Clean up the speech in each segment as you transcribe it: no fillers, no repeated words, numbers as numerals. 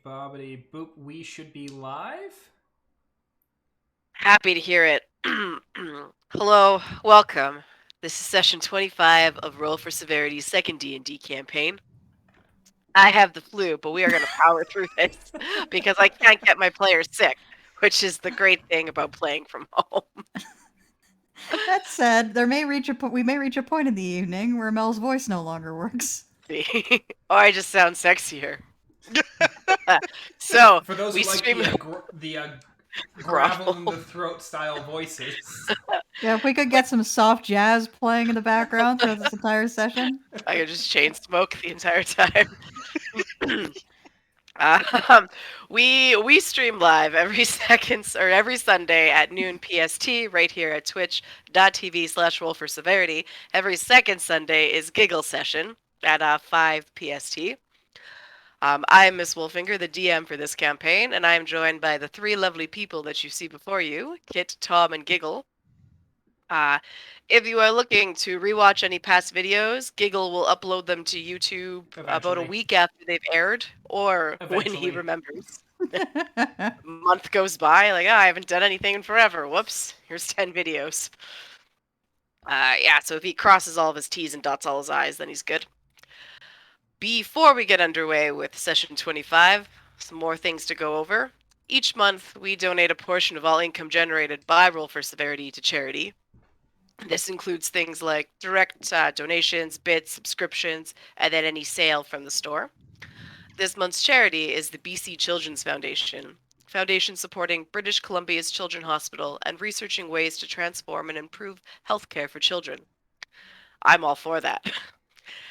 bobbity boop. We should be live. Happy to hear it. Hello, welcome. This is session 25 of Roll for Severity's second D&D campaign. I have the flu, but we are going to power through this because I can't get my players sick, which is the great thing about playing from home. That said, we may reach a point in the evening where Mel's voice no longer works. See? Oh, I just sound sexier. So, For those we who like stream the gravel in the throat style voices. Yeah, if we could get some soft jazz playing in the background throughout this entire session. I could just chain smoke the entire time. We stream live every Sunday at noon PST right here at twitch.tv/rollforseverity. Every second Sunday is Giggle Session at 5 PST. I'm Miss Wolfinger, the DM for this campaign, and I'm joined by the three lovely people that you see before you, Kit, Tom, and Giggle. If you are looking to rewatch any past videos, Giggle will upload them to YouTube about a week after they've aired, or when he remembers. A month goes by, like, I haven't done anything in forever. Whoops, here's 10 videos. So if he crosses all of his T's and dots all his I's, then he's good. Before we get underway with session 25, some more things to go over. Each month, we donate a portion of all income generated by Roll for Severity to charity. This includes things like direct donations, bits, subscriptions, and then any sale from the store. This month's charity is the BC Children's Foundation supporting British Columbia's Children's Hospital and researching ways to transform and improve healthcare for children. I'm all for that.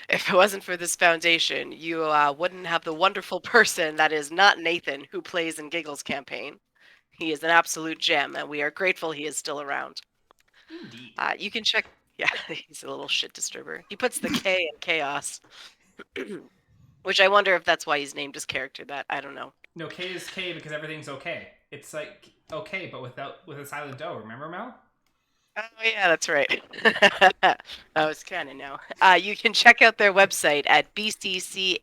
If it wasn't for this foundation, you wouldn't have the wonderful person that is not Nathan who plays in Giggle's campaign. He is an absolute gem, and we are grateful he is still around. Indeed. You can check... Yeah, he's a little shit disturber. He puts the K in chaos. Which I wonder if that's why he's named his character that. I don't know. No, K is K because everything's okay. It's like okay, but with a silent O. Remember, Mel? Oh, yeah, that's right. That was canon now. You can check out their website at bcchf.ca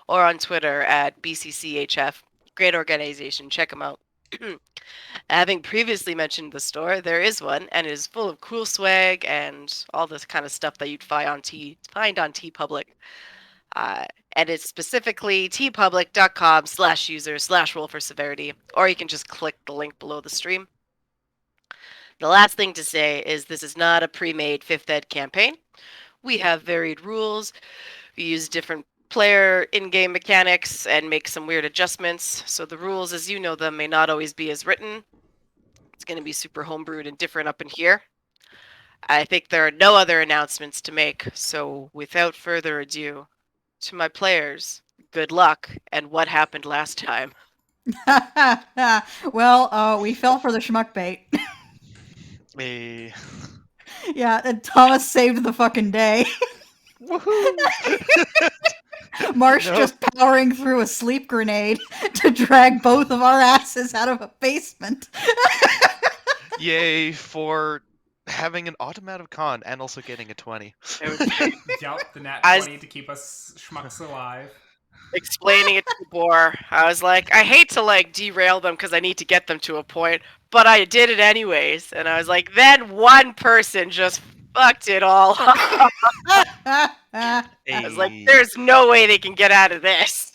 or on Twitter at bccchf. Great organization. Check them out. Having previously mentioned the store, there is one, and it is full of cool swag and all this kind of stuff that you'd find on TeePublic. And it's specifically teepublic.com/user/rollforseverity, or you can just click the link below the stream. The last thing to say is this is not a pre-made 5th Ed campaign. We have varied rules. We use different player in-game mechanics and make some weird adjustments. So the rules as you know them may not always be as written. It's going to be super homebrewed and different up in here. I think there are no other announcements to make. So without further ado, to my players, good luck and what happened last time. Well, we fell for the schmuck bait. Hey. Yeah, and Thomas saved the fucking day. Woohoo! Marsh just powering through a sleep grenade to drag both of our asses out of a basement. Yay for having an automatic con and also getting a 20. Yep, the nat 20 to keep us schmucks alive. Explaining it to Boar, I was like, I hate to derail them because I need to get them to a point, but I did it anyways. And I was like, then one person just fucked it all up. I was like, there's no way they can get out of this.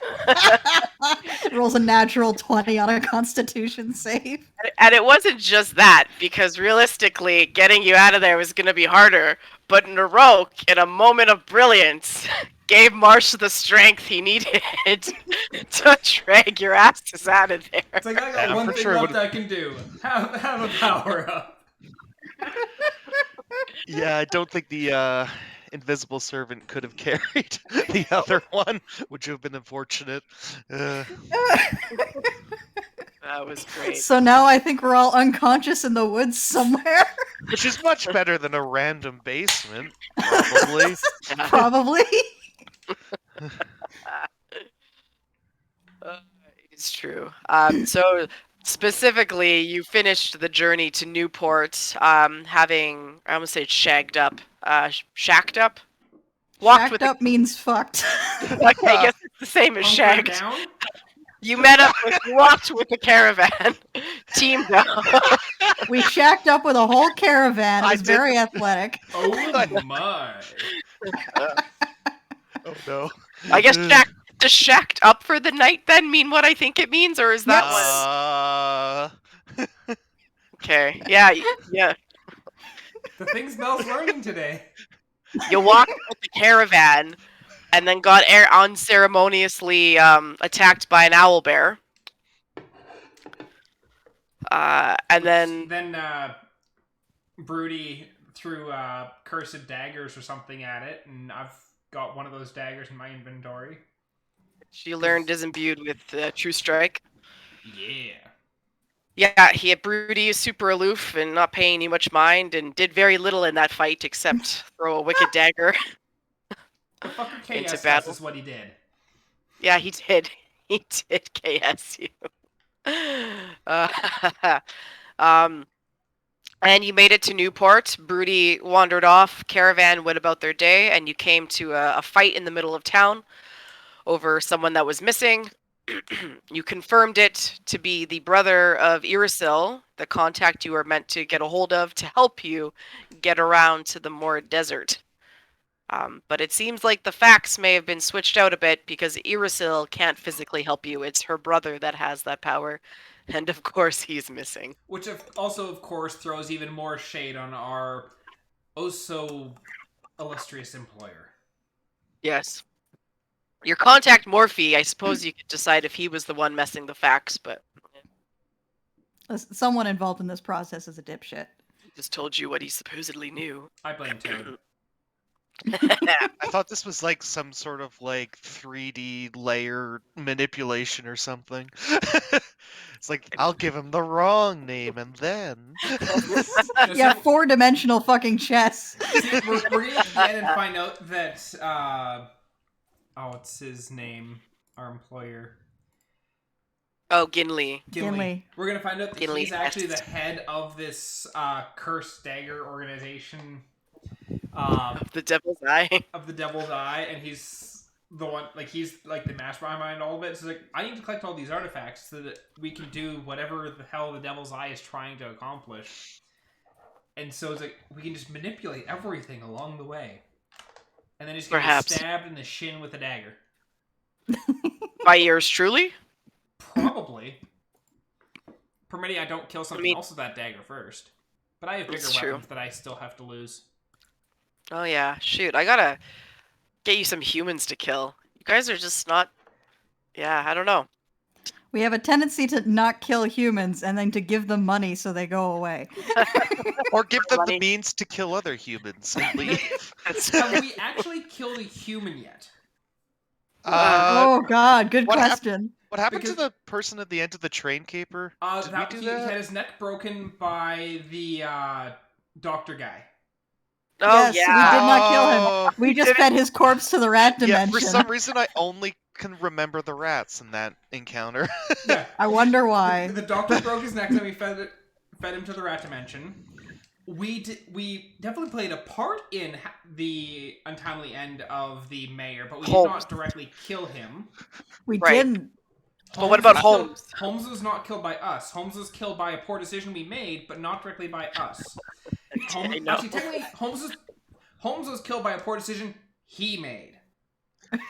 Rolls a natural 20 on a Constitution save. And it wasn't just that, because realistically, getting you out of there was going to be harder. But Naroke, in a moment of brilliance, gave Marsh the strength he needed to drag your asses out of there. It's like, I got one thing left I can do. Have a power up. Yeah, I don't think the invisible servant could have carried the other one, which would have been unfortunate. That was great. So now I think we're all unconscious in the woods somewhere. Which is much better than a random basement, probably. Probably. It's true. So specifically, you finished the journey to Newport, having, I almost say shacked up. Walked Shacked with up means fucked. okay, I guess it's the same as Hunkered shagged. down. You walked with the caravan. Teamed up. We shacked up with a whole caravan. It I was did- very athletic. Oh my! Oh no. I guess does shacked up for the night then mean what I think it means, or is that what? Okay, yeah. The things Mel's learning today. You walked with the caravan, and then got unceremoniously attacked by an owl bear. And then Broody threw cursed daggers or something at it, and I've got one of those daggers in my inventory. she learned is imbued with True Strike. Yeah. Yeah, Broody is super aloof and not paying you much mind, and did very little in that fight except throw a wicked dagger. The fucker Into KS battle. is what he did. Yeah, he did. He did KS you. And you made it to Newport. Broody wandered off. Caravan went about their day, and you came to a fight in the middle of town over someone that was missing. You confirmed it to be the brother of Irisil, the contact you were meant to get a hold of to help you get around to the Moor Desert. But it seems like the facts may have been switched out a bit because Irisil can't physically help you. It's her brother that has that power. And of course, he's missing. Which also, of course, throws even more shade on our oh-so illustrious employer. Yes. Your contact, Morphe, I suppose you could decide if he was the one messing the facts, but Someone involved in this process is a dipshit. he just told you what he supposedly knew. I blame Toad. I thought this was like some sort of like 3D layer manipulation or something. It's like, I'll give him the wrong name and then. Yeah, 4-dimensional fucking chess. See, we're gonna get to the end and find out that, what's his name? Our employer. Oh, Ginley. Gimli. We're gonna find out that Gimli he's actually the Est. head of this cursed dagger organization. The Devil's Eye. Of the Devil's Eye, and he's the one, like, he's like the mastermind behind all of it. So, like, I need to collect all these artifacts so that we can do whatever the hell the Devil's Eye is trying to accomplish. And so it's like, we can just manipulate everything along the way. And then just get Perhaps. stabbed in the shin with a dagger. By yours truly? Probably. Permitting I don't kill something else with that dagger first. But I have bigger That's true. weapons that I still have to lose. Oh yeah, shoot. I gotta get you some humans to kill. You guys are just not... Yeah, I don't know. We have a tendency to not kill humans and then to give them money so they go away. Or give them Money. the means to kill other humans and leave. Have we actually killed a human yet? Oh god, good what hap- question. What happened Because- to the person at the end of the train caper? Did we do He that? had his neck broken by the doctor guy. Oh Yes, yeah. we did not kill him. Oh, We just fed his corpse to the rat yeah, dimension. for some reason I only can remember the rats in that encounter. Yeah. I wonder why. The doctor broke his neck, and we fed him to the rat dimension. We definitely played a part in the untimely end of the mayor, but we did Holmes. not directly kill him. We Right. didn't. But what about was killed- Holmes? Holmes was not killed by us. Holmes was killed by a poor decision we made, but not directly by us. I know. Actually, technically, Holmes was killed by a poor decision he made.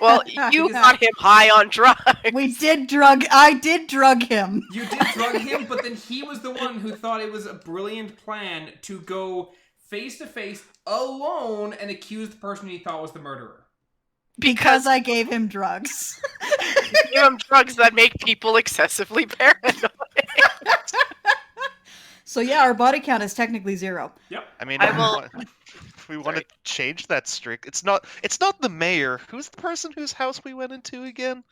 Well, you got him high on drugs. I did drug him. You did drug him, but then he was the one who thought it was a brilliant plan to go face to face alone and accuse the person he thought was the murderer. Because I gave him drugs. You give him drugs that make people excessively paranoid. So yeah, our body count is technically 0. Yep. I mean, I will- if we want to change that streak. It's not the mayor. Who's the person whose house we went into again?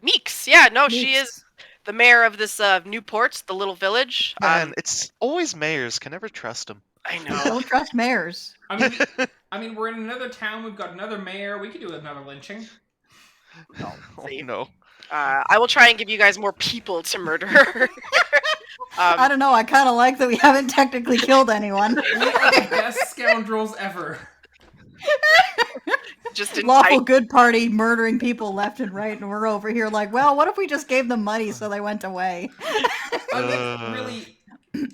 Meeks. Yeah, no, she Meeks. is the mayor of this Newport, the little village. Man, it's always mayors. Can never trust them. I know. Don't trust mayors. I mean, we're in another town. We've got another mayor. We could do another lynching. Oh See. no. I will try and give you guys more people to murder. I don't know. I kind of like that we haven't technically killed anyone. We are the best scoundrels ever. Just in Lawful tight. good party murdering people left and right, and we're over here like, well, what if we just gave them money so they went away? I think really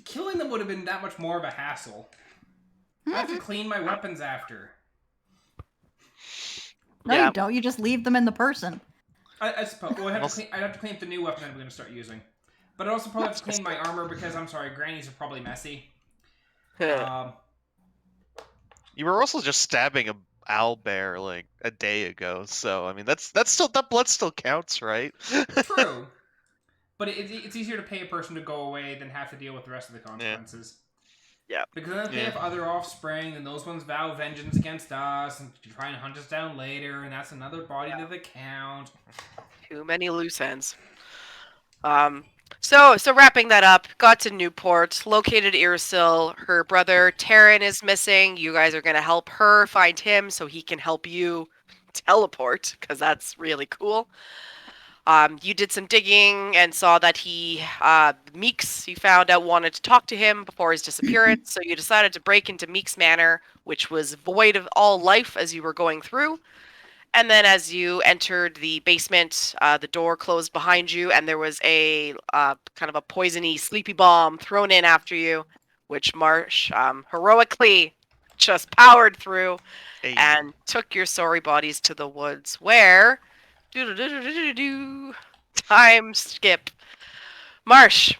killing them would have been that much more of a hassle. I have to clean my weapons after. No, Yeah. you don't. You just leave them in the person. I suppose. Well, I'd have to clean up the new weapon I'm going to start using. But I'd also probably have to clean my armor because, I'm sorry, grannies are probably messy. You were also just stabbing a owlbear like a day ago, so I mean that's still, that blood still counts, right? True. But it's easier to pay a person to go away than have to deal with the rest of the consequences. Yeah. Because then if they have other offspring, then those ones vow vengeance against us and try and hunt us down later, and that's another body to the count. Too many loose ends. So wrapping that up, got to Newport, located Irsil. Her brother Taryn is missing. You guys are gonna help her find him so he can help you teleport, because that's really cool. You did some digging and saw that Meeks, you found out, wanted to talk to him before his disappearance, so you decided to break into Meeks Manor, which was void of all life as you were going through. And then as you entered the basement, the door closed behind you, and there was a kind of a poisony sleepy bomb thrown in after you, which Marsh heroically just powered through and took your sorry bodies to the woods, where... Time skip. Marsh,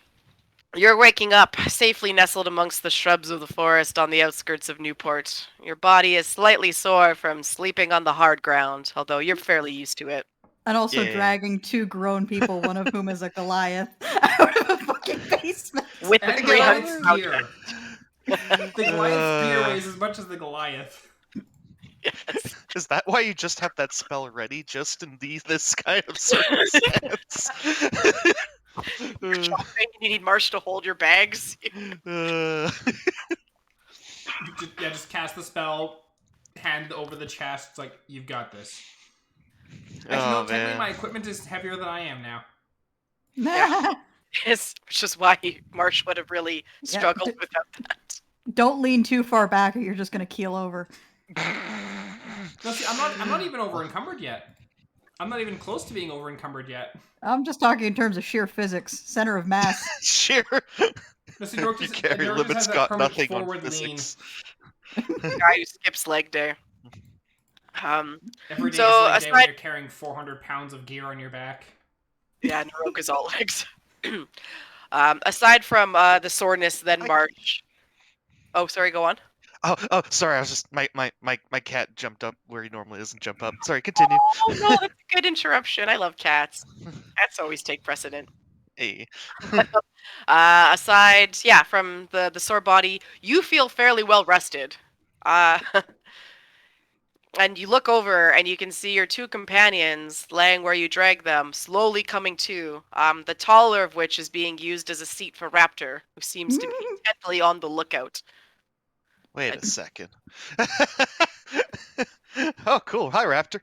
you're waking up, safely nestled amongst the shrubs of the forest on the outskirts of Newport. Your body is slightly sore from sleeping on the hard ground, although you're fairly used to it. And also dragging two grown people, one of whom is a Goliath, out of a fucking basement. With the And 300 Goliath's pound gear. The Goliath's gear weighs as much as the Goliath. Yes. Is that why you just have that spell ready, just in this kind of circumstance? You need Marsh to hold your bags. Just cast the spell, hand over the chest. It's like, you've got this. Actually, no, technically my equipment is heavier than I am now. Yeah. Yes, which is why Marsh would have really struggled without that. Don't lean too far back or you're just going to keel over. No, see, I'm not even over encumbered yet. I'm not even close to being over encumbered yet. I'm just talking in terms of sheer physics, center of mass. Sheer. No, see, Naroke You just, carry Naroke limits just has that got permanent nothing on forward physics. Guy who skips leg day. Every day so is leg day when you're carrying 400 pounds of gear on your back. Yeah, Naroke is all legs. Aside from the soreness, then March. Oh, sorry, go on. Oh, sorry. I was just my cat jumped up where he normally doesn't jump up. Sorry, continue. Oh no, that's a good interruption. I love cats. Cats always take precedent. Hey. Aside, from the sore body, you feel fairly well rested. And you look over and you can see your two companions laying where you dragged them, slowly coming to. The taller of which is being used as a seat for Raptor, who seems to be intently on the lookout. Wait a second. Oh, cool. Hi, Raptor.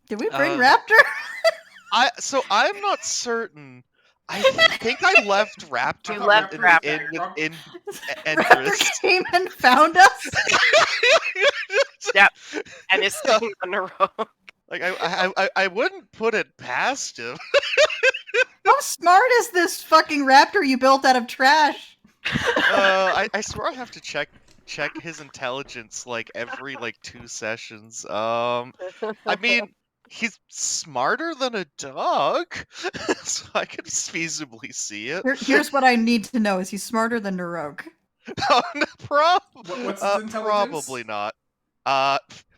Did we bring Raptor? I'm not certain. I think I left Raptor. You left Raptor in Raptor came and found us. Yep, and is sitting on the road. Like I wouldn't put it past him. How smart is this fucking raptor you built out of trash? I swear I have to check his intelligence like every 2 sessions. I mean, he's smarter than a dog, so I can feasibly see it. Here's what I need to know: is he smarter than Naroke? Oh, no, What's his intelligence? Probably not.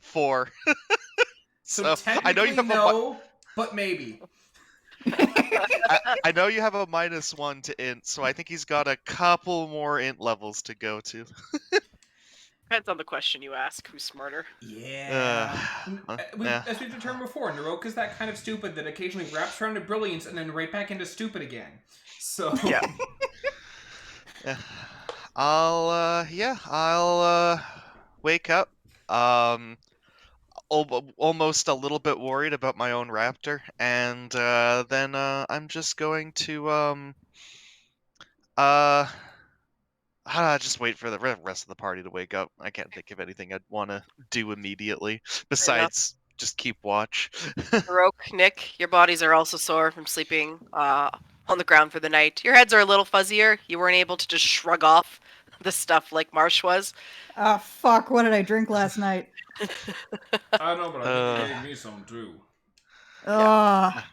4. So I know you have but maybe. I know you have a -1 to int, so I think he's got a couple more int levels to go to. Depends on the question you ask. Who's smarter? Yeah. As we've determined before, Naroke is that kind of stupid that occasionally wraps around to brilliance and then right back into stupid again. So yeah. I'll wake up. Almost a little bit worried about my own raptor, and then I'm just going to just wait for the rest of the party to wake up. I can't think of anything I'd want to do immediately enough. besides just keep watch. Naroke, Nick, your bodies are also sore from sleeping on the ground for the night. Your heads are a little fuzzier. You weren't able to just shrug off the stuff like Marsh was. Ah, fuck, what did I drink last night? I know, but I think you gave me some too. Ugh.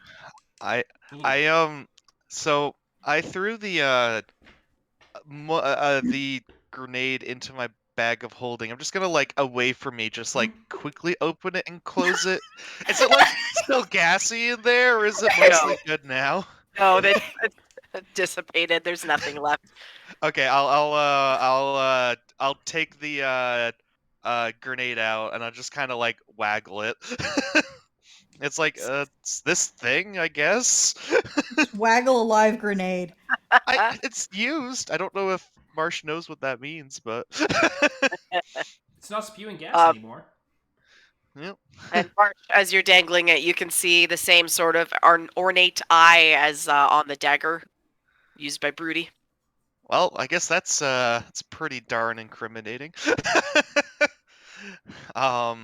So I threw the grenade into my bag of holding. I'm just gonna like away from me, just like quickly open it and close it. Is it like still gassy in there, or is it mostly good now? No, that's dissipated. There's nothing left. Okay, I'll take the grenade out and I'll just kind of like waggle it. It's like it's this thing, I guess. Waggle a live grenade. It's used. I don't know if Marsh knows what that means, but It's not spewing gas anymore. Yep. And Marsh, as you're dangling it, you can see the same sort of ornate eye as on the dagger used by Broody. Well, I guess that's pretty darn incriminating. Huh.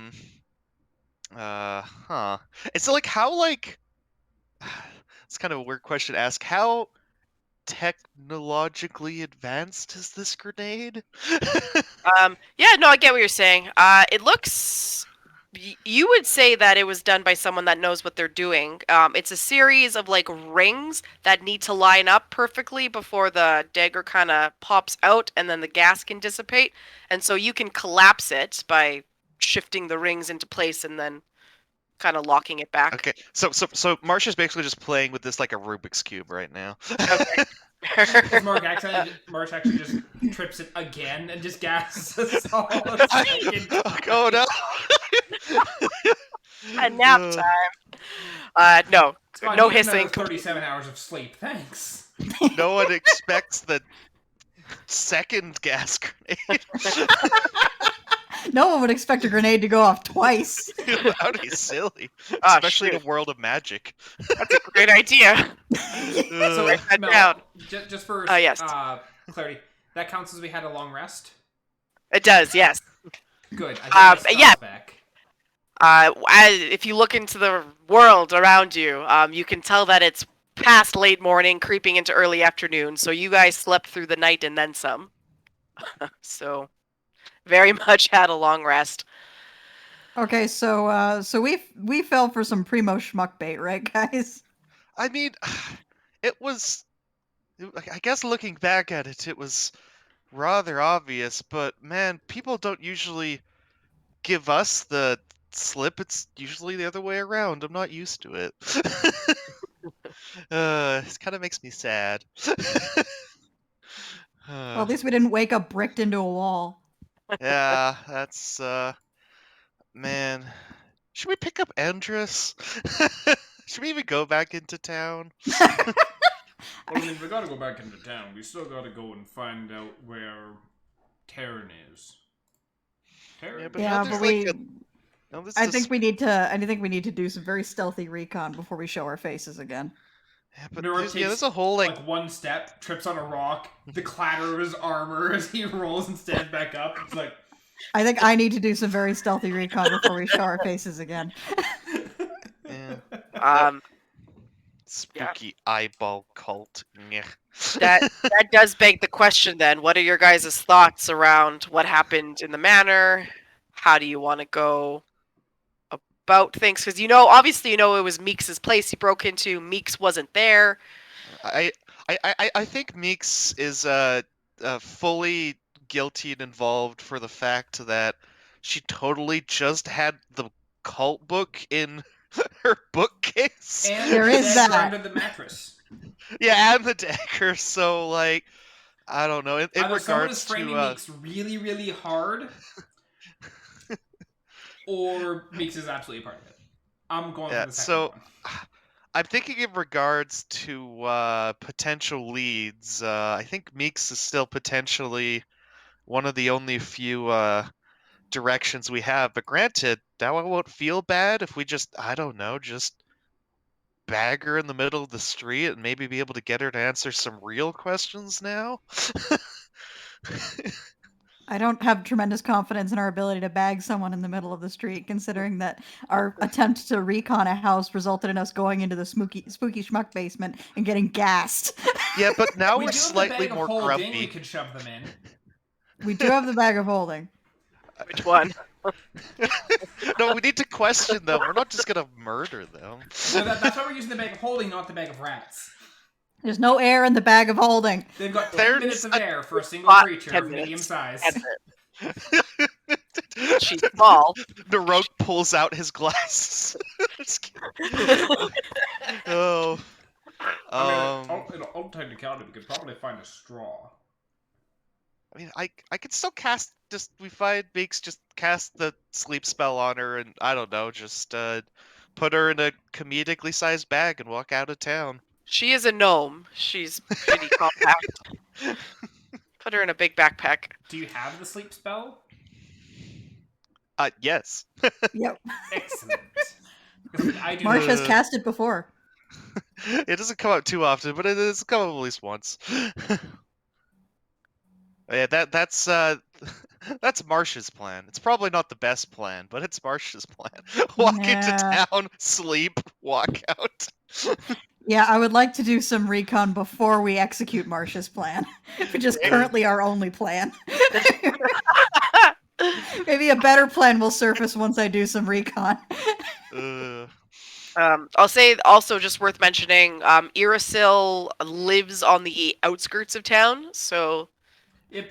It's like how like it's kind of a weird question to ask. How technologically advanced is this grenade? Yeah, no, I get what you're saying. It looks. You would say that it was done by someone that knows what they're doing. It's a series of like rings that need to line up perfectly before the dagger kind of pops out, and then the gas can dissipate. And so you can collapse it by shifting the rings into place and then kind of locking it back. Okay, so Marsh is basically just playing with this like a Rubik's cube right now. Okay. Marsh actually just trips it again and just gasses us all. Oh no! A nap time. No, God, no you have hissing. 37 hours of sleep. Thanks. No one expects the second gas grenade. No one would expect a grenade to go off twice. That would be silly, Oh, especially in shoot. a world of magic. That's a great idea. So, Write that Mel, down. just for Yes. clarity, that counts as we had a long rest? It does, yes. Good. I think yeah. back. If you look into the world around you, you can tell that it's past late morning, creeping into early afternoon. So you guys slept through the night and then some. So, very much had a long rest. Okay, so we fell for some primo schmuck bait, right, guys? I mean, it was. I guess looking back at it, it was rather obvious. But man, people don't usually give us the slip. It's usually the other way around. I'm not used to it. It kind of makes me sad. Well, at least we didn't wake up bricked into a wall. Yeah, that's man. Should we pick up Andrus? Should we even go back into town? Well, I mean, we gotta go back into town. We still gotta go and find out where Terran is. Terran? Yeah, but we. I think this... we need to do some very stealthy recon before we show our faces again. Yeah, but Naroke there's a whole like one step, trips on a rock, the clatter of his armor as he rolls and stands back up. It's like I think I need to do some very stealthy recon before we show our faces again. Yeah. Spooky eyeball cult. Yeah. That does beg the question then. What are your guys' thoughts around what happened in the manor? How do you want to go about things? Because obviously it was Meeks' place he broke into. Meeks wasn't there. I think Meeks is fully guilty and involved for the fact that she totally just had the cult book in her bookcase. And there is that under the mattress. Yeah, and the dagger. So like, I don't know. In regards someone is to framing Meeks really, really hard, or Meeks is absolutely part of it. I'm going for the second one. I'm thinking in regards to potential leads. I think Meeks is still potentially one of the only few directions we have. But granted, that one won't feel bad if we just, I don't know, just bag her in the middle of the street and maybe be able to get her to answer some real questions now. I don't have tremendous confidence in our ability to bag someone in the middle of the street, considering that our attempt to recon a house resulted in us going into the spooky schmuck basement and getting gassed. Yeah, but now We we're do have the slightly bag of more holding. We grumpy. could shove them in. We do have the bag of holding. Which one? No, we need to question them. We're not just gonna murder them. No, that's why we're using the bag of holding, not the bag of rats. There's no air in the bag of holding. They've got 10 There's minutes of a- air for a single Hot creature 10 of medium minutes. size. She's small. Naroke pulls out his glasses. Just kidding. Oh. In all technicality, we could probably find a straw. I mean, I could still cast. We find Beaks. Just cast the sleep spell on her, and I don't know. Just put her in a comedically sized bag and walk out of town. She is a gnome. She's pretty compact. Put her in a big backpack. Do you have the sleep spell? Yes. Yep. Excellent. Because I do Marsh not. has cast it before. It doesn't come out too often, but it has come up at least once. Yeah, that's Marsh's plan. It's probably not the best plan, but it's Marsh's plan. Walk into Yeah. town, sleep, walk out. Yeah, I would like to do some recon before we execute Marsh's plan, which is currently our only plan. Maybe a better plan will surface once I do some recon. I'll say also just worth mentioning, Irasil lives on the outskirts of town, so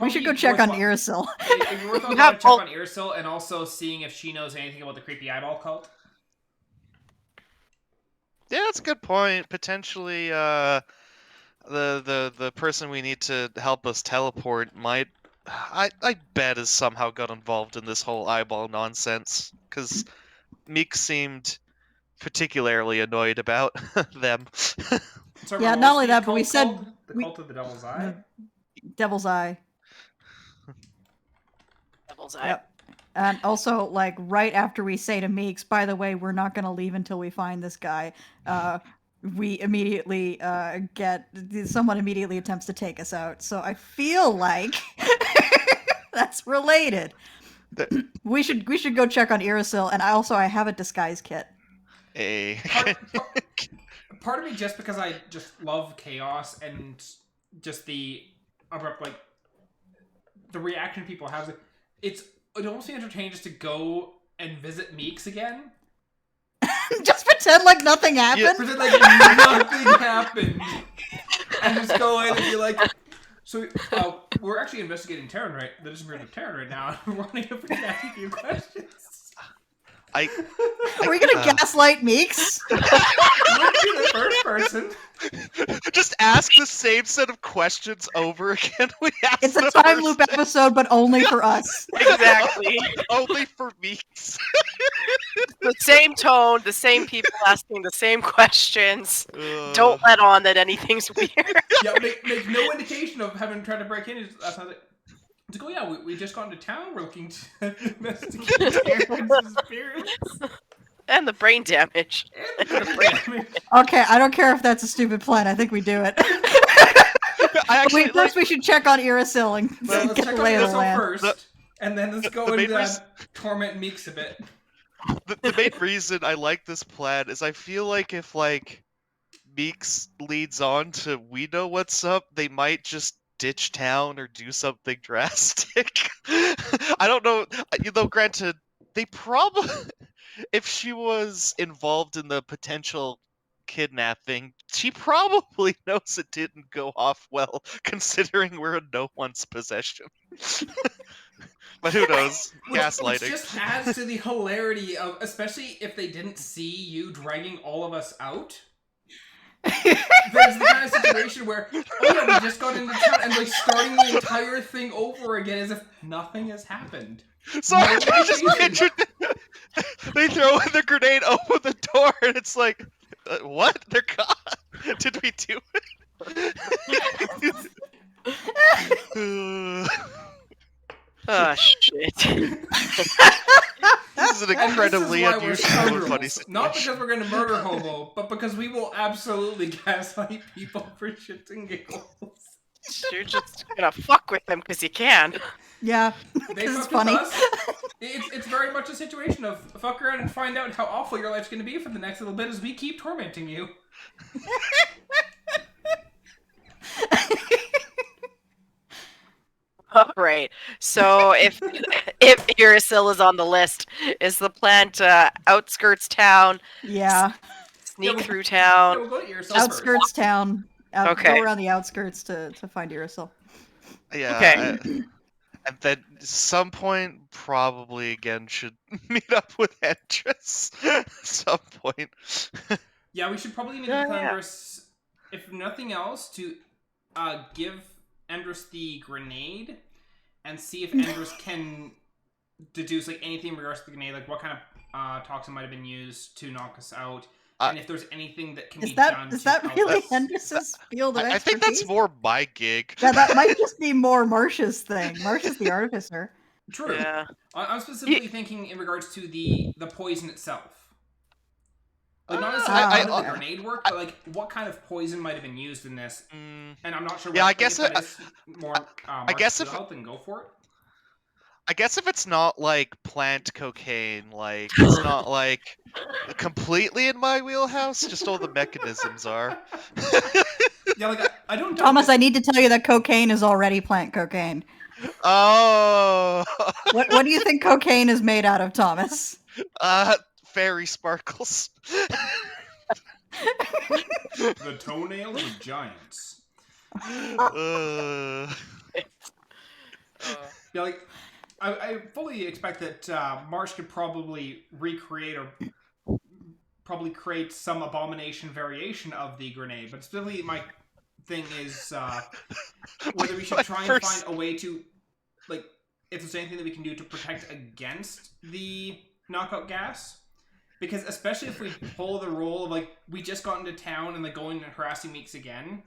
We should go check on Irasil. It'd be worthwhile You to have check all- on Irasil and also seeing if she knows anything about the creepy eyeball cult. Yeah, that's a good point. Potentially, the person we need to help us teleport might, I bet, has somehow got involved in this whole eyeball nonsense. Because Meek seemed particularly annoyed about them. So Yeah, what not was only the that, but we cult said called? The we- cult of the Devil's Eye. Devil's Eye. Devil's Eye. Yep. And also, like, right after we say to Meeks, by the way, we're not going to leave until we find this guy, we immediately someone immediately attempts to take us out. So I feel like that's related. We should go check on Irasil, and I have a disguise kit. Hey. Part of me, just because I just love chaos and just the abrupt, like, the reaction people have, it almost be entertaining just to go and visit Meeks again. Just pretend like nothing happened. Pretend like nothing happened. And just go in and be like, so, we're actually investigating Terran the disappearance of Terran right now. We're wanting to ask you a few questions. Are we gonna gaslight Meeks? Would be the first person. Just ask the same set of questions over again. We asked It's a the time first loop episode, but only for us. Exactly. Only for Meeks. The same tone, the same people asking the same questions. Don't let on that anything's weird. Yeah, make no indication of having tried to break in. That's how to go, yeah, we just got into town. We're looking to investigate Terran's disappearance. And the brain damage. And the brain damage. Okay, I don't care if that's a stupid plan. I think we do it. I actually First, we should check on Irasil and Well, let's get check the on lay of the Irasil land. first, and then let's go the main into reason- torment Meeks a bit. the main reason I like this plan is I feel like if Meeks leads on to we know what's up, they might just ditch town or do something drastic. I don't know. Granted, they probably, if she was involved in the potential kidnapping, she probably knows it didn't go off well, considering we're in no one's possession. But who knows? Gaslighting. Which just adds to the hilarity of, especially if they didn't see you dragging all of us out. There's the kind of situation where, oh yeah, we just got into town, and like starting the entire thing over again as if nothing has happened. So No I just indication. pictured they throw in the grenade, open the door, and it's like, what? They're gone. Did we do it? Oh, shit. This is an And incredibly this is why we're unusual and funny scoundrels. situation. Not because we're going to murder Hobo, but because we will absolutely gaslight people for shits and giggles. You're just gonna fuck with them because you can. Yeah, They because it's fuck with funny. us. It's very much a situation of fuck around and find out how awful your life's going to be for the next little bit as we keep tormenting you. All right. So if Urisil is on the list, is the plan to outskirts town, Yeah, sneak Yeah, through Yeah, town? we'll go to yourself outskirts town. Okay. Go around the outskirts to find Urisil. Yeah, Okay. and then some point probably again should meet up with Andress at some point. Yeah, we should probably meet Yeah, with yeah. Endress, if nothing else, to give Endress the grenade and see if Endress can deduce like anything in regards to the grenade, like what kind of toxin might have been used to knock us out, and if there's anything that can Is be that done. is to that help really us. Hendriss's field of I expertise? think that's more my gig. Yeah, that might just be more Marsh's thing. Marsh is the artificer. True. Yeah. I'm specifically thinking in regards to the poison itself. Like, not necessarily how did the okay. grenade work, but like what kind of poison might have been used in this. And I'm not sure. Yeah, what, I guess if that is more. I guess if help, then go for it. I guess if it's not like plant cocaine, like it's not like completely in my wheelhouse, just all the mechanisms are. Yeah, like I don't. Thomas, I need to tell you that cocaine is already plant cocaine. Oh. What do you think cocaine is made out of, Thomas? Fairy sparkles. The toenails of giants. Yeah, like I fully expect that Marsh could probably recreate or probably create some abomination variation of the grenade, but still, my thing is whether we should try and find a way to, like, if there's anything that we can do to protect against the knockout gas. Because especially if we pull the role of, like, we just got into town and, like, going and harassing Meeks again,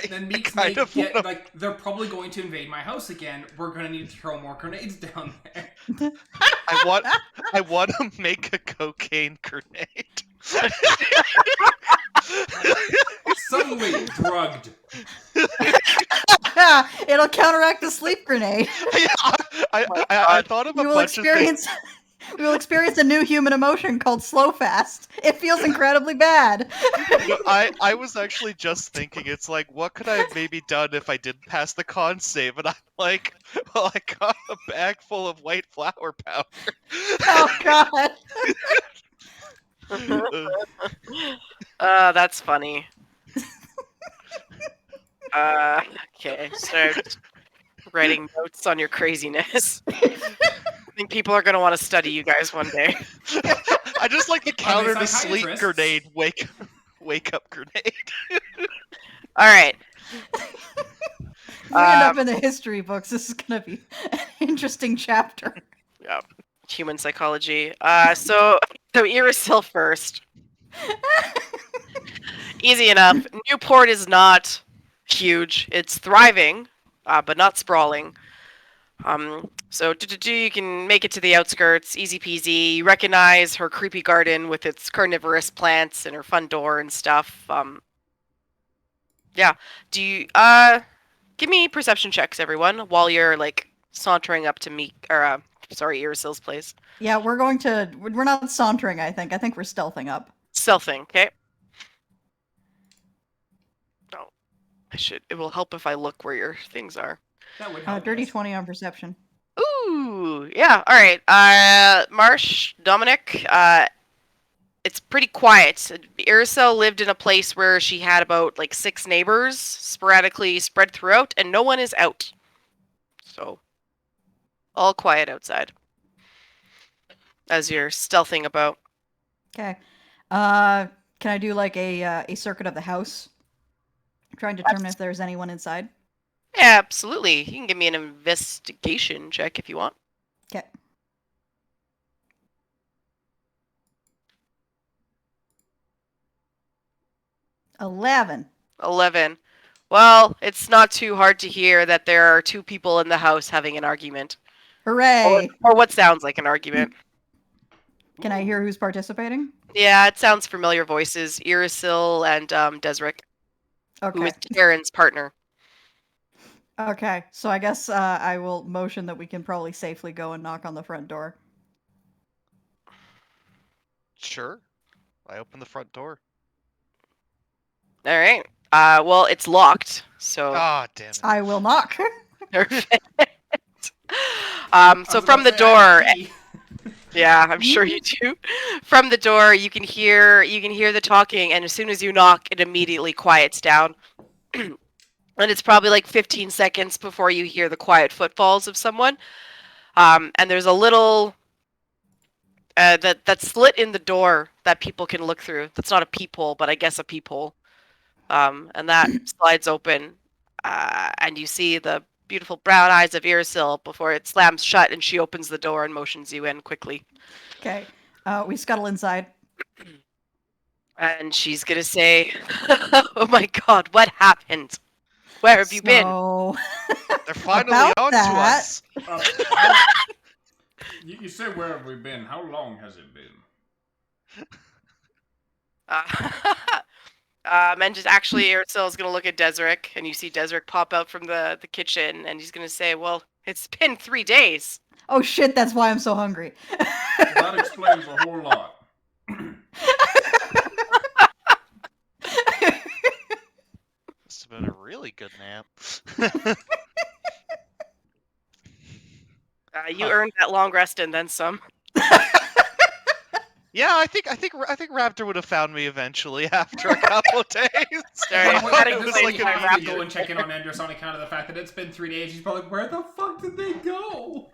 then Meeks may get, like, they're probably going to invade my house again. We're going to need to throw more grenades down there. I want to make a cocaine grenade. Suddenly drugged. It'll counteract the sleep grenade. Yeah, I thought of a bunch of things. We will experience a new human emotion called slow fast. It feels incredibly bad. I was actually just thinking, it's like, what could I have maybe done if I didn't pass the con save? And I'm like, well, I got a bag full of white flower powder. Oh god. That's funny. Okay, start writing notes on your craziness. I think people are going to want to study you guys one day. I just like the counter to sleep psychiatrists? grenade, wake up grenade. All right. We end up in the history books. This is gonna be an interesting chapter. Yeah, human psychology. So Irisil first. Easy enough. Newport is not huge. It's thriving, but not sprawling. So you can make it to the outskirts, easy peasy. You recognize her creepy garden with its carnivorous plants and her fun door and stuff. Yeah. Do you give me perception checks, everyone, while you're like sauntering up to Irisil's place. Yeah, we're not sauntering, I think. I think we're stealthing up. Stealthing, okay? No. It will help if I look where your things are. That would help. Dirty yes. 20 on perception. Ooh, yeah, alright. Marsh, Dominic, it's pretty quiet. Irisil lived in a place where she had about like 6 neighbors, sporadically spread throughout, and no one is out. So, all quiet outside. As you're stealthing about. Okay. Can I do like a circuit of the house? Trying to determine if there's anyone inside. Yeah, absolutely. You can give me an investigation check if you want. Okay. $11. 11. Well, it's not too hard to hear that there are 2 people in the house having an argument. Hooray! Or what sounds like an argument. Can I hear who's participating? Yeah, it sounds familiar voices. Irisil and Desric. who Okay. is Taryn's partner. Okay. So I guess I will motion that we can probably safely go and knock on the front door. Sure. I open the front door. All right. Well, it's locked, so Ah, damn it. I will knock. perfect. I So was from about the to say, I have door, a key. yeah, I'm sure you do. From the door, you can hear the talking, and as soon as you knock, it immediately quiets down. And it's probably like 15 seconds before you hear the quiet footfalls of someone. And there's a little that slit in the door that people can look through. That's not a peephole, but I guess a peephole. And that slides open, and you see the beautiful brown eyes of Irisil before it slams shut, and she opens the door and motions you in quickly. Okay. We scuttle inside. And she's gonna say, "Oh my God, what happened? Where have you been?" So, They're finally About on to that- us. You say where have we been? How long has it been? And just actually, Irisil is gonna look at Desric, and you see Desric pop out from the kitchen, and he's gonna say, "Well, it's been 3 days." oh shit, that's why I'm so hungry. That explains a whole lot. Must have been a really good nap. You earned that long rest and then some. Yeah, I think Raptor would have found me evenally after a couple of days. Sorry, Well, gotta at go this in point, you here, have to Raptor. go and check in on Andros on account of the fact that it's been 3 days. He's probably like, where the fuck did they go?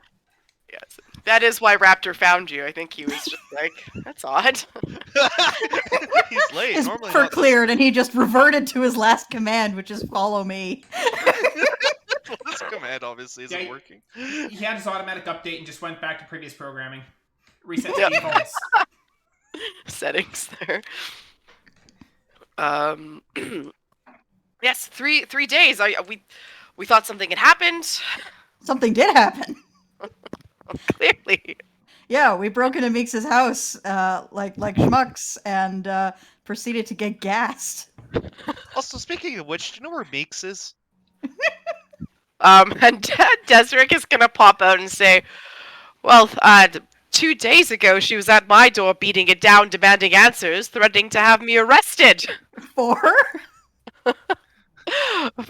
Yes, that is why Raptor found you. I think he was just like, "That's odd." He's late. His Normally buffer not this- cleared, and he just reverted to his last command, which is follow me. This command obviously isn't Yeah, working. He had his automatic update and just went back to previous programming. Reset Yep. defaults. Settings there. Yes, three days. We thought something had happened. Something did happen. Clearly. Yeah, we broke into Meeks' house, like schmucks, and proceeded to get gassed. Also, speaking of which, do you know where Meeks is? And Desric is gonna pop out and say, "Well, 2 days ago she was at my door beating it down, demanding answers, threatening to have me arrested. For?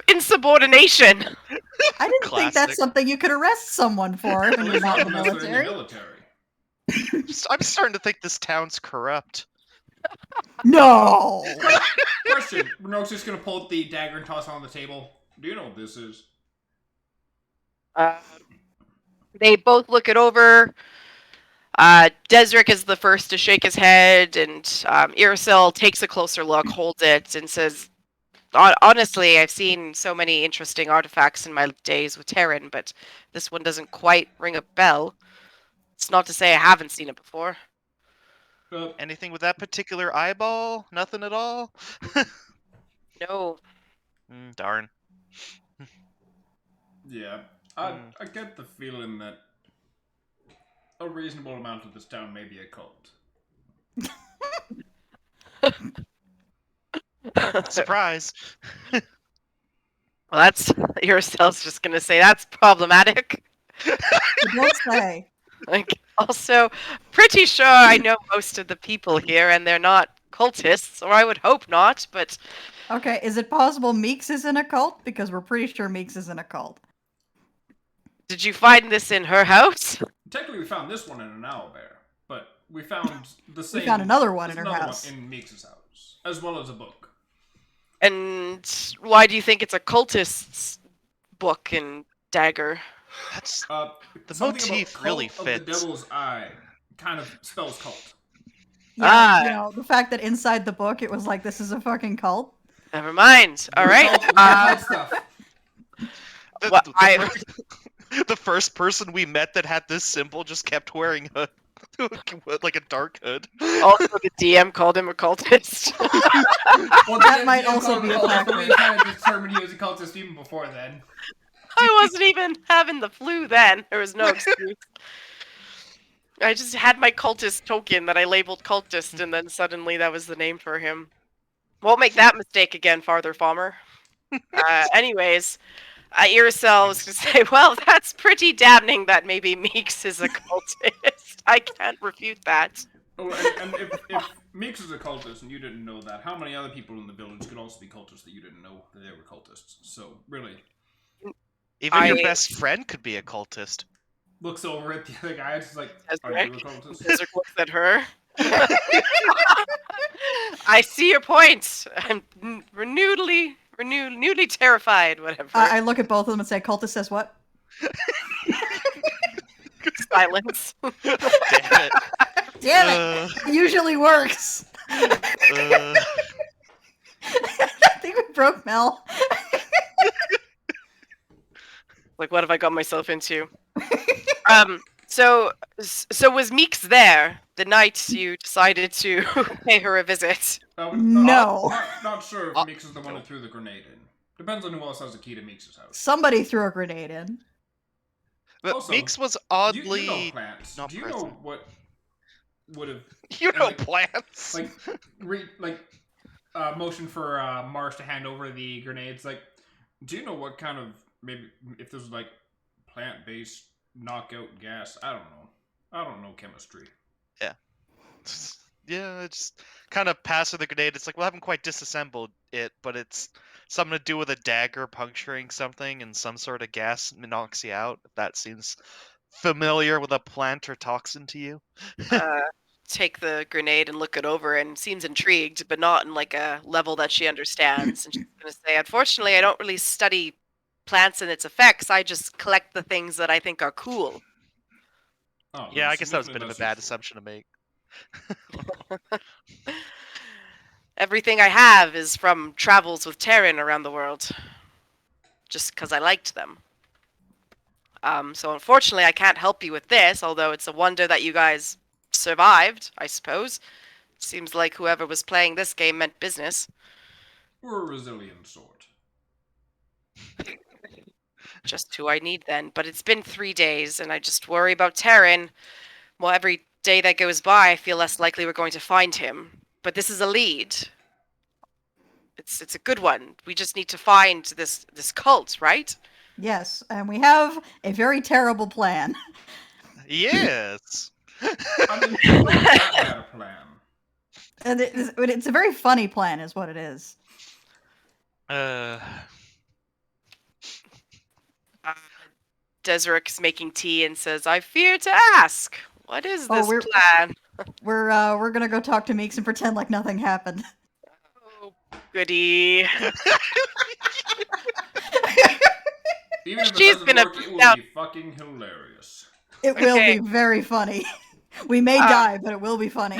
Insubordination." I didn't think Classic. that's something you could arrest someone for when Well, you're he's not in the necessarily military. I'm starting to think this town's corrupt. No! Question. Naroke's just gonna pull the dagger and toss it on the table. Do you know what this is? They both look it over. Desric is the first to shake his head, and Irisil takes a closer look, holds it, and says, "Honestly, I've seen so many interesting artifacts in my days with Terran, but this one doesn't quite ring a bell. It's not to say I haven't seen it before." Anything with that particular eyeball? Nothing at all? No. Darn. Yeah. I get the feeling that a reasonable amount of this town may be a cult. Surprise. Well, that's Irisil's just gonna say that's problematic. You don't say. Like, also, pretty sure I know most of the people here, and they're not cultists, or I would hope not, but Okay, is it possible Meeks is in a cult? Because we're pretty sure Meeks is in a cult. did you find this in her house? Technically, we found this one in an owlbear, but we found the same. We found another one in there's her another house. one in Meeks' house, as well as a book. And why do you think it's a cultist's book and dagger? That's The motif really Of the fits. Devil's Eye kind of spells cult. Yeah, you know, the fact that inside the book it was like, this is a fucking cult. Never mind. All right. Cult stuff. The first person we met that had this symbol just kept wearing a like a dark hood. Also, the DM called him a cultist. Well, That the might DM also called be him a cult, factor. but we kind of determined he was a cultist even before then. I wasn't even having the flu then. There was no excuse. I just had my cultist token that I labeled cultist, and then suddenly that was the name for him. Won't make that mistake again, Farther Farmer. Anyways, Irisel was going to say, well, that's pretty damning that maybe Meeks is a cultist. I can't refute that. Oh, and if Meeks is a cultist and you didn't know that, how many other people in the village could also be cultists that you didn't know that they were cultists? So, really. Even your best friend could be a cultist. Looks over at the other guy, it's like, are Ezra you a cultist? looks at her. I see your point. I'm renewedly terrified, whatever. I look at both of them and say, cultist says what? Silence. Damn it. Damn it! It usually works. I think we broke Mel. Like, what have I got myself into? So was Meeks there the night you decided to pay her a visit? No. Not sure if Meeks is the one who threw the grenade in. Depends on who else has the key to Meeks' house. Somebody threw a grenade in. But Also, Meeks was oddly you know plants. not Do you present. know what would have You know like, plants. Motion for Marsh to hand over the grenades? Like, do you know what kind of maybe if this was like plant-based knockout gas? I don't know chemistry. Yeah, it's kind of pass with the grenade. It's like, we haven't quite disassembled it, but it's something to do with a dagger puncturing something and some sort of gas knocks you out. If that seems familiar with a plant or toxin to you. Take the grenade and look it over, and seems intrigued, but not in like a level that she understands. And she's going to say, unfortunately, I don't really study plants and its effects. I just collect the things that I think are cool. Oh, Yeah, I guess that was a bit of a bad assumption to make. Everything I have is from travels with Terran around the world. Just because I liked them. So unfortunately, I can't help you with this, although it's a wonder that you guys survived, I suppose. Seems like whoever was playing this game meant business. We're a resilient sort. Just who I need then. But it's been 3 days, and I just worry about Terran. Well, every day that goes by, I feel less likely we're going to find him. But this is a lead. It's a good one. We just need to find this cult, right? Yes, and we have a very terrible plan. Yes. I mean, it's not that bad a plan. And it's a very funny plan, is what it is. Deseric's making tea and says, I fear to ask. What is this plan? We're gonna go talk to Meeks and pretend like nothing happened. Oh, goody. Even if She's it doesn't gonna work, it will now- be fucking hilarious. It will be very funny. We may die, but it will be funny.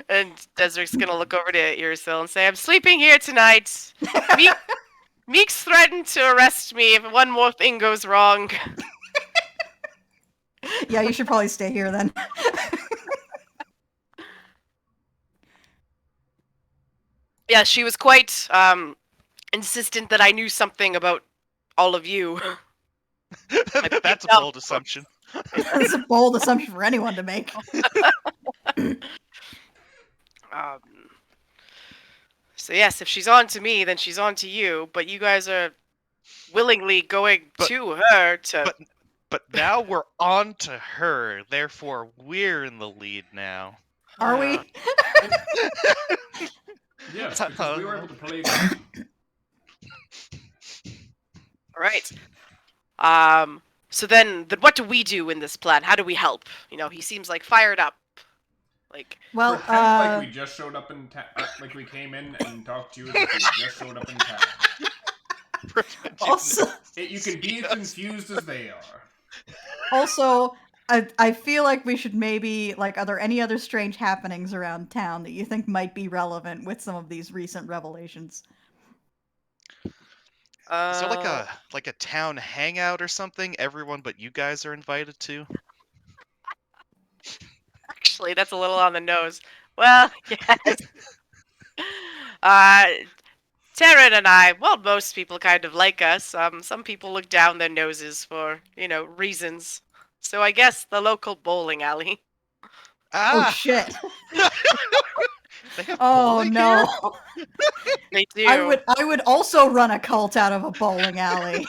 And Deseric's gonna look over to Irisil and say, I'm sleeping here tonight. Meeks threatened to arrest me if one more thing goes wrong. Yeah, you should probably stay here then. Yeah, she was quite insistent that I knew something about all of you. That's a bold assumption. That's a bold assumption for anyone to make. So yes, if she's on to me, then she's on to you. But you guys are willingly going to her to... But now we're on to her. Therefore, we're in the lead now. Are we? Yes, because we were able to play. Alright. So then what do we do in this plan? How do we help? You know, he seems like fired up. Like, Well, like we just showed up in like we came in and talked to you as if we just showed up in town. also, You can be as confused as they are. Also, I feel like we should maybe, like, are there any other strange happenings around town that you think might be relevant with some of these recent revelations? Is there like a town hangout or something? Everyone but you guys are invited to. Actually, that's a little on the nose. Well, yes. Terran and I, well, most people kind of like us. Some people look down their noses for, reasons. So I guess the local bowling alley. Oh, shit. They have Oh bowling no! here? They do. I would also run a cult out of a bowling alley.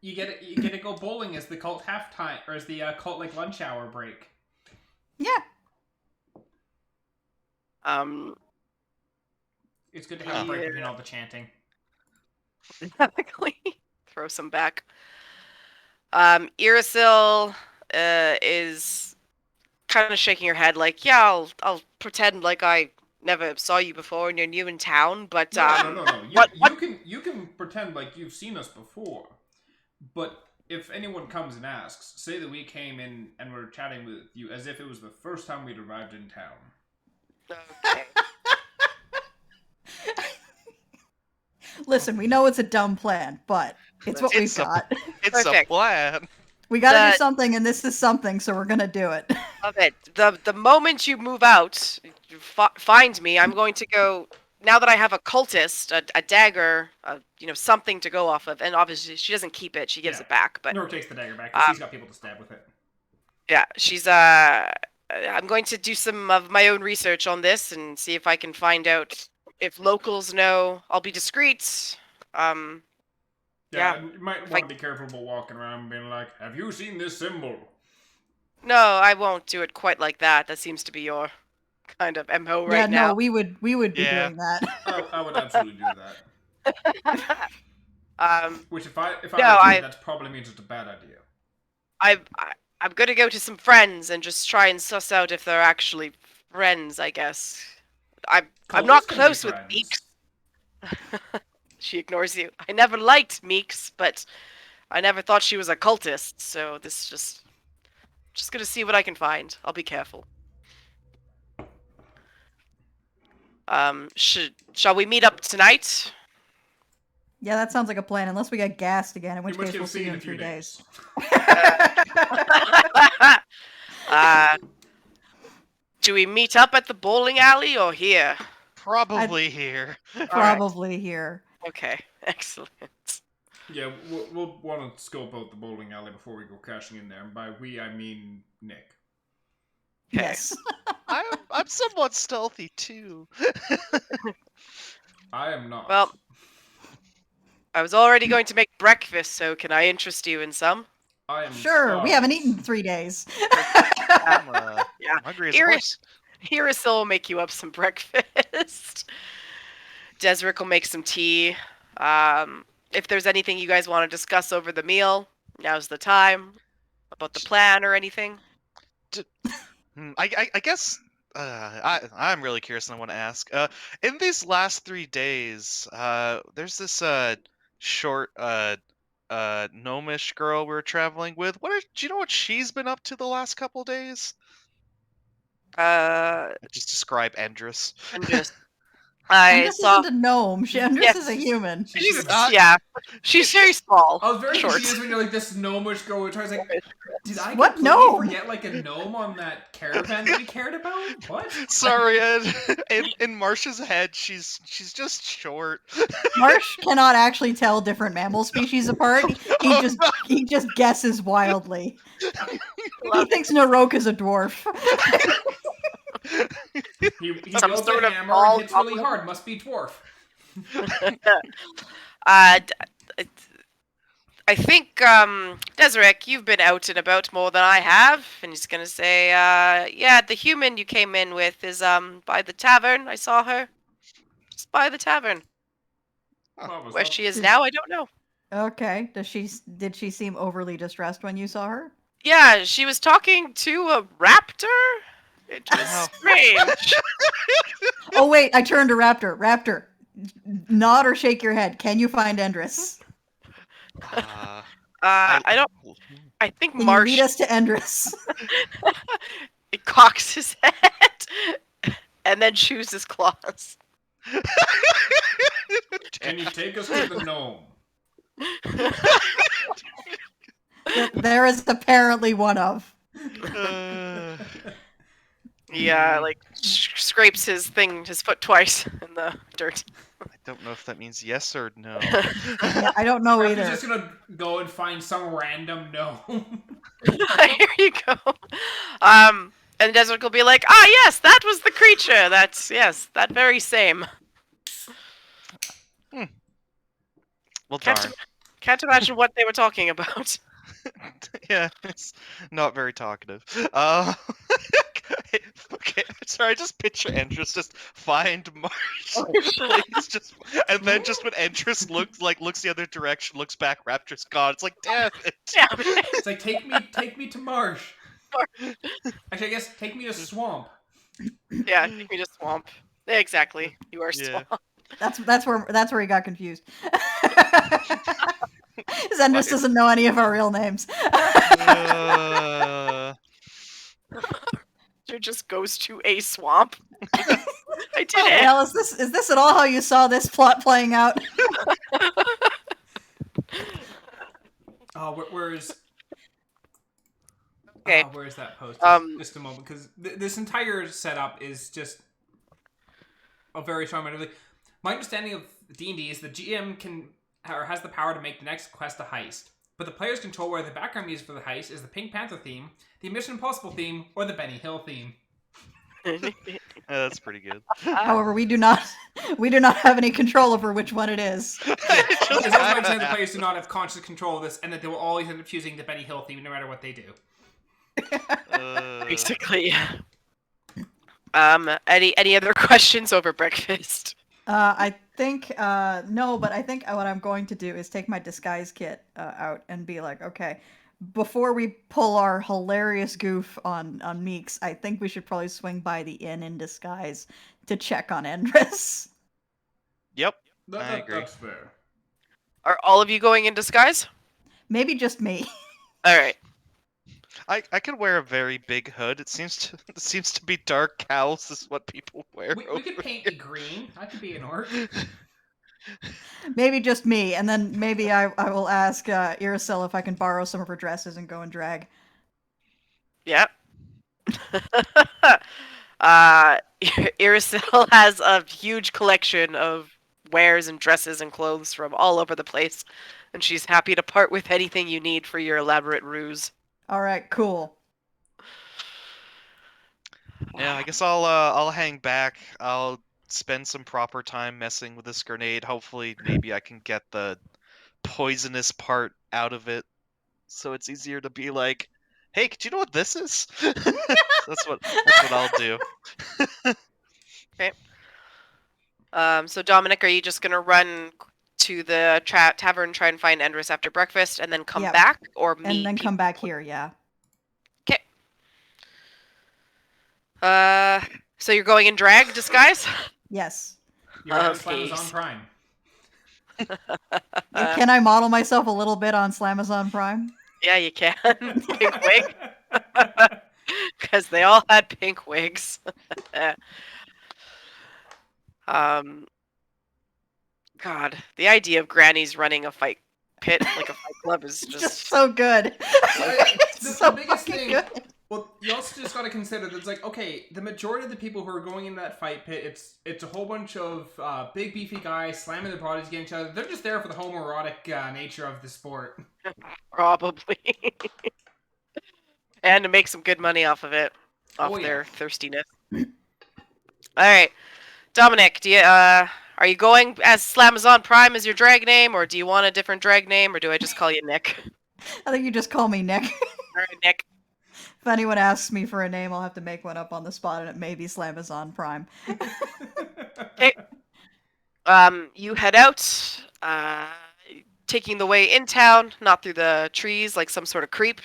You get to go bowling as the cult halftime or as the cult like lunch hour break. Yeah. It's good to have a break between all the chanting. Exactly. Throw some back. Irisil is kind of shaking her head, like, yeah, I'll pretend like I never saw you before and you're new in town, but No. You can pretend like you've seen us before, but if anyone comes and asks, say that we came in and were chatting with you as if it was the first time we'd arrived in town. Okay. Listen, we know it's a dumb plan, but it's what we've got. It's a Perfect. plan. We gotta do something, and this is something, so we're gonna do it. Love it. The moment you move out, you find me. I'm going to go. Now that I have a cultist, a dagger, something to go off of, and obviously she doesn't keep it; she gives it back. But Naroke takes the dagger back because he's got people to stab with it. yeah, she's I'm going to do some of my own research on this and see if I can find out if locals know. I'll be discreet. You might want to be careful about walking around being like, "Have you seen this symbol?" No, I won't do it quite like that. That seems to be your kind of MO right now. No, we would be doing that. I would absolutely do that. Which if I that probably means it's a bad idea. I'm gonna go to some friends and just try and suss out if they're actually friends, I guess. I'm not close with Meeks. She ignores you. I never liked Meeks, but I never thought she was a cultist, so this just gonna see what I can find. I'll be careful. Shall we meet up tonight? Yeah, that sounds like a plan, unless we get gassed again, in which case we'll see you in 3 days. Do we meet up at the bowling alley or here? Probably here. Probably here. Okay, excellent. Yeah, we'll want to scope out the bowling alley before we go crashing in there. And by we, I mean Nick. Okay. Yes. I'm somewhat stealthy too. I am not. Well, I was already going to make breakfast, so can I interest you in some? I am Sure, starved. we haven't eaten in 3 days. I'm hungry as a horse. Irisil will make you up some breakfast. Desric will make some tea. If there's anything you guys want to discuss over the meal, now's the time. About the plan or anything. I guess I'm really curious and I want to ask. In these last 3 days, there's this short gnomish girl we're traveling with. Do you know what she's been up to the last couple days? Just describe Endress. Endress isn't a gnome. Endress is a human. She's very small. I was very short. confused when you're like this gnomish girl. Which I was like, did I What completely gnome? forget like a gnome on that caravan that we cared about? What? Sorry, Ed. In Marsh's head, she's just short. Marsh cannot actually tell different mammal species apart. He just guesses wildly. He thinks Naroke is a dwarf. He Some builds sort a of hammer ball and hits really goblin. hard. Must be dwarf. I think, Desirek, you've been out and about more than I have. And he's gonna say, the human you came in with is, by the tavern. I saw her. Just by the tavern. Where she is now, I don't know. Okay. Did she seem overly distressed when you saw her? Yeah, she was talking to a raptor? It was strange. Oh wait, I turned to Raptor. Raptor, nod or shake your head. Can you find Endress? I think Can Marsh... you lead us to Endress? He cocks his head and then chews his claws. Can you take us to the gnome? There is apparently one of. He scrapes his foot twice in the dirt. don't know if that means yes or no. Yeah, I don't know Or if either. he's just gonna go and find some random gnome. Here you go. And Desert will be like, ah, yes, that was the creature. That's, yes, that very same. Well, Can't, darn. can't imagine what they were talking about. Yeah, it's not very talkative. Okay, sorry, I just picture Entrus just find Marsh, please, just, and then just when Entrus looks the other direction, looks back, Raptor's gone. It's like, damn it. Damn It's like, take me to Marsh. Actually, I guess take me to Swamp. Yeah, take me to Swamp. Exactly. You are Yeah. Swamp. That's where he got confused. Zendris doesn't know any of our real names. It just goes to a swamp. I did Oh, it. well, is this at all how you saw this plot playing out? Oh, where's Okay. where's that post? Just a moment, because this entire setup is just a very strong matter. Like, my understanding of D&D is the GM can or has the power to make the next quest a heist, but the players control where the background music for the heist is the Pink Panther theme, the Mission Impossible theme, or the Benny Hill theme. That's pretty good. However, we do not have any control over which one it is. It's also my understanding the players do not have conscious control of this, and that they will always end up choosing the Benny Hill theme no matter what they do. Basically. Any other questions over breakfast? I think no, but I think what I'm going to do is take my disguise kit out and be like, okay, before we pull our hilarious goof on Meeks, I think we should probably swing by the inn in disguise to check on Endris. Yep, I agree. That's fair. Are all of you going in disguise? Maybe just me. All right. I could wear a very big hood. It seems to be dark cowls is what people wear. We could paint it green. I could be an orc. Maybe just me, and then maybe I will ask Iracil if I can borrow some of her dresses and go and drag. Yeah. Iracil has a huge collection of wares and dresses and clothes from all over the place, and she's happy to part with anything you need for your elaborate ruse. All right, cool. Yeah, I guess I'll hang back. I'll spend some proper time messing with this grenade. Hopefully, maybe I can get the poisonous part out of it, so it's easier to be like, "Hey, do you know what this is?" That's what I'll do. Okay. So Dominic, are you just gonna run to the tavern, try and find Endris after breakfast, and then come Yeah. back, or meet And then people? come back here, yeah. Okay. So you're going in drag disguise? Yes. You're on Okay. Slamazon Prime. Can I model myself a little bit on Slamazon Prime? Yeah, you can. Pink wig, because they all had pink wigs. God, the idea of grannies running a fight pit like a fight club is It's just just so good. It's so The biggest fucking thing. good. Well, you also just got to consider that it's like, okay, the majority of the people who are going in that fight pit, it's a whole bunch of big beefy guys slamming their bodies against each other. They're just there for the homoerotic nature of the sport. probably, and to make some good money off of it, off Oh, yeah. their thirstiness. All right, Dominic, do you are you going as Slamazon Prime as your drag name, or do you want a different drag name, or do I just call you Nick? I think you just call me Nick. All right, Nick. If anyone asks me for a name, I'll have to make one up on the spot, and it may be Slamazon Prime. Okay. You head out, taking the way in town, not through the trees like some sort of creep.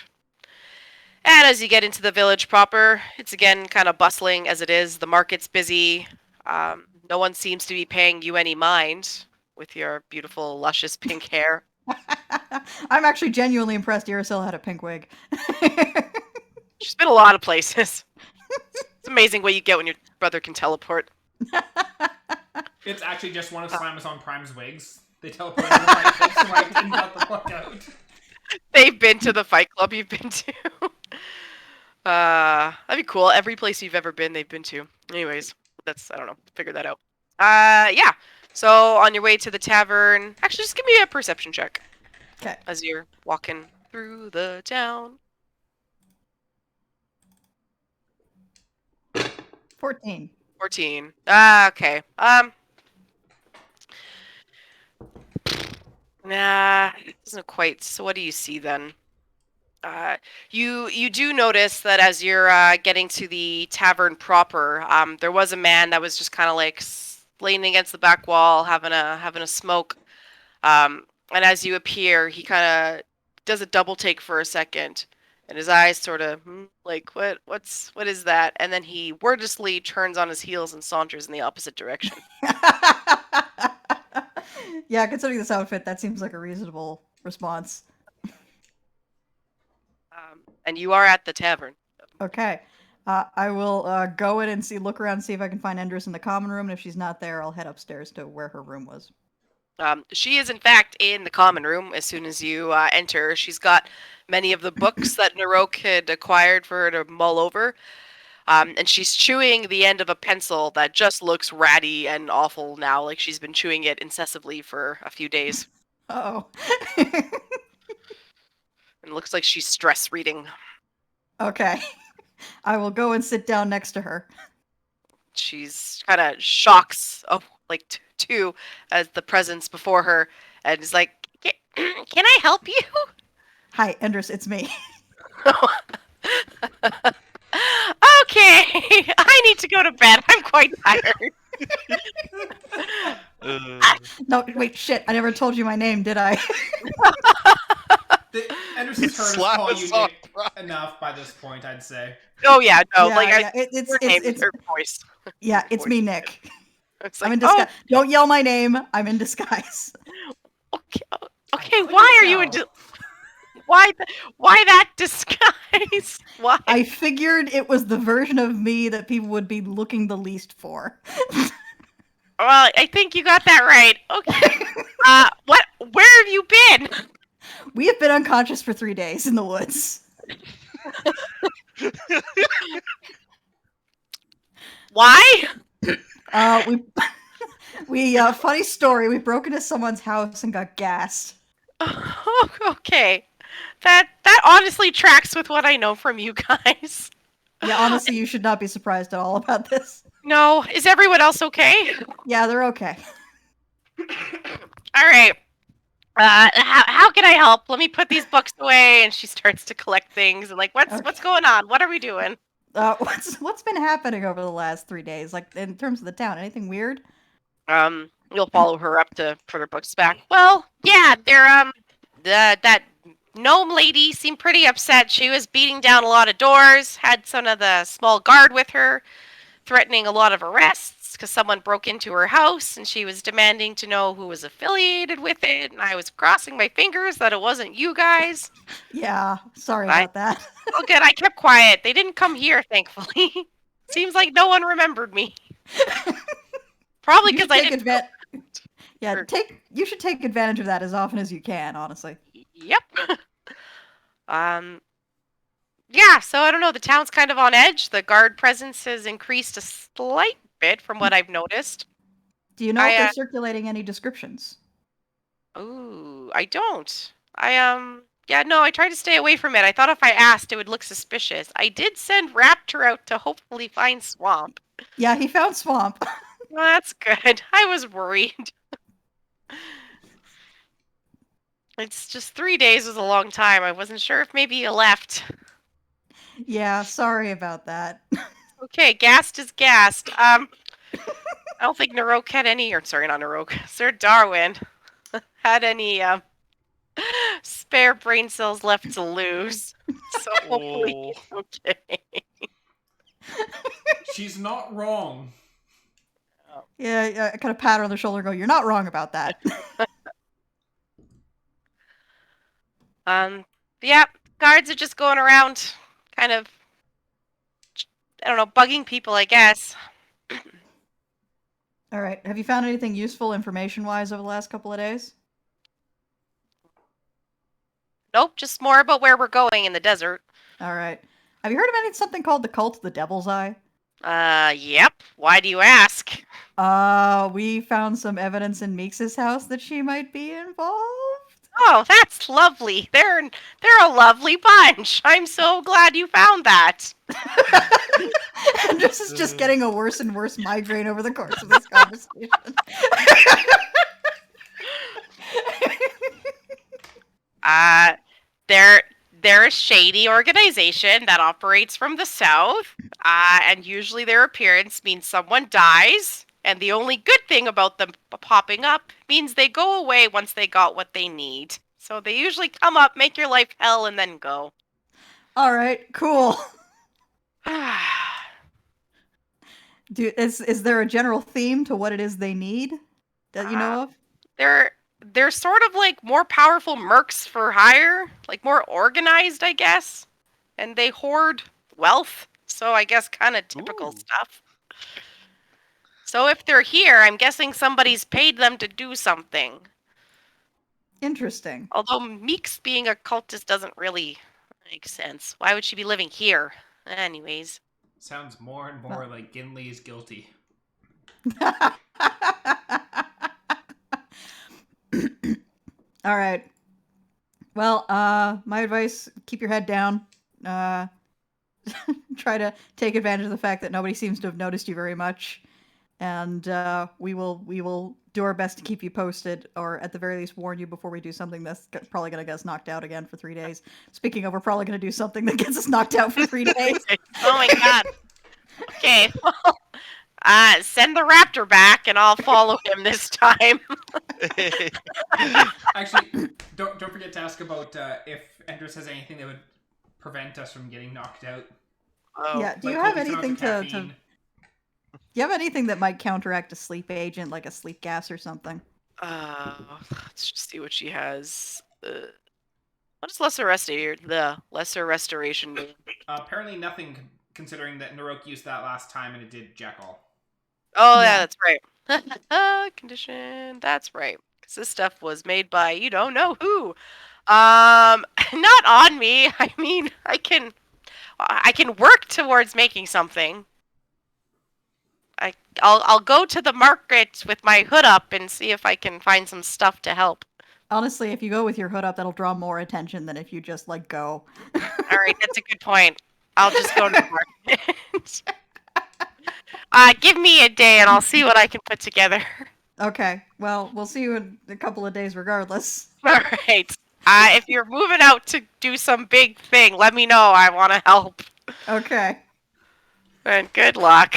And as you get into the village proper, it's again kind of bustling as it is. The market's busy. No one seems to be paying you any mind with your beautiful, luscious pink hair. I'm actually genuinely impressed Iracil had a pink wig. She's been a lot of places. It's amazing what you get when your brother can teleport. It's actually just one of Slamazon Prime's wigs. They teleported to the fight pit, so I didn't got the fuck out. They've been to the fight club you've been to. That'd be cool. Every place you've ever been, they've been to. Anyways, I don't know. Figure that out. Yeah. So on your way to the tavern, actually, just give me a perception check Okay. as you're walking through the town. 14. 14. Ah, okay. Nah, it doesn't quite. So what do you see then? You do notice that as you're getting to the tavern proper, there was a man that was just kind of like leaning against the back wall, having a smoke. And as you appear, he kind of does a double take for a second, and his eyes sort of like what is that? And then he wordlessly turns on his heels and saunters in the opposite direction. Yeah, considering this outfit, that seems like a reasonable response. And you are at the tavern. Okay. I will go in and look around and see if I can find Endress in the common room, and if she's not there, I'll head upstairs to where her room was. She is, in fact, in the common room as soon as you enter. She's got many of the books that Naroke had acquired for her to mull over. And she's chewing the end of a pencil that just looks ratty and awful now, like she's been chewing it incessantly for a few days. Uh-oh. And it looks like she's stress reading. Okay. I will go and sit down next to her. She's kind of shocks, like two, as the presence before her, and is like, "Can I help you?" Hi, Endress, it's me. Okay, I need to go to bed. I'm quite tired. No, wait, shit. I never told you my name, did I? Anderson's heard us Slap call us you off, Nick bro. enough by this point, I'd say. Oh yeah, no, Yeah, like yeah, it's her voice. Yeah, it's me, Nick. It's I'm like, in disguise. Don't yell my name. I'm in disguise. Okay, I okay. couldn't Why are you in? tell. Why that disguise? Why? I figured it was the version of me that people would be looking the least for. Well, I think you got that right. Okay. Where have you been? We have been unconscious for 3 days in the woods. Why? We funny story. We broke into someone's house and got gassed. Oh, okay. That honestly tracks with what I know from you guys. Yeah, honestly, you should not be surprised at all about this. No, is everyone else okay? Yeah, they're okay. All right. How can I help? Let me put these books away. And she starts to collect things and like, what's going on? What are we doing? What's been happening over the last 3 days? Like in terms of the town, anything weird? You'll follow her up to put her books back. Well, yeah, they're that gnome lady seemed pretty upset. She was beating down a lot of doors, had some of the small guard with her, threatening a lot of arrests because someone broke into her house and she was demanding to know who was affiliated with it. And I was crossing my fingers that it wasn't you guys. Yeah, sorry about that. Oh, good. I kept quiet. They didn't come here, thankfully. Seems like no one remembered me. Probably because I didn't. Yeah, you should take advantage of that as often as you can, honestly. Yep. Yeah, so I don't know, the town's kind of on edge. The guard presence has increased a slight bit from what I've noticed. Do you know if they're circulating any descriptions? Ooh, I don't. Yeah, no, I try to stay away from it. I thought if I asked, it would look suspicious. I did send Raptor out to hopefully find Swamp. Yeah, he found Swamp. Well, that's good. I was worried. It's just 3 days was a long time. I wasn't sure if maybe you left. Yeah, sorry about that. Okay, gassed is gassed. I don't think Naroke had any, or sorry, not Naroke, Sir Darwin had any spare brain cells left to lose. So hopefully he's okay. She's not wrong. Yeah, I kind of pat her on the shoulder and go, "You're not wrong about that." Yeah, guards are just going around, kind of, I don't know, bugging people, I guess. All right. Have you found anything useful information-wise over the last couple of days? Nope, just more about where we're going in the desert. All right. Have you heard of something called the Cult of the Devil's Eye? Yep. Why do you ask? We found some evidence in Meeks' house that she might be involved. Oh, that's lovely. They're a lovely bunch. I'm so glad you found that. And this is just getting a worse and worse migraine over the course of this conversation. They're a shady organization that operates from the south, and usually their appearance means someone dies, and the only good thing about them popping up means they go away once they got what they need. So they usually come up, make your life hell, and then go. All right, cool. Is there a general theme to what it is they need that you know of? They're sort of like more powerful mercs for hire, like more organized, I guess. And they hoard wealth, so I guess kind of typical stuff. So if they're here, I'm guessing somebody's paid them to do something. Interesting. Although Meeks being a cultist doesn't really make sense. Why would she be living here? Anyways. Sounds more and more like Gimli is guilty. All right. Well, my advice, keep your head down. Try to take advantage of the fact that nobody seems to have noticed you very much. And we will do our best to keep you posted, or at the very least warn you before we do something that's probably going to get us knocked out again for 3 days. Speaking of, we're probably going to do something that gets us knocked out for 3 days. Oh my god. Okay, well, send the raptor back and I'll follow him this time. Actually, don't forget to ask about if Endress has anything that would prevent us from getting knocked out. Oh. Yeah, do Like you have copious amounts anything of to... caffeine. Do you have anything that might counteract a sleep agent, like a sleep gas or something? Let's just see what she has. What is lesser restoration? The lesser restoration do? Apparently nothing, considering that Naroke used that last time and it did jack all. Oh Yeah. yeah, that's right. Condition. That's right. Because this stuff was made by you don't know who. Not on me. I mean, I can work towards making something. I'll go to the market with my hood up and see if I can find some stuff to help. Honestly, if you go with your hood up, that'll draw more attention than if you just, like, go. All right, that's a good point. I'll just go to the market. Give me a day and I'll see what I can put together. Okay, well, we'll see you in a couple of days regardless. All right. If you're moving out to do some big thing, let me know. I want to help. Okay. And good luck.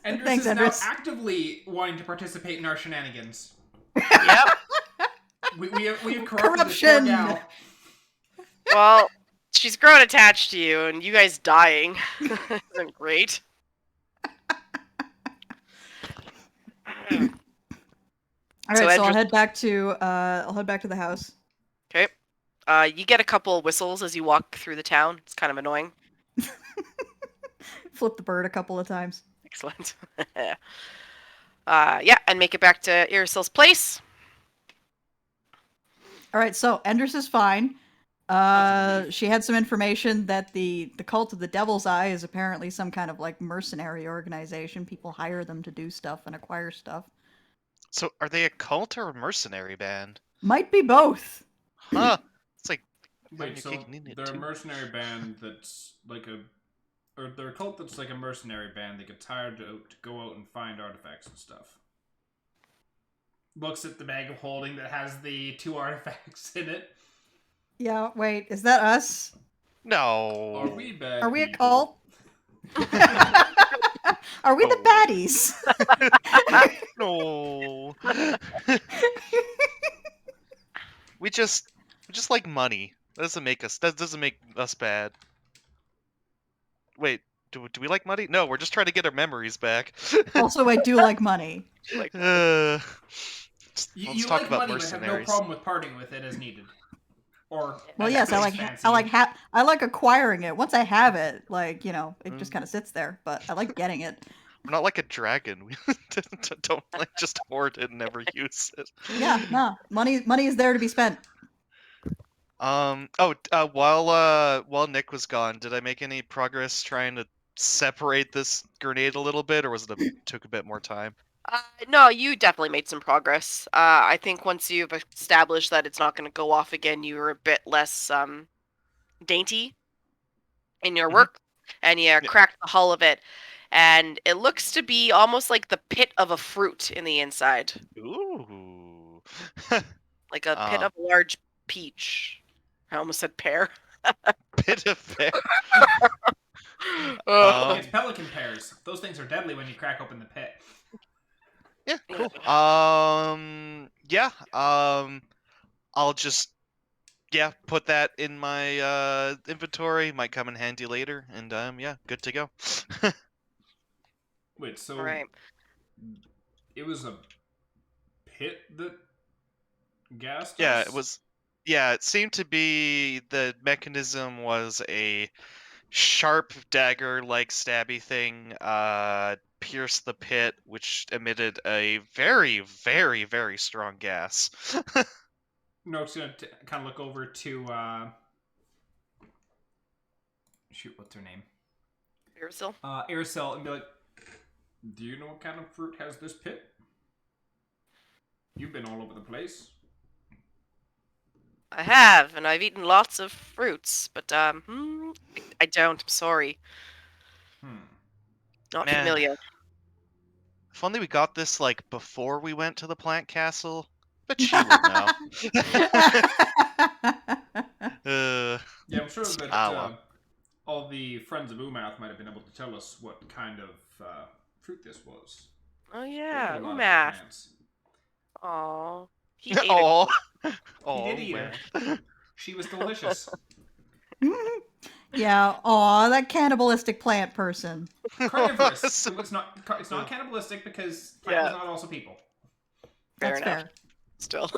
Endress Thanks, is Endress. now actively wanting to participate in our shenanigans. Yep. We have corrupted this poor Corruption. gal. Well, she's grown attached to you, and you guys dying isn't great. All right, so I'll head back to the house. Okay. You get a couple whistles as you walk through the town. It's kind of annoying. Flip the bird a couple of times. Excellent. Yeah, and make it back to Irisil's place. All right, so Endress is fine. She had some information that the cult of the Devil's Eye is apparently some kind of like mercenary organization. People hire them to do stuff and acquire stuff. So, are they a cult or a mercenary band? Might be both. Huh. It's like... Wait, so they're a mercenary band that's like or they're a cult that's like a mercenary band that gets hired to go out and find artifacts and stuff. Looks at the bag of holding that has the 2 artifacts in it. Yeah, wait, is that us? No. Are we bad? Are we a people? cult? Are we the baddies? No. we just like money. That doesn't make us bad. Wait, do we like money? No, we're just trying to get our memories back. Also, I do like money. Like, You talk like about money, but have no mercenaries. problem with parting with it as needed. Or Well, as yes, I everybody's fancy. like acquiring it. Once I have it, like, you know, it just kind of sits there. But I like getting it. We're not like a dragon. We don't like just hoard it and never use it. Yeah, no, money is there to be spent. While Nick was gone, did I make any progress trying to separate this grenade a little bit, or took a bit more time? No, you definitely made some progress. I think once you've established that it's not going to go off again, you were a bit less dainty in your Mhm. work, and you Yeah. cracked the hull of it, and it looks to be almost like the pit of a fruit in the inside, Ooh. like a pit of a large peach. I almost said pear. Bit of pear. It's pelican pears. Those things are deadly when you crack open the pit. Yeah, cool. Yeah. I'll just put that in my inventory. Might come in handy later, and yeah, good to go. Wait, so Right. it was a pit that gassed Yeah, us? it was. Yeah, it seemed to be the mechanism was a sharp dagger-like stabby thing. Pierced the pit, which emitted a very, very, very strong gas. Noak's gonna kind of look over to shoot, what's her name? Irisel? Irisel, and be like, do you know what kind of fruit has this pit? You've been all over the place. I have, and I've eaten lots of fruits, but I don't. I'm sorry. Not Man. familiar. If only we got this like before we went to the plant castle. But she would know. Yeah, I'm sure that well. all the friends of Umouth might have been able to tell us what kind of fruit this was. Oh They yeah, ate a lot of the Umath. plants. Aww. He ate it. Oh, He did eat her. She was delicious. Yeah, aw, that cannibalistic plant person. Carnivorous. It's not cannibalistic because plant was not also people. Fair That's enough. fair. Still.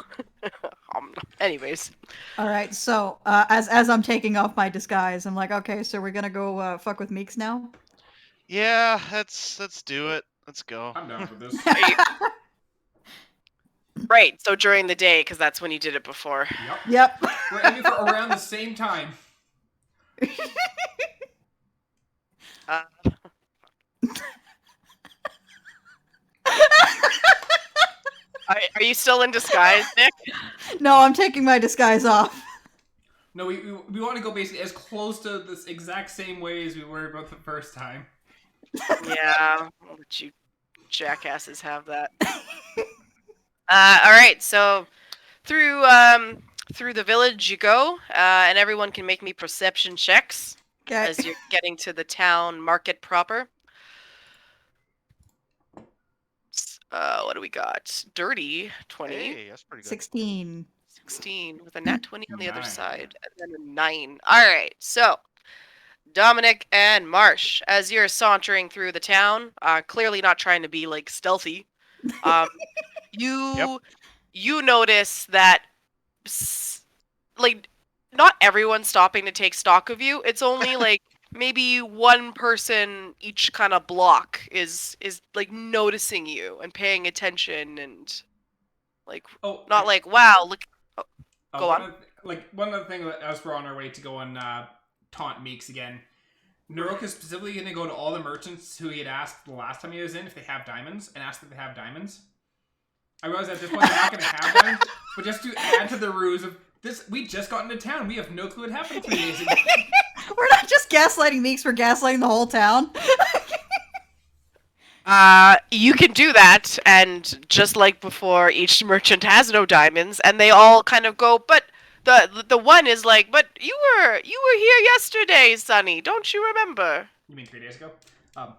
Anyways. All right, so as I'm taking off my disguise, I'm like, okay, so we're gonna go fuck with Meeks now. Yeah, let's do it. Let's go. I'm down for this. Right, so during the day, because that's when you did it before. Yep. We're aiming for around the same time. Are you still in disguise, Nick? No, I'm taking my disguise off. No, we want to go basically as close to this exact same way as we were about the first time. Yeah, I'll let you jackasses have that. All right, so through the village you go, and everyone can make me perception checks as you're getting to the town market proper. What do we got? Dirty 20. Hey, that's pretty good. 16. 16 with a nat 20 on the other 9. side, and then a 9. All right, so Dominic and Marsh, as you're sauntering through the town, clearly not trying to be like stealthy, you notice that like not everyone's stopping to take stock of you. It's only like maybe one person each kind of block is like noticing you and paying attention and like not like wow look. Go on. One other thing, as we're on our way to go and taunt Meeks again, Naroke is specifically going to go to all the merchants who he had asked the last time he was in if they have diamonds, and ask if they have diamonds. I realize at this point they're not going to have diamonds, but just to add to the ruse of this, we just got into town. We have no clue what happened 3 days ago. We're not just gaslighting Meeks, we're gaslighting the whole town. You can do that, and just like before, each merchant has no diamonds, and they all kind of go, but the one is like, but you were here yesterday, Sonny, don't you remember? You mean 3 days ago? I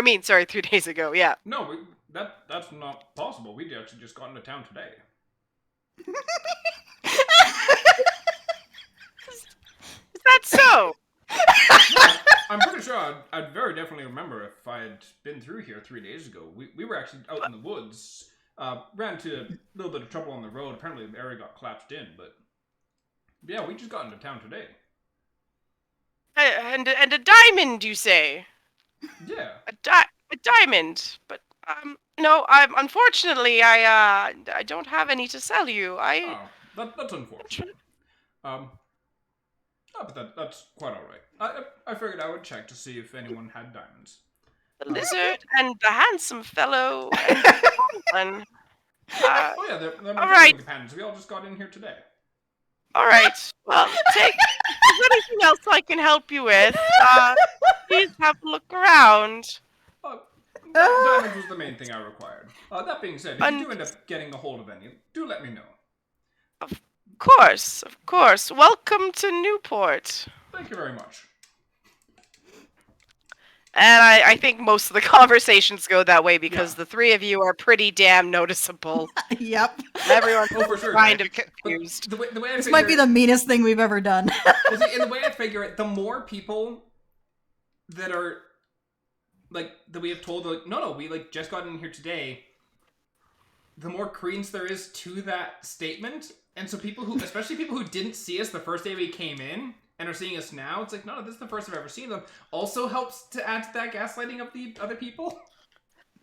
mean, sorry, 3 days ago, yeah. No, that's not possible. We actually just got into town today. Is that so? I'm pretty sure I'd very definitely remember if I had been through here 3 days ago. We were actually out in the woods. Ran into a little bit of trouble on the road. Apparently the area got collapsed in, but yeah, we just got into town today. And a diamond, you say? Yeah. A diamond, but no, unfortunately I don't have any to sell you. That's unfortunate. Oh, but that's quite all right. I figured I would check to see if anyone had diamonds. The lizard and the handsome fellow and Oh yeah, they're my all right. companions. We all just got in here today. All right. Well, if there's anything else I can help you with, please have a look around. Diamonds was the main thing I required. That being said, if you And- do end up getting a hold of any, do let me know. Of course. Welcome to Newport. Thank you very much. And I think most of the conversations go that way because Yeah. the three of you are pretty damn noticeable. Yep. Everyone's Oh, for sure. kind man. of confused. The way I This might be figure the meanest thing we've ever done. Well, see, in the way I figure it, the more people that are like that we have told, like, no, we like just got in here today. The more credence there is to that statement, and so people who, especially people who didn't see us the first day we came in and are seeing us now, it's like, no, this is the first I've ever seen them. Also helps to add to that gaslighting of the other people.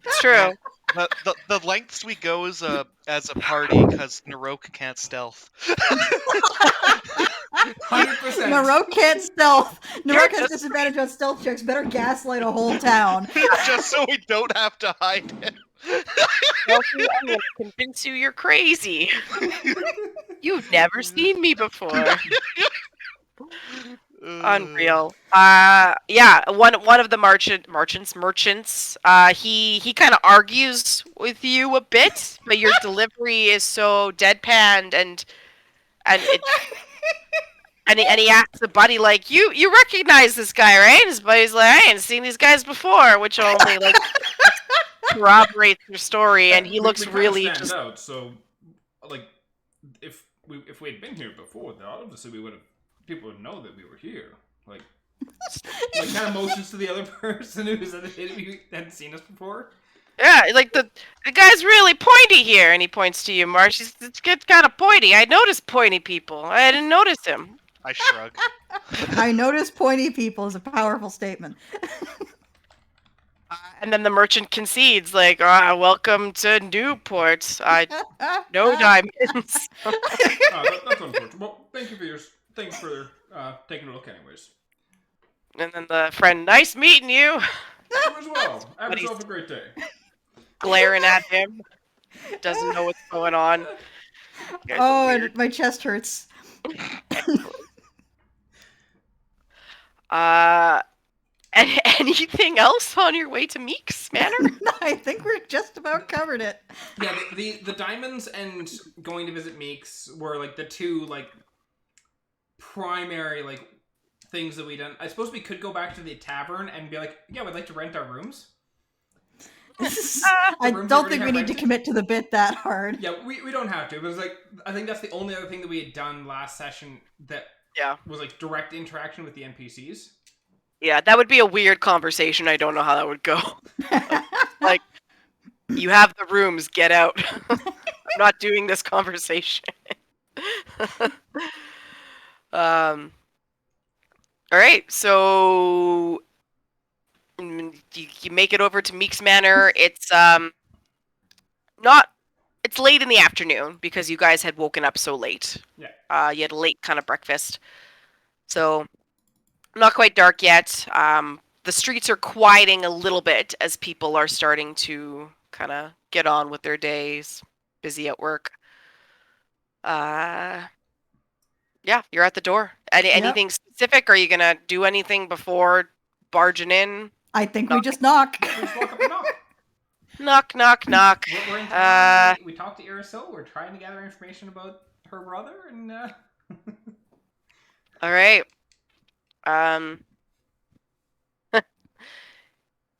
It's true. The lengths we go as a party because Naroke can't stealth. 100%. Naroke can't stealth. Naroke has just- disadvantage on stealth checks. Better gaslight a whole town. Just so we don't have to hide him. Kelsey, I'm gonna convince you you're crazy. You've never seen me before. Unreal. Yeah, one of the merchants. He kind of argues with you a bit, but your delivery is so deadpanned and he asks the buddy like, you recognize this guy, right? His buddy's like, I ain't seen these guys before, which only like corroborates your story, and he looks we kinda really stand just out. So, like, if we had been here before, then obviously people would know that we were here. Like kind of motions to the other person who hadn't seen us before. yeah, like the guy's really pointy here, and he points to you, Marsh. It's kind of pointy. I noticed pointy people. I didn't notice him. I shrug. I notice pointy people is a powerful statement. And then the merchant concedes, like, welcome to Newport. No diamonds. That's unfortunate. Well, thanks for taking a look, anyways. And then the friend, nice meeting you, You as well. Have Buddies. yourself a great day. glaring at him. Doesn't know what's going on. You guys are Oh, weird. and my chest hurts. And anything else on your way to Meeks Manor? I think we're just about covered it. Yeah, the diamonds and going to visit Meeks were like the two like primary like things that we done. I suppose we could go back to the tavern and be like, yeah, we'd like to rent our rooms. I rooms don't already think we have need to rented? commit to the bit that hard. Yeah, we don't have to. It was like I think that's the only other thing that we had done last session that Yeah. was like direct interaction with the NPCs. Yeah, that would be a weird conversation. I don't know how that would go. Like, you have the rooms, get out. I'm not doing this conversation. All right, so you make it over to Meeks Manor. It's it's late in the afternoon because you guys had woken up so late. Yeah. You had a late kind of breakfast, so not quite dark yet. The streets are quieting a little bit as people are starting to kind of get on with their days, busy at work. Yeah, you're at the door. Anything specific? Are you gonna do anything before barging in? I think we just knock. We just walk up and knock. Knock, knock, knock. We're in town. We talked to Irisol. We're trying to gather information about her brother, and All right.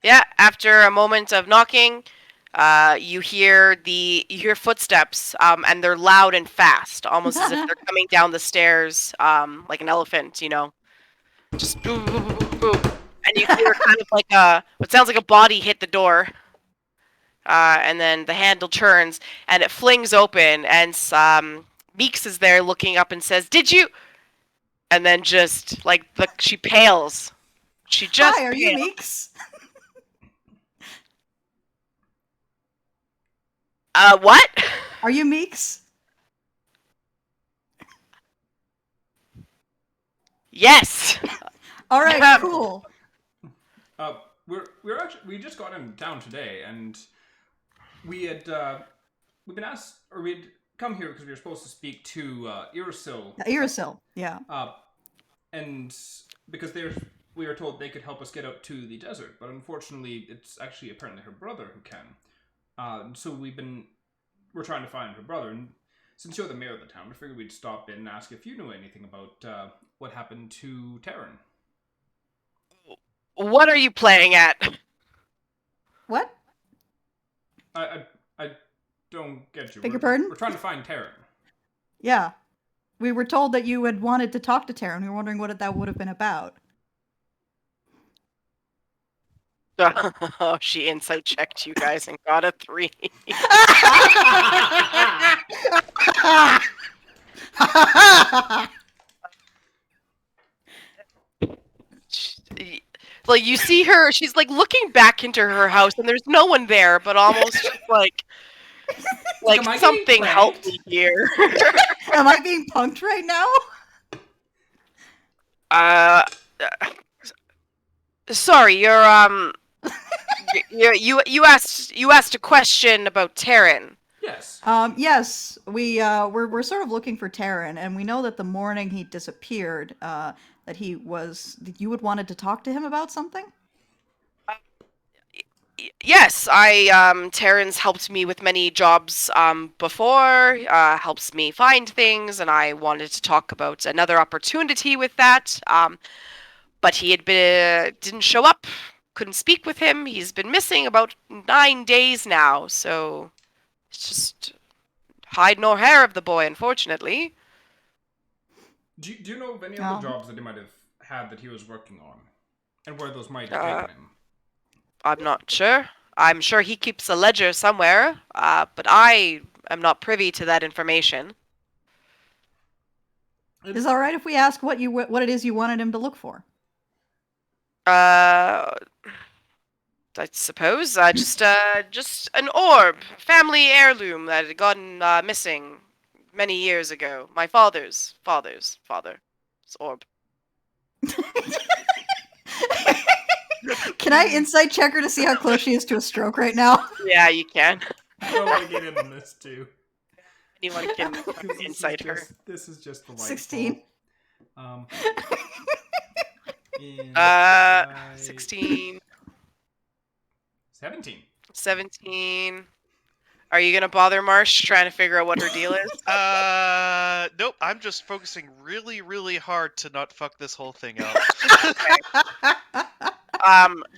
Yeah, after a moment of knocking, you hear footsteps, and they're loud and fast, almost as if they're coming down the stairs, like an elephant, you know. Just boom, boom, boom, boom, boom. And you hear kind of like what sounds like a body hit the door. And then the handle turns, and it flings open, and Meeks is there looking up and says, "Did you?" And then just like she pales. She just Hi, are you pales. Meeks? What? Are you Meeks? Yes. All right, cool. We just got in town today, and we'd been asked, or we'd come here because we were supposed to speak to Irasil. Irasil, yeah. And because we were told they could help us get out to the desert, but unfortunately, it's actually apparently her brother who can. So we're trying to find her brother, and since you're the mayor of the town, I figured we'd stop in and ask if you knew anything about what happened to Taryn. What are you playing at? What? I don't get you. Beg your pardon? We're trying to find Taryn. Yeah. We were told that you had wanted to talk to Taryn. We were wondering what that would have been about. Oh, she insight checked you guys and got a 3. Like, you see her, she's like looking back into her house and there's no one there, but almost just like Am I something getting helped pranked? me here. Am I being punked right now? Sorry, you asked a question about Taryn. Yes. Yes, we're sort of looking for Taryn, and we know that the morning he disappeared, that you had wanted to talk to him about something? Yes, Taryn's helped me with many jobs before, helps me find things, and I wanted to talk about another opportunity with that. But he didn't show up, couldn't speak with him. He's been missing about 9 days now, so it's just hide nor hair of the boy, unfortunately. Do you know of any other jobs that he might have had that he was working on, and where those might have taken him? I'm not sure. I'm sure he keeps a ledger somewhere, but I am not privy to that information. Is it all right if we ask what it is you wanted him to look for? I suppose just an orb, family heirloom that had gone missing many years ago. My father's father's orb. Can I insight check her to see how close she is to a stroke right now? Yeah, you can. I want to get in on this too. Anyone can insight her. This is just delightful. 16. 16. 17. 17. Are you gonna bother Marsh trying to figure out what her deal is? Nope. I'm just focusing really, really hard to not fuck this whole thing up.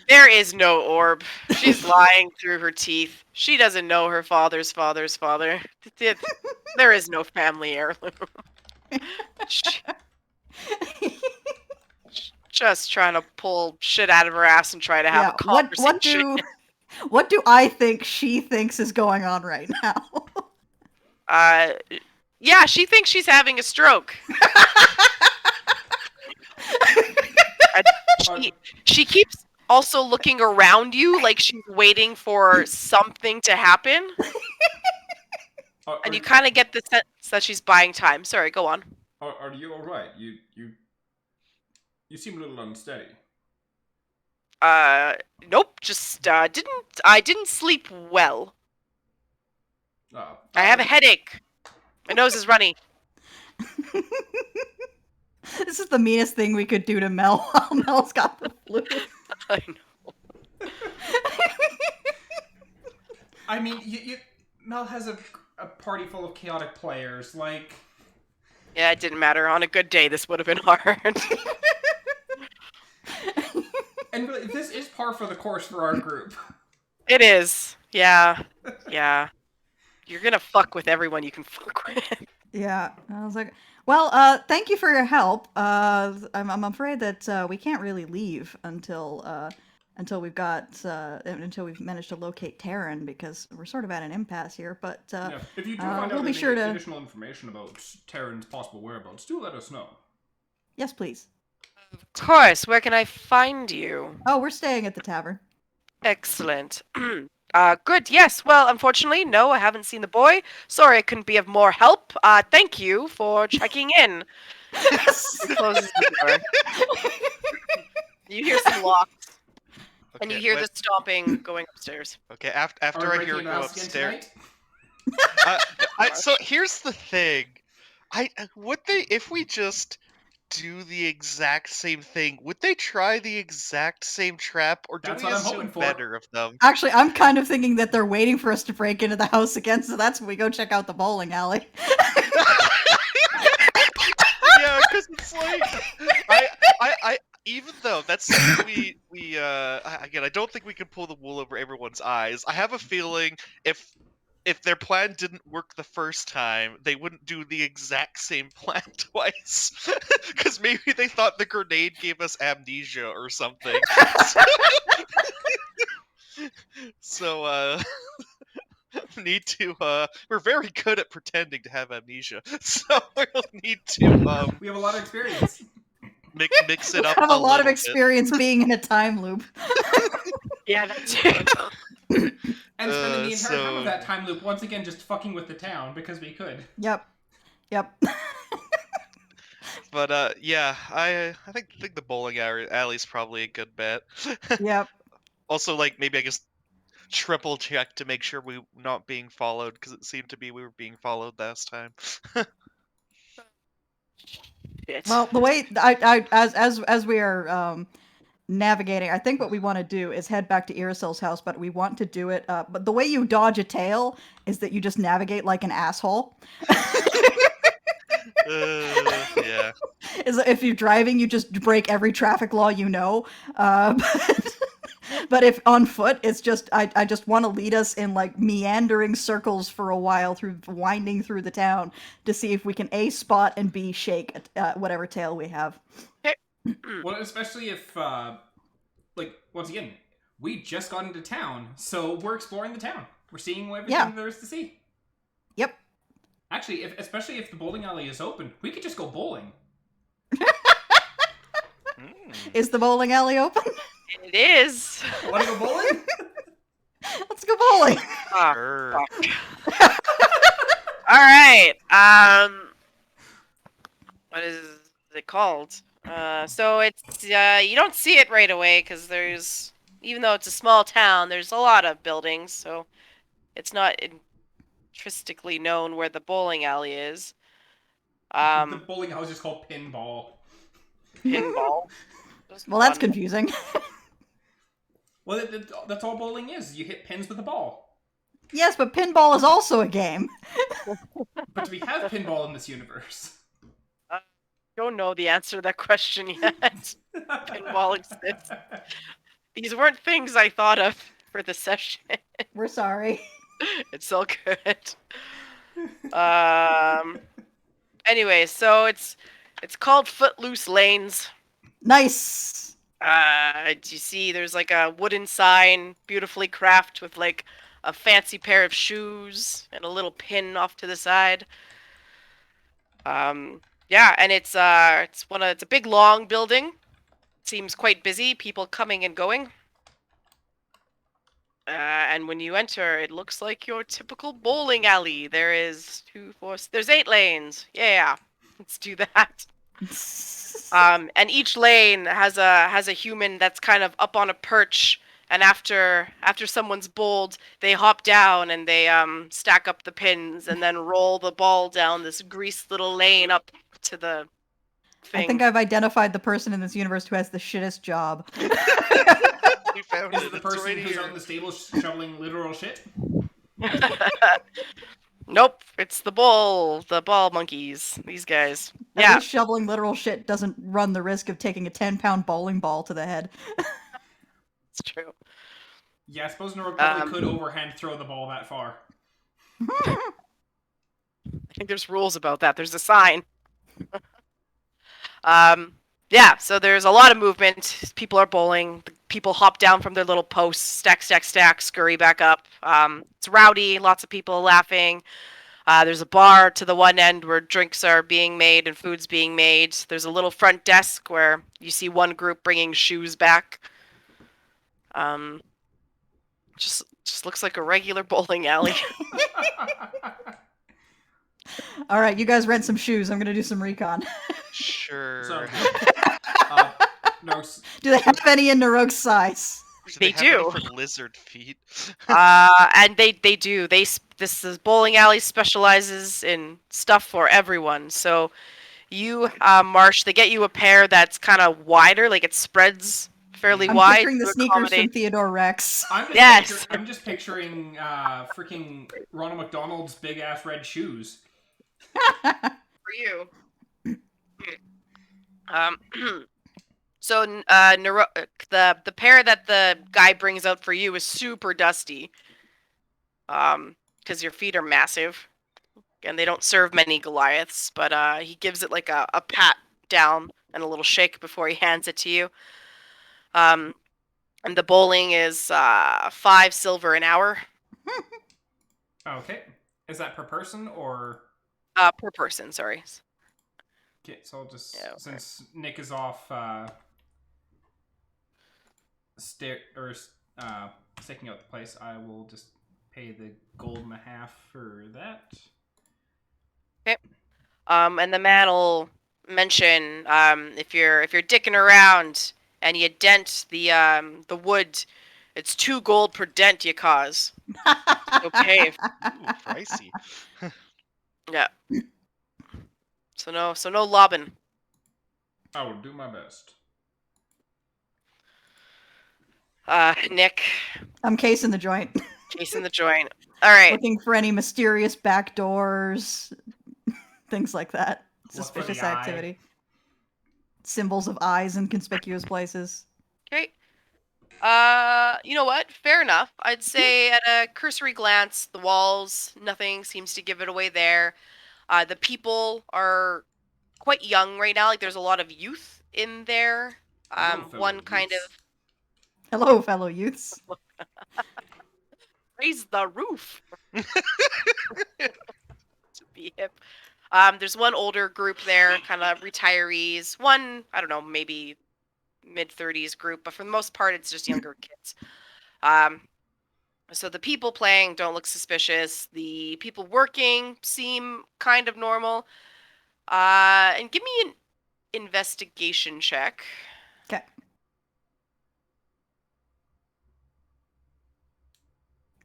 There is no orb. She's lying through her teeth. She doesn't know her father's father's father. There is no family heirloom. Just trying to pull shit out of her ass and try to have a conversation. What do I think she thinks is going on right now? Yeah, she thinks she's having a stroke. She keeps also looking around you like she's waiting for something to happen. And you kind of get the sense that she's buying time. Sorry, go on. Are you all right? You seem a little unsteady. Nope. Just I didn't sleep well. I have a headache. My nose is runny. This is the meanest thing we could do to Mel while Mel's got the flu. I know. I mean, Mel has a party full of chaotic players. Like, yeah, it didn't matter. On a good day, this would have been hard. And really, this is par for the course for our group. It is. Yeah. Yeah. You're gonna fuck with everyone you can fuck with. Yeah. I was like, well, thank you for your help. I'm afraid that we can't really leave until we've managed to locate Taryn, because we're sort of at an impasse here. But if you do find we'll out be any sure to... additional information about Taryn's possible whereabouts, do let us know. Yes, please. Of course. Where can I find you? Oh, we're staying at the tavern. Excellent. Good. Yes. Well, unfortunately, no, I haven't seen the boy. Sorry I couldn't be of more help. Thank you for checking in. He closes the door. You hear some locks, and you Okay, hear the stomping going upstairs. Okay, Are after we I breaking hear into her the go house again upstairs. tonight? So here's the thing. Would they, if we just do the exact same thing, would they try the exact same trap, or do That's we what I'm assume hoping for. better of them? Actually, I'm kind of thinking that they're waiting for us to break into the house again, so that's when we go check out the bowling alley. Yeah, because it's like I even though that's something again, I don't think we can pull the wool over everyone's eyes. I have a feeling if their plan didn't work the first time, they wouldn't do the exact same plan twice. Because maybe they thought the grenade gave us amnesia or something. So need to we're very good at pretending to have amnesia. So we'll need to We have a lot of experience. mix it We up have a lot of little bit. experience being in a time loop. Yeah, that's it. And spending the entire time of So- that time loop once again just fucking with the town because we could. Yep. But yeah, I think the bowling alley's probably a good bet. Yep. Also, like maybe I guess triple check to make sure we not being followed, because it seemed to be we were being followed last time. Shit. Well, the way as we are navigating, I think what we want to do is head back to Irasil's house, but we want to do it. But the way you dodge a tail is that you just navigate like an asshole. Yeah. Is if you're driving, you just break every traffic law you know. But if on foot, it's just I just want to lead us in like meandering circles for a while winding through the town to see if we can A, spot, and B, shake whatever tail we have. Well, especially if, like, once again, we just got into town, so we're exploring the town. We're seeing everything there is to see. Yep. Actually, especially if the bowling alley is open, we could just go bowling. Is the bowling alley open? It is. Want to go bowling? Let's go bowling. Ah, Sure. fuck. All right. What is it called? So it's you don't see it right away because even though it's a small town, there's a lot of buildings, so it's not intrinsically known where the bowling alley is. The bowling alley is just called Pinball. Pinball. Just Well, that's fun. confusing. Well, that's all bowling is. You hit pins with a ball. Yes, but pinball is also a game. But do we have pinball in this universe? Don't know the answer to that question yet. Pinball exists. These weren't things I thought of for the session. We're sorry. It's all good. Anyway, so it's called Footloose Lanes. Nice. You see there's like a wooden sign, beautifully crafted with like a fancy pair of shoes and a little pin off to the side. Yeah, and it's a big long building. Seems quite busy, people coming and going. And when you enter, it looks like your typical bowling alley. There is there's 8 lanes. Yeah, let's do that. And each lane has a human that's kind of up on a perch, and after someone's bowled, they hop down and they stack up the pins and then roll the ball down this greased little lane up to the thing. I think I've identified the person in this universe who has the shittest job. We found Is it. it the It's person right who's here. on the stable shoveling literal shit? Nope, it's the ball monkeys. These guys. At Yeah. least shoveling literal shit doesn't run the risk of taking a 10-pound bowling ball to the head. It's true. Yeah, I suppose Naroke probably could overhand throw the ball that far. I think there's rules about that. There's a sign. Yeah, so there's a lot of movement. People are bowling. People hop down from their little posts, stack, scurry back up. It's rowdy, lots of people laughing. There's a bar to the one end where drinks are being made and food's being made. There's a little front desk where you see one group bringing shoes back. Just looks like a regular bowling alley. All right, you guys rent some shoes. I'm gonna do some recon. Sure. So, no, Do they have any in Naroke's size? They have any do. for lizard feet. And they do. This is bowling alley specializes in stuff for everyone. So you, Marsh, they get you a pair that's kind of wider, like it spreads fairly I'm wide picturing the to sneakers from accommodate. Theodore Rex. Yes. I'm just picturing freaking Ronald McDonald's big ass red shoes. For you. So the pair that the guy brings out for you is super dusty. Because your feet are massive, and they don't serve many Goliaths. But he gives it like a pat down and a little shake before he hands it to you. And the bowling is 5 silver an hour. Okay, is that per person or? Per person, sorry. Okay, so I'll just Yeah, okay. since Nick is off staking out the place, I will just pay the gold and a half for that. Okay. And the man will mention if you're dicking around and you dent the wood, it's 2 gold per dent you cause. Okay. Ooh, pricey. Yeah. So no lobbing. I will do my best. Nick, I'm casing the joint, casing the joint. All right. looking for any mysterious back doors, things like that. Look for the Suspicious eye. activity. Symbols of eyes in conspicuous places. Okay. You know what? Fair enough. I'd say at a cursory glance, the walls, nothing seems to give it away there. The people are quite young right now. Like there's a lot of youth in there. Hello, fellow One kind youths. of Hello, fellow youths. raise the roof. To be hip. There's one older group there, kind of retirees. One, I don't know, maybe mid-30s group, but for the most part, it's just younger kids. So the people playing don't look suspicious. The people working seem kind of normal. And give me an investigation check. Okay.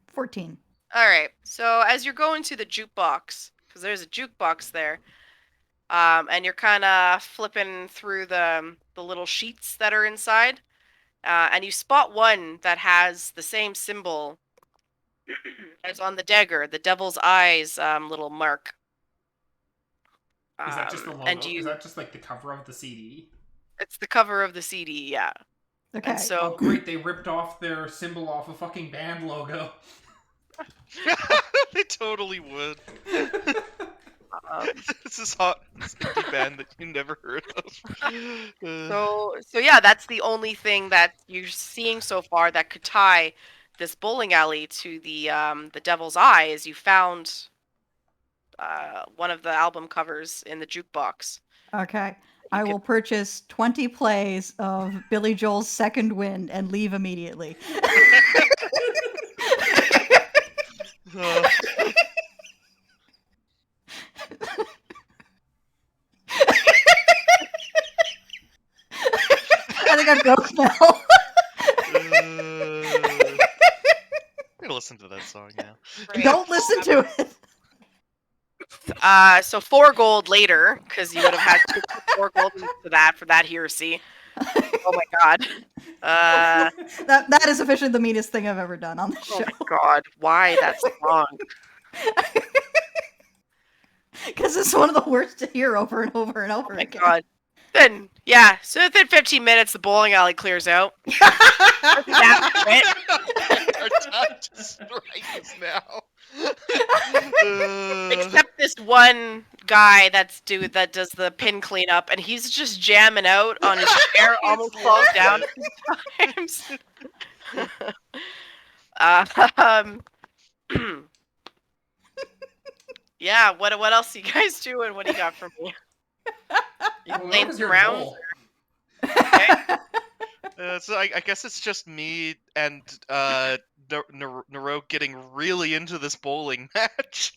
14. All right. So as you're going to the jukebox, because there's a jukebox there, and you're kind of flipping through the little sheets that are inside, and you spot one that has the same symbol as on the dagger, the devil's eyes little mark. Is that just the logo? And Is that just like the cover of the CD? It's the cover of the CD, yeah. Okay. And so Oh great, they ripped off their symbol off a fucking band logo. They totally would. um, This is hot. This indie band that you never heard of. so yeah, that's the only thing that you're seeing so far that could tie this bowling alley to the devil's eye. Is you found one of the album covers in the jukebox. Okay. I will purchase 20 plays of Billy Joel's Second Wind and leave immediately. I think I broke Mel. I'm gonna listen to that song now. Don't listen to it. So 4 gold later, because you would have had to put 4 gold into that for that heresy. Oh my god. That is officially the meanest thing I've ever done on the Oh show. my god. Why that song? Because it's one of the worst to hear over and over and over Oh my again. god. Then, yeah, so within 15 minutes, the bowling alley clears out. That's it. Our time to strike is now. Except this one guy that does the pin cleanup, and he's just jamming out on his chair, almost falls down a few times. Yeah, what else are you guys doing? What do you got for me? You Well, playing that was some your rounds? goal. So I guess it's just me and Naroke getting really into this bowling match.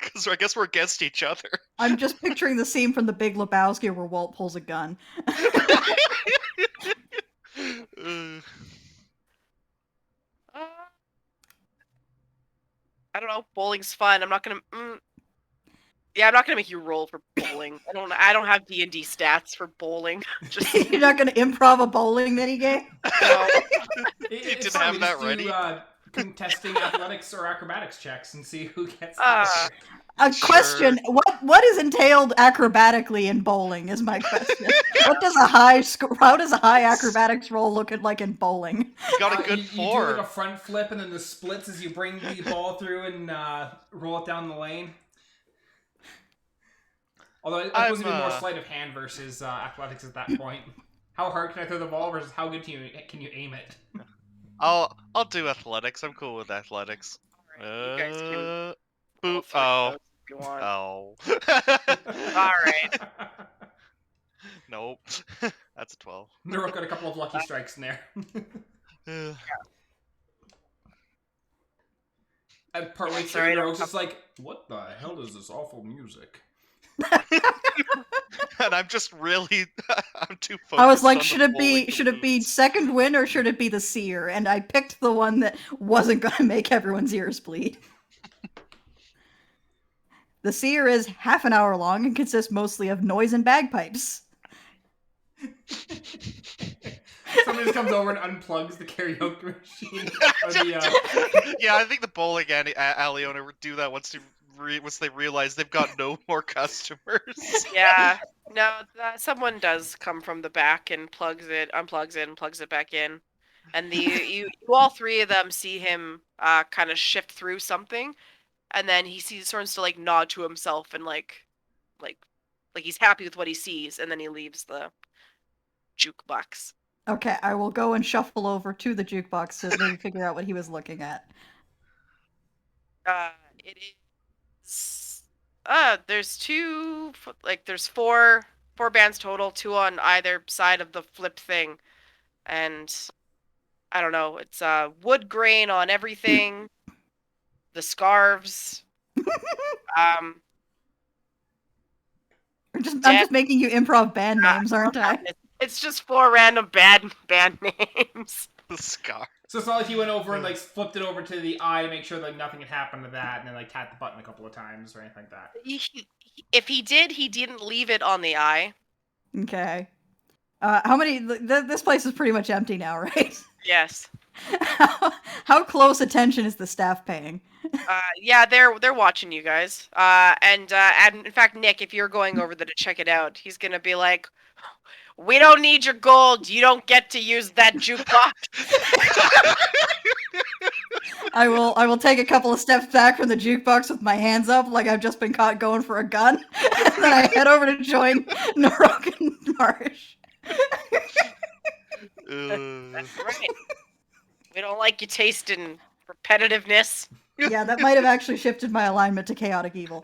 Because I guess we're against each other. I'm just picturing the scene from The Big Lebowski where Walt pulls a gun. I don't know. Bowling's fun. I'm not gonna. Yeah, I'm not gonna make you roll for bowling. I don't have D&D stats for bowling. Just You're not going to improv a bowling minigame? no. It's didn't fun, have we that just ready. do, contesting athletics or acrobatics checks and see who gets Ah. A question: What is entailed acrobatically in bowling? Is my question. What does a high how does a high acrobatics roll look like in bowling? You got a good you 4. do like a front flip and then the splits as you bring the ball through and roll it down the lane. Although it's supposed to be more sleight of hand versus athletics at that point. How hard can I throw the ball versus how good can you aim it? I'll do athletics. I'm cool with athletics. You guys can Boop. roll if you want. Oh. Alright. Nope. That's a 12. Naroke got a couple of lucky strikes in there. And partway through, Sorry, Naroke's just like, what the hell is this awful music? And I'm just really, I'm too focused. I was like, on should the it be bowling second win or should it be the seer? And I picked the one that wasn't going to make everyone's ears bleed. The seer is half an hour long and consists mostly of noise and bagpipes. Somebody just comes over and unplugs the karaoke machine. Or Yeah, I think the bowling alley owner would do that once they realize they've got no more customers. Yeah. No, someone does come from the back and unplugs it, and plugs it back in. And you all three of them see him kind of shift through something, and then he starts to like nod to himself and like he's happy with what he sees, and then he leaves the jukebox. Okay, I will go and shuffle over to the jukebox to maybe figure out what he was looking at. It is. There's four bands total, 2 on either side of the flip thing, and I don't know. It's wood grain on everything. The scarves. I'm just making you improv band names, aren't I? It's just 4 random band names. The scar. So it's not like he went over and like flipped it over to the eye to make sure that nothing had happened to that, and then like tapped the button a couple of times or anything like that. If he did, he didn't leave it on the eye. Okay. How many? This place is pretty much empty now, right? Yes. How close attention is the staff paying? Yeah, they're watching you guys. And in fact, Nick, if you're going over there to check it out, he's gonna be like, "We don't need your gold. You don't get to use that jukebox." I will take a couple of steps back from the jukebox with my hands up, like I've just been caught going for a gun, and then I head over to join Naroke and Marsh. That's right. We don't like your taste in repetitiveness. Yeah, that might have actually shifted my alignment to chaotic evil.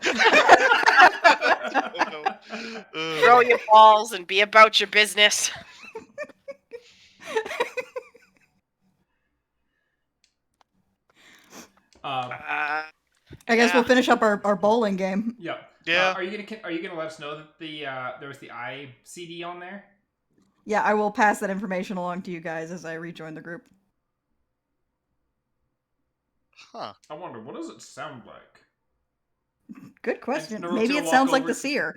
Throw your balls and be about your business. I guess we'll finish up our bowling game. Yeah. Yeah. Are you gonna let us know that there was the eye CD on there? Yeah, I will pass that information along to you guys as I rejoin the group. Huh. I wonder, what does it sound like? Good question. Naroke's Maybe gonna it sounds walk like over the seer.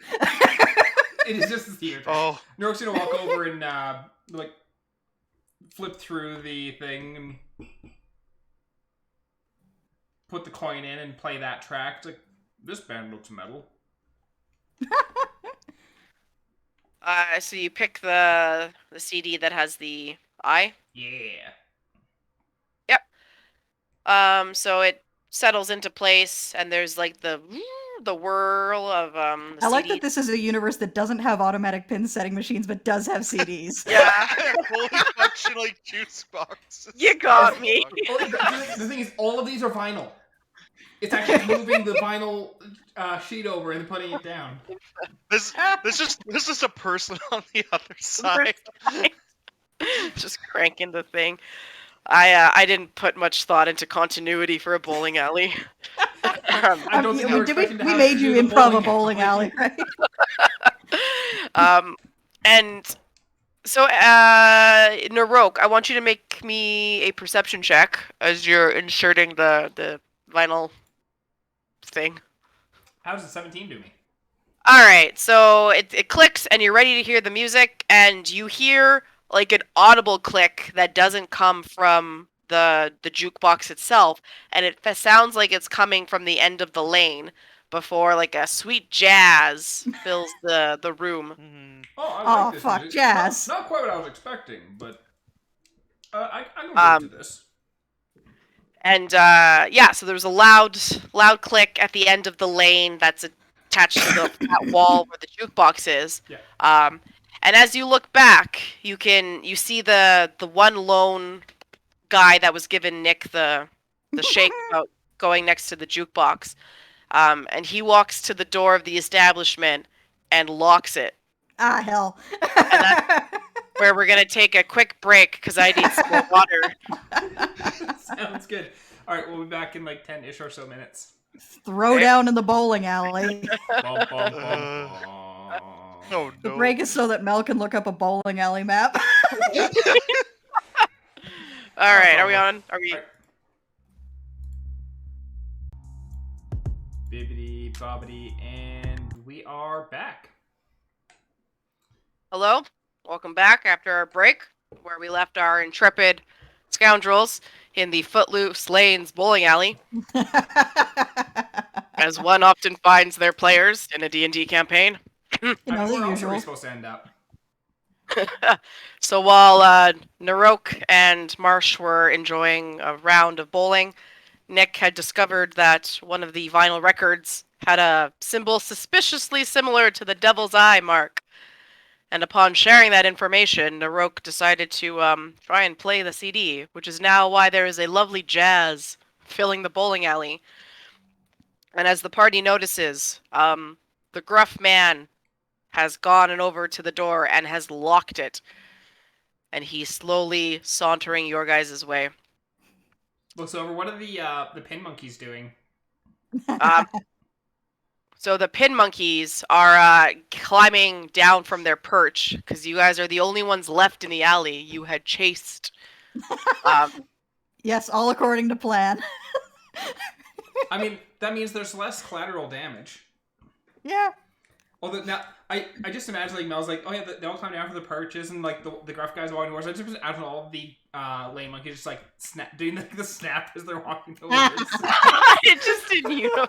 It is just the theater. Oh. Naroke's gonna walk over and like flip through the thing and put the coin in and play that track. It's like, this band looks metal. So you pick the CD that has the eye. Yeah. So it settles into place, and there's like the whirl of the I like CD. that this is a universe that doesn't have automatic pin setting machines, but does have CDs. Yeah, Fully functional juice boxes. you got me. The thing is, all of these are vinyl. It's actually moving the vinyl sheet over and putting it down. This is a person on the other side. Just cranking the thing. I didn't put much thought into continuity for a bowling alley. I don't think you were expecting to we have made to you do the improv a bowling bowling alley, right? And so, Naroke, I want you to make me a perception check as you're inserting the vinyl thing. How does a 17 do me? Alright, so it clicks and you're ready to hear the music, and you hear like an audible click that doesn't come from the jukebox itself, and it sounds like it's coming from the end of the lane before like a sweet jazz fills the room. Mhm. Oh, I Oh, like this fuck, music. jazz. Not quite what I was expecting, but I can get to this. And yeah, so there's a loud click at the end of the lane that's attached to that wall where the jukebox is. Yeah. And as you look back, you see the one lone guy that was given Nick the shake about going next to the jukebox. And he walks to the door of the establishment and locks it. Ah, hell. And that's where we're gonna take a quick break because I need some more water. Sounds good. All right, we'll be back in like 10-ish or so minutes. Throw down in the bowling alley. Bum, bum, bum, bum. Oh The no. break is so that Mel can look up a bowling alley map. All right, are we on? Are we? All right. Bibbidi bobbidi, and we are back. Hello, welcome back after our break, where we left our intrepid scoundrels in the Footloose Lanes bowling alley, as one often finds their players in a D&D campaign. You know, the Where else are we usual. supposed to end up? So while Naroke and Marsh were enjoying a round of bowling, Nick had discovered that one of the vinyl records had a symbol suspiciously similar to the Devil's Eye mark. And upon sharing that information, Naroke decided to try and play the CD, which is now why there is a lovely jazz filling the bowling alley. And as the party notices, the gruff man has gone and over to the door and has locked it. And he's slowly sauntering your guys' way. Looks over. What are the pin monkeys doing? So the pin monkeys are climbing down from their perch because you guys are the only ones left in the alley you had chased. Yes, all according to plan. I mean, that means there's less collateral damage. Yeah. Although now, I just imagine like Mel's like, oh yeah, they all climb down for the perches, and like the gruff guys walking towards. I just imagine all of the lane monkeys just like doing the snap as they're walking towards. It just didn't uniform.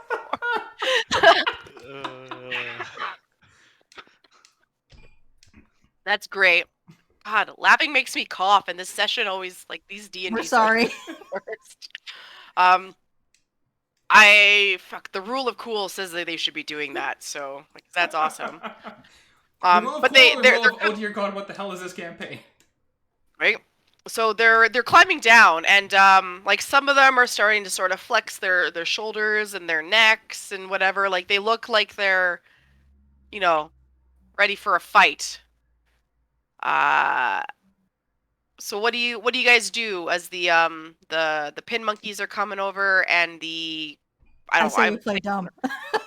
That's great. God, laughing makes me cough, and this session always like these D&D. We're sorry. First. The rule of cool says that they should be doing that, so like, that's awesome. But they're oh dear God, what the hell is this campaign? Right. So they're climbing down, and like some of them are starting to sort of flex their shoulders and their necks and whatever. Like they look like they're, ready for a fight. So what do you guys do as the pin monkeys are coming over and I say we play dumb.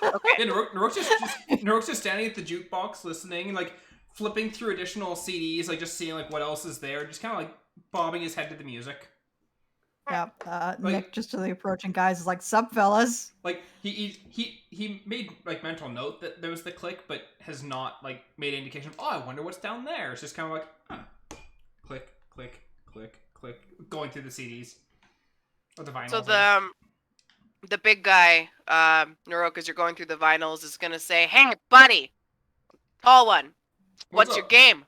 Okay. Yeah, Naroke's just standing at the jukebox listening and like flipping through additional CDs, like just seeing like what else is there, just kind of like bobbing his head to the music. Yeah, Nick just to the approaching guys is like, "Sup, fellas?" Like he made like mental note that there was the click, but has not like made an indication of, oh, I wonder what's down there. It's just kind of like, click, click, click, click, going through the CDs or the vinyls. So the big guy, Naroke, as you're going through the vinyls, is gonna say, "Hey, buddy, tall one, what's your up? game?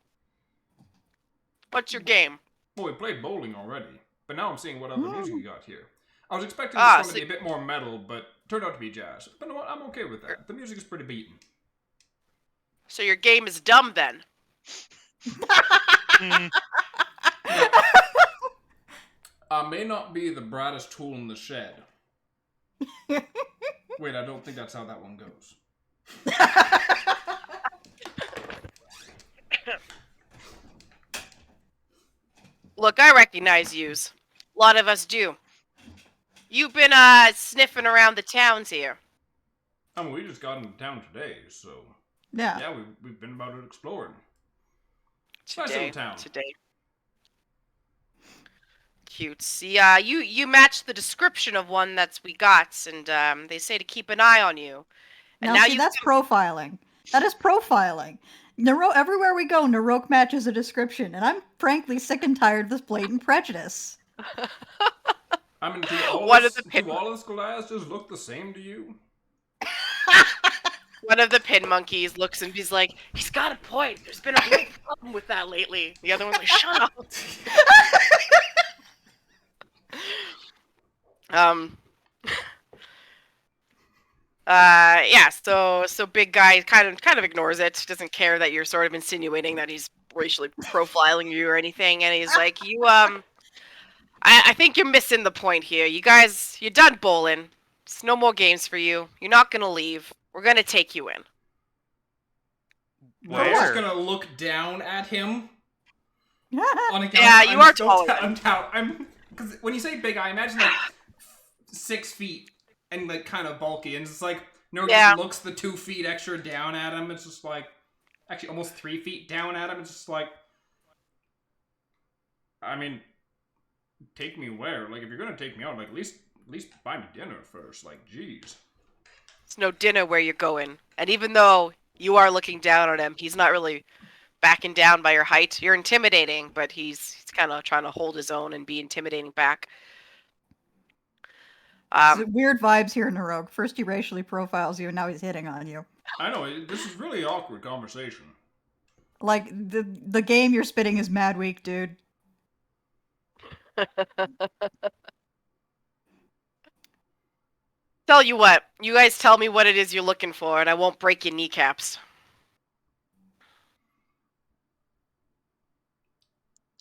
What's your game?" Well, we played bowling already, but now I'm seeing what other music you got here. I was expecting this one to be a bit more metal, but turned out to be jazz. But you know what? I'm okay with that. The music is pretty beaten. So your game is dumb then. I may not be the brightest tool in the shed. Wait, I don't think that's how that one goes. Look, I recognize yous. A lot of us do. You've been sniffing around the towns here. I mean, we just got into town today, so Yeah. yeah, we've been about it exploring. Nice little town. Today. Cute. Yeah, you match the description of one that's we got, and they say to keep an eye on you. And Now, see, that's profiling. That is profiling. Everywhere we go, Naroke matches a description, and I'm frankly sick and tired of this blatant prejudice. I mean, do all One of this Goliaths just look the same to you? One of the pin monkeys looks and he's like, he's got a point. There's been a real problem with that lately. The other one's like, shut up. Yeah, so big guy kind of ignores it, doesn't care that you're sort of insinuating that he's racially profiling you or anything, and he's like, I think you're missing the point here. You guys, you're done bowling. It's no more games for you. You're not gonna leave. We're gonna take you in. We're just gonna look down at him. On account Yeah, you are taller. Because when you say big, I imagine like 6 feet and like kind of bulky, and it's like just looks the 2 feet extra down at him. It's just like actually almost 3 feet down at him. It's just like, I mean, take me where? Like if you're gonna take me out, like at least buy me dinner first. Like, jeez. It's no dinner where you're going, and even though you are looking down on him, he's not really backing down by your height. You're intimidating, but he's kind of trying to hold his own and be intimidating back. Weird vibes here in Naroke. First he racially profiles you, and now he's hitting on you. I know, this is really awkward conversation. Like, the game you're spitting is mad weak, dude. Tell you what, you guys tell me what it is you're looking for, and I won't break your kneecaps.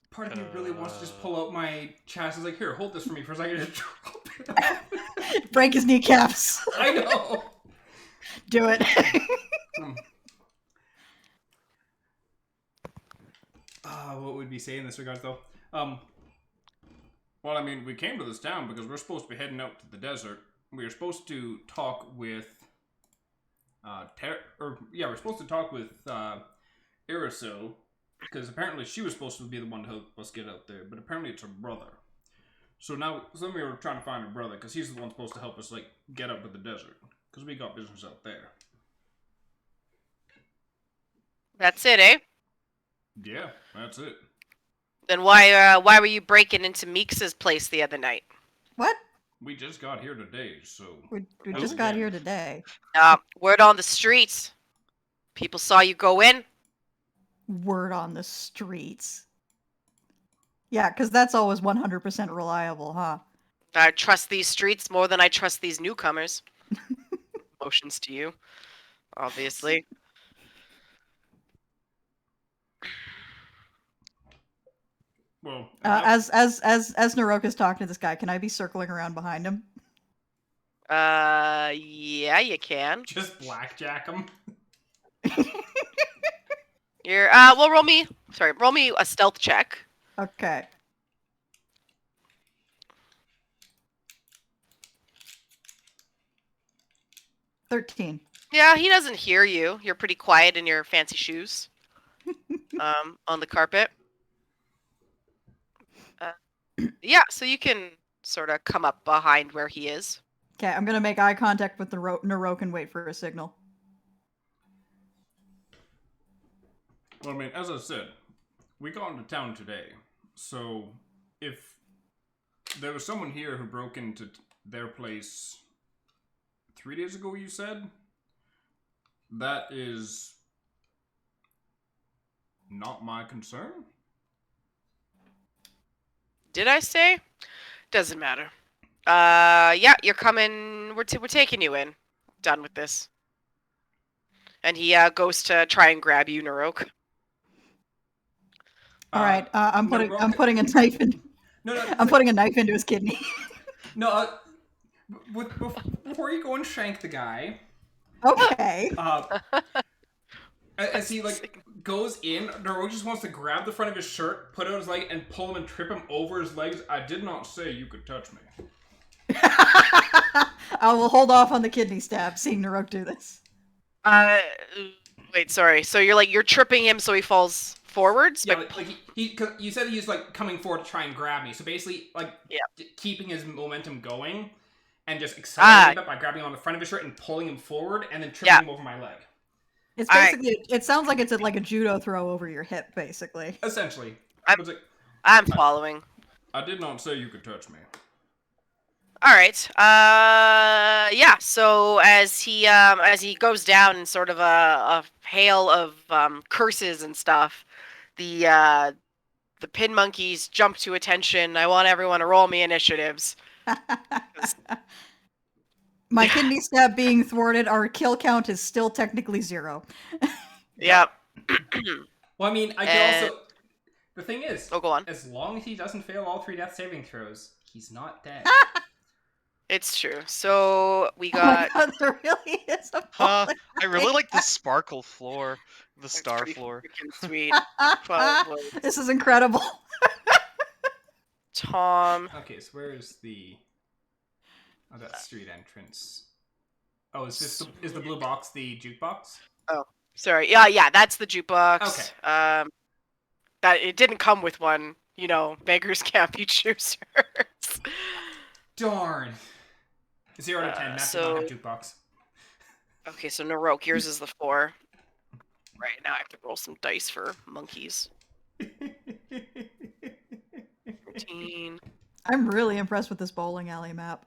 Part of me really wants to just pull out my chest. It's like, here, hold this for me for a second. Just drop it. Break his kneecaps. I know. Do it. What would we say in this regard, though? Well, I mean, we came to this town because we're supposed to be heading out to the desert. We were supposed to talk with we're supposed to talk with Irisil, because apparently she was supposed to be the one to help us get out there, but apparently it's her brother. So we were trying to find her brother, because he's the one supposed to help us, like, get out to the desert, because we got business out there. That's it, eh? Yeah, that's it. Then why were you breaking into Meeks's place the other night? What? We just got here today, so... We just got here today. Word on the streets. People saw you go in. Word on the streets. Yeah, because that's always 100% reliable, huh? I trust these streets more than I trust these newcomers. Motions to you, obviously. Well, as Naroke is talking to this guy, can I be circling around behind him? Yeah, you can. Just blackjack him. Roll me a stealth check. Okay. $13. Yeah, he doesn't hear you. You're pretty quiet in your fancy shoes. On the carpet. Yeah, so you can sort of come up behind where he is. Okay, I'm gonna make eye contact with the Naroke and wait for a signal. Well, I mean, as I said, we got into town today, so if there was someone here who broke into their place 3 days ago, you said, that is not my concern. Did I say? Doesn't matter. Yeah, you're coming. We're taking you in. Done with this. And he goes to try and grab you, Naroke. All right, I'm putting a knife in. I'm putting a knife into his kidney. Before you go and shank the guy. Okay. As he goes in, Naroke just wants to grab the front of his shirt, put out his leg, and pull him and trip him over his legs. I did not say you could touch me. I will hold off on the kidney stab, seeing Naroke do this. Wait, sorry. So you're tripping him so he falls forwards? Yeah, like he cause you said he was like coming forward to try and grab me. So basically, like keeping his momentum going and just accelerating it by grabbing on the front of his shirt and pulling him forward and then tripping him over my leg. It's basically. It sounds like it's like a judo throw over your hip, basically. Essentially, I'm following. I did not say you could touch me. All right. Yeah. So as he goes down in sort of a hail of curses and stuff, the pin monkeys jump to attention. I want everyone to roll me initiatives. My kidney stab being thwarted, our kill count is still technically 0. Yep. Well, I mean, I can also. The thing is, go on. As long as he doesn't fail all 3 death saving throws, he's not dead. It's true. So we got. Oh my God, there really is a I really like the sparkle floor, the star floor. Sweet. This is incredible. Tom. Okay, so where is the? Oh, that street entrance. Oh, is the blue box the jukebox? Oh, sorry. Yeah, that's the jukebox. Okay. That it didn't come with one. Beggars can't be choosers. Darn. 0 to 10. That's not have jukebox. Okay, so Naroke, yours is the 4. Right now, I have to roll some dice for monkeys. 13. I'm really impressed with this bowling alley map.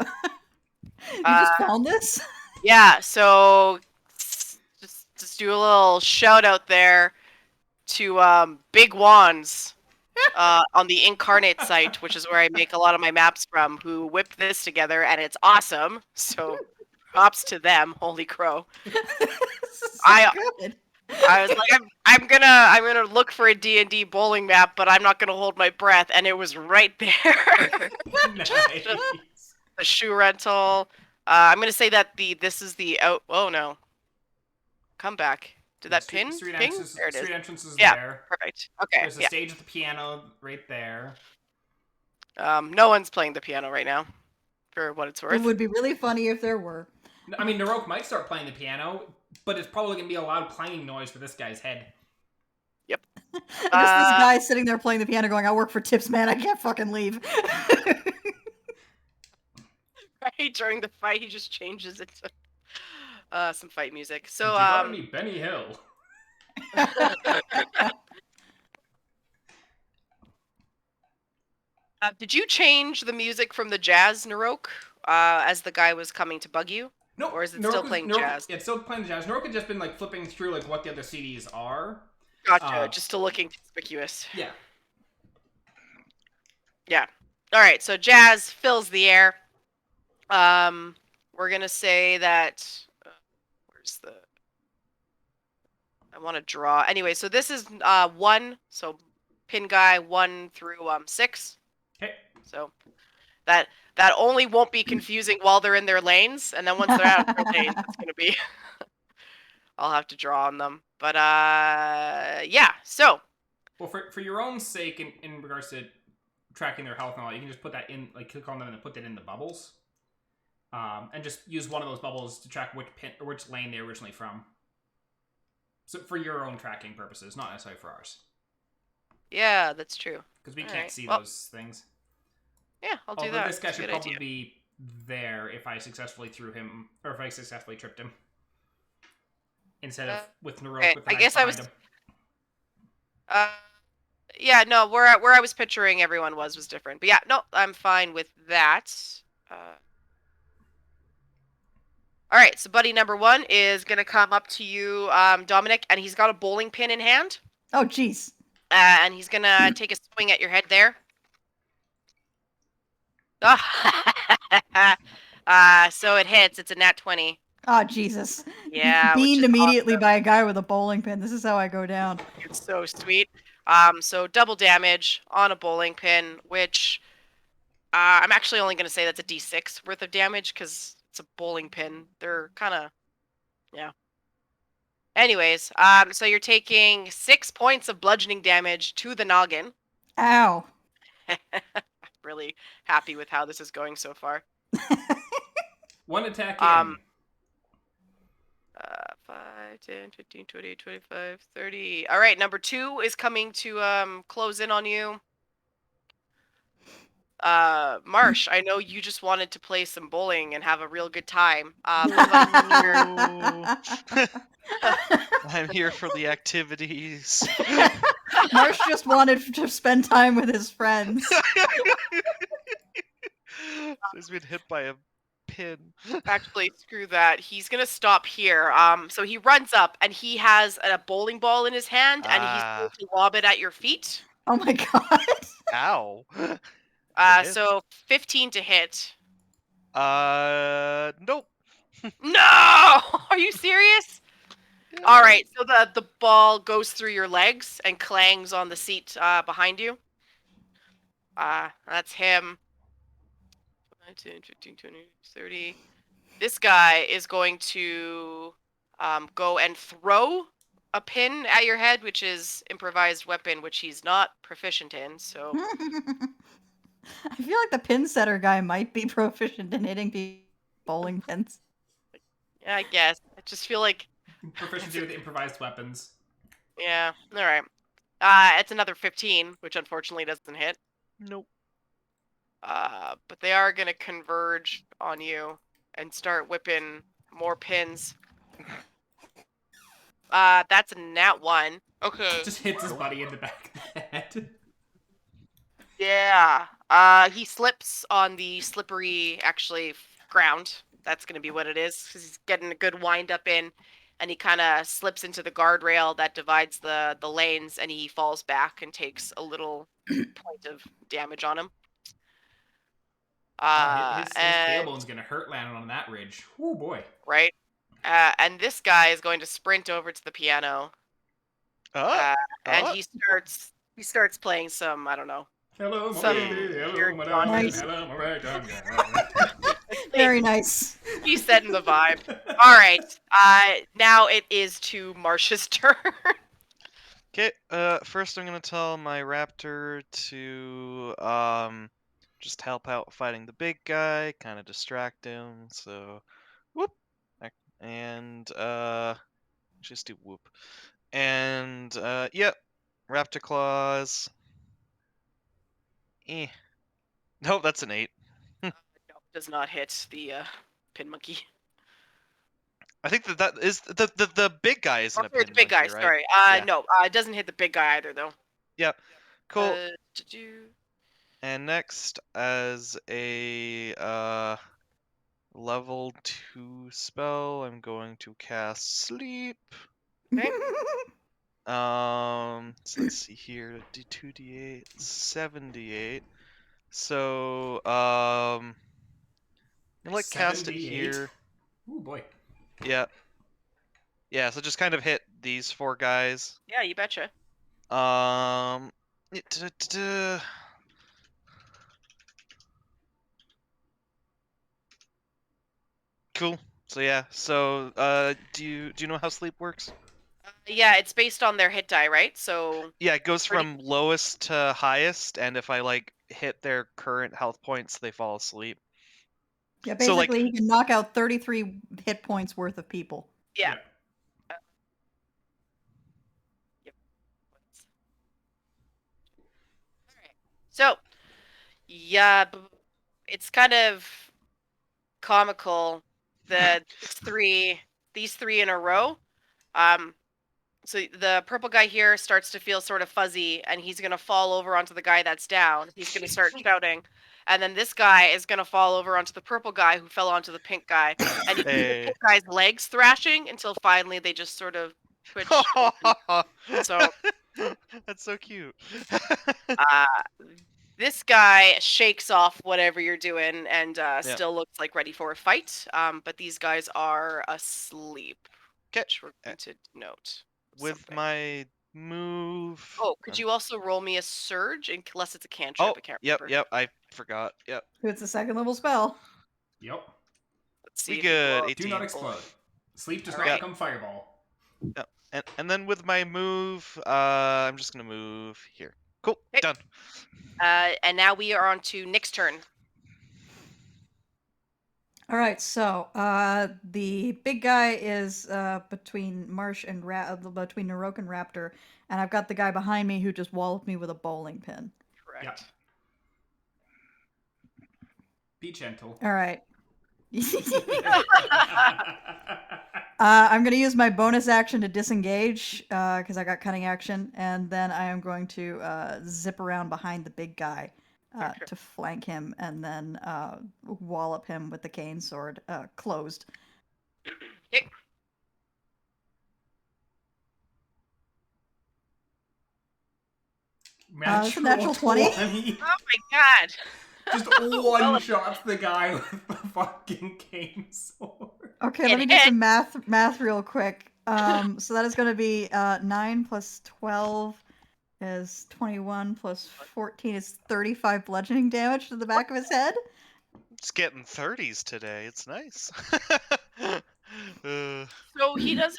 You just found this? Yeah, so just do a little shout out there to Big Wands on the Incarnate site, which is where I make a lot of my maps from, who whipped this together, and it's awesome. So props to them. Holy crow. Good. I was like, I'm gonna look for a D&D bowling map, but I'm not gonna hold my breath, and it was right there. Nice. The shoe rental. I'm gonna say that this is the out. Oh no. Come back. Did that ping? There it is. Street entrance is Yeah, there. perfect. Okay. There's a stage at the piano right there. No one's playing the piano right now, for what it's worth. It would be really funny if there were. I mean, Naroke might start playing the piano, but it's probably going to be a loud clanging noise for this guy's head. Yep. Just this guy sitting there playing the piano going, I work for tips, man. I can't fucking leave. Right, during the fight, he just changes it to some fight music. So, you gotta meet Benny Hill. Did you change the music from the jazz, Naroke, as the guy was coming to bug you? No, or is it still playing jazz? It's still playing jazz. Naroke had just been like flipping through like what the other CDs are. Gotcha. Just to looking conspicuous. Yeah. Yeah. All right. So jazz fills the air. We're gonna say that. Where's the? I want to draw. Anyway, so this is 1. So pin guy 1 through 6. Okay. So that only won't be confusing while they're in their lanes, and then once they're out of their lanes, it's gonna be. I'll have to draw on them, but yeah. So. Well, for your own sake, in regards to tracking their health and all that, you can just put that in, like, click on them and put that in the bubbles, and just use one of those bubbles to track which lane they're originally from. So for your own tracking purposes, not necessarily for ours. Yeah, that's true. Because we can't see those things. Yeah, I'll do that. This guy should probably be there if I successfully threw him, or if I successfully tripped him. Instead of with Naroke. Okay. With the I guess I was. him. Yeah, no, where I was picturing everyone was different. But yeah, no, I'm fine with that. All right, so buddy number 1 is going to come up to you, Dominic, and he's got a bowling pin in hand. Oh, jeez. And he's going to take a swing at your head there. So it hits. It's a nat 20. Oh, Jesus. Yeah. Beamed immediately by a guy with a bowling pin. This is how I go down. It's so sweet. So double damage on a bowling pin, which I'm actually only going to say that's a d6 worth of damage because it's a bowling pin. They're kind of, yeah. Anyways, so you're taking 6 points of bludgeoning damage to the noggin. Ow. Really happy with how this is going so far. One attack Um, in. 5, 10, 15, 20, 25, 30. All right, number 2 is coming to close in on you. Marsh, I know you just wanted to play some bowling and have a real good time. I'm here for the activities. Marsh just wanted to spend time with his friends. He's been hit by a pin. Actually, screw that. He's gonna stop here. So he runs up and he has a bowling ball in his hand and he's going to lob it at your feet. Oh my god. Ow. It hits. So 15 to hit. Nope. No! Are you serious? Yeah. All right. So the ball goes through your legs and clangs on the seat behind you. That's him. 10, 15, 20, 30. This guy is going to go and throw a pin at your head, which is improvised weapon, which he's not proficient in. So I feel like the pin setter guy might be proficient in hitting people with bowling pins. yeah, I guess. I just feel like Proficiency with improvised weapons. yeah. All right. It's another 15, which unfortunately doesn't hit. Nope. But they are gonna converge on you and start whipping more pins. That's a nat 1. Okay. Just hits his buddy in the back of the head. Yeah. He slips on the slippery, actually, ground. That's gonna be what it is. 'Cause he's getting a good wind up in, and he kind of slips into the guardrail that divides the lanes, and he falls back and takes a little point of damage on him. His tailbone's gonna hurt landing on that ridge. Oh boy. Right. And this guy is going to sprint over to the piano, and he starts playing some, I don't know. Hello, Some baby. Hello, weird my song. darling. Nice. Hello, my right arm. Very nice. He's setting the vibe. All right. Now it is to Marsh's turn. Okay, first I'm gonna tell my raptor to just help out fighting the big guy, kind of distract him. So, whoop, and just do whoop, and yep, raptor claws. Nope, that's an 8. No, does not hit the pin monkey. I think that is the big guy isn't a Or pin the big guy. monkey, right? Sorry. Yeah. No. It doesn't hit the big guy either, though. Yep. Cool. Do-do. And next, as a level 2 spell, I'm going to cast Sleep. Okay. So let's see here. D2d8, 78. So I'm like cast it 78? here. Oh boy. Yeah. Yeah. So just kind of hit these 4 guys. Yeah, you betcha. Cool. So yeah. So do you know how sleep works? Yeah, it's based on their hit die, right? So Yeah, it goes Pretty- from lowest to highest, and if I like hit their current health points, they fall asleep. Yeah, So, like- basically he can knock out 33 hit points worth of people. yeah. Yep. Alright. So, yeah, it's kind of comical that these three in a row. So the purple guy here starts to feel sort of fuzzy, and he's gonna fall over onto the guy that's down. He's gonna start shouting, and then this guy is gonna fall over onto the purple guy who fell onto the pink guy, and you see the Hey. pink guy's legs thrashing until finally they just sort of twitch. So That's so cute. this guy shakes off whatever you're doing and still looks like ready for a fight. But these guys are asleep. 'Kay. Which we're going to note. With something. my move. Oh, could you also roll me a surge unless it's a cantrip? Oh, I can't yep, remember. yep. I forgot. Yep. It's a second level spell. Yep. Let's see We if you good. roll- 18. Do not explode. Sleep does Alright. not become fireball. And then with my move, I'm just gonna move here. Cool. Okay. Done. And now we are on to Nick's turn. All right, so the big guy is between Marsh and between Naroke and Raptor, and I've got the guy behind me who just walloped me with a bowling pin. Correct. Be gentle. All right. I'm going to use my bonus action to disengage because I got cunning action, and then I am going to zip around behind the big guy Okay. to flank him and then wallop him with the cane sword closed. Okay. It's a natural 20. Oh my god! Just one shots the guy with the fucking cane sword. Okay, let me do some math real quick. So that is going to be 9 plus 12 is 21 plus 14 is 35 bludgeoning damage to the back of his head. It's getting 30s today. It's nice. So he doesn't.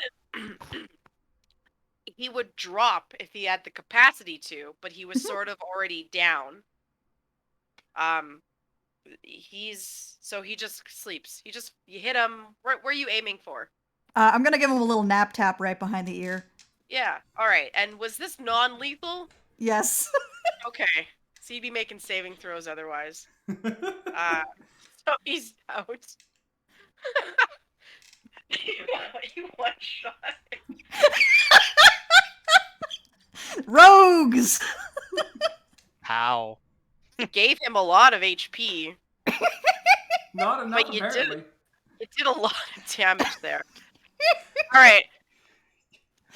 He would drop if he had the capacity to, but he was sort of already down. He just sleeps. You hit him. Where are you aiming for? I'm gonna give him a little nap tap right behind the ear. Yeah. All right. And was this non-lethal? Yes. Okay. So you'd be making saving throws otherwise. So he's out. You one shot. Rogues. How? Gave him a lot of HP. Not enough, But you apparently. It did a lot of damage there. All right.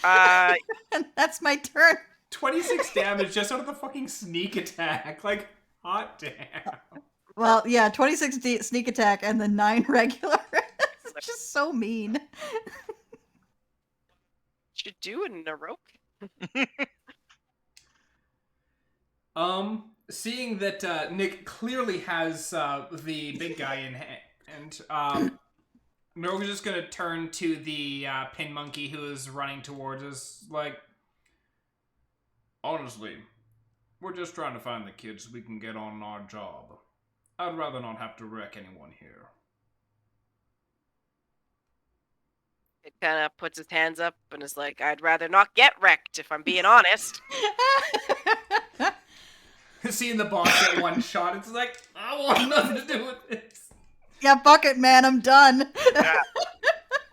And that's my turn. 26 damage just out of the fucking sneak attack. Like, hot damn. Well, yeah, 26 sneak attack and then 9 regular. It's just so mean. Should do a Naroke. Seeing that Nick clearly has the big guy in hand, Naroke is just gonna turn to the pin monkey who is running towards us, like, honestly, we're just trying to find the kids so we can get on our job. I'd rather not have to wreck anyone here. It kind of puts his hands up and is like, I'd rather not get wrecked, if I'm being honest. Seeing the boss get one shot, it's like, I want nothing to do with this. Yeah, bucket man, I'm done.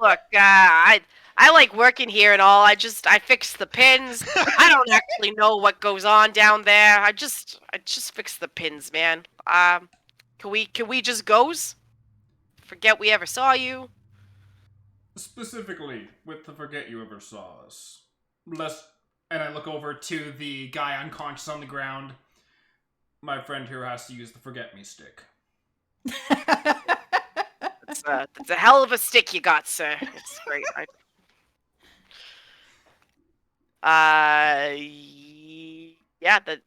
Look, I like working here and all. I fix the pins. I don't actually know what goes on down there. I just fix the pins, man. Can we just goes? Forget we ever saw you. Specifically, with the forget you ever saw us. And I look over to the guy unconscious on the ground. My friend here has to use the forget me stick. That's a hell of a stick you got, sir. It's great. Yeah, the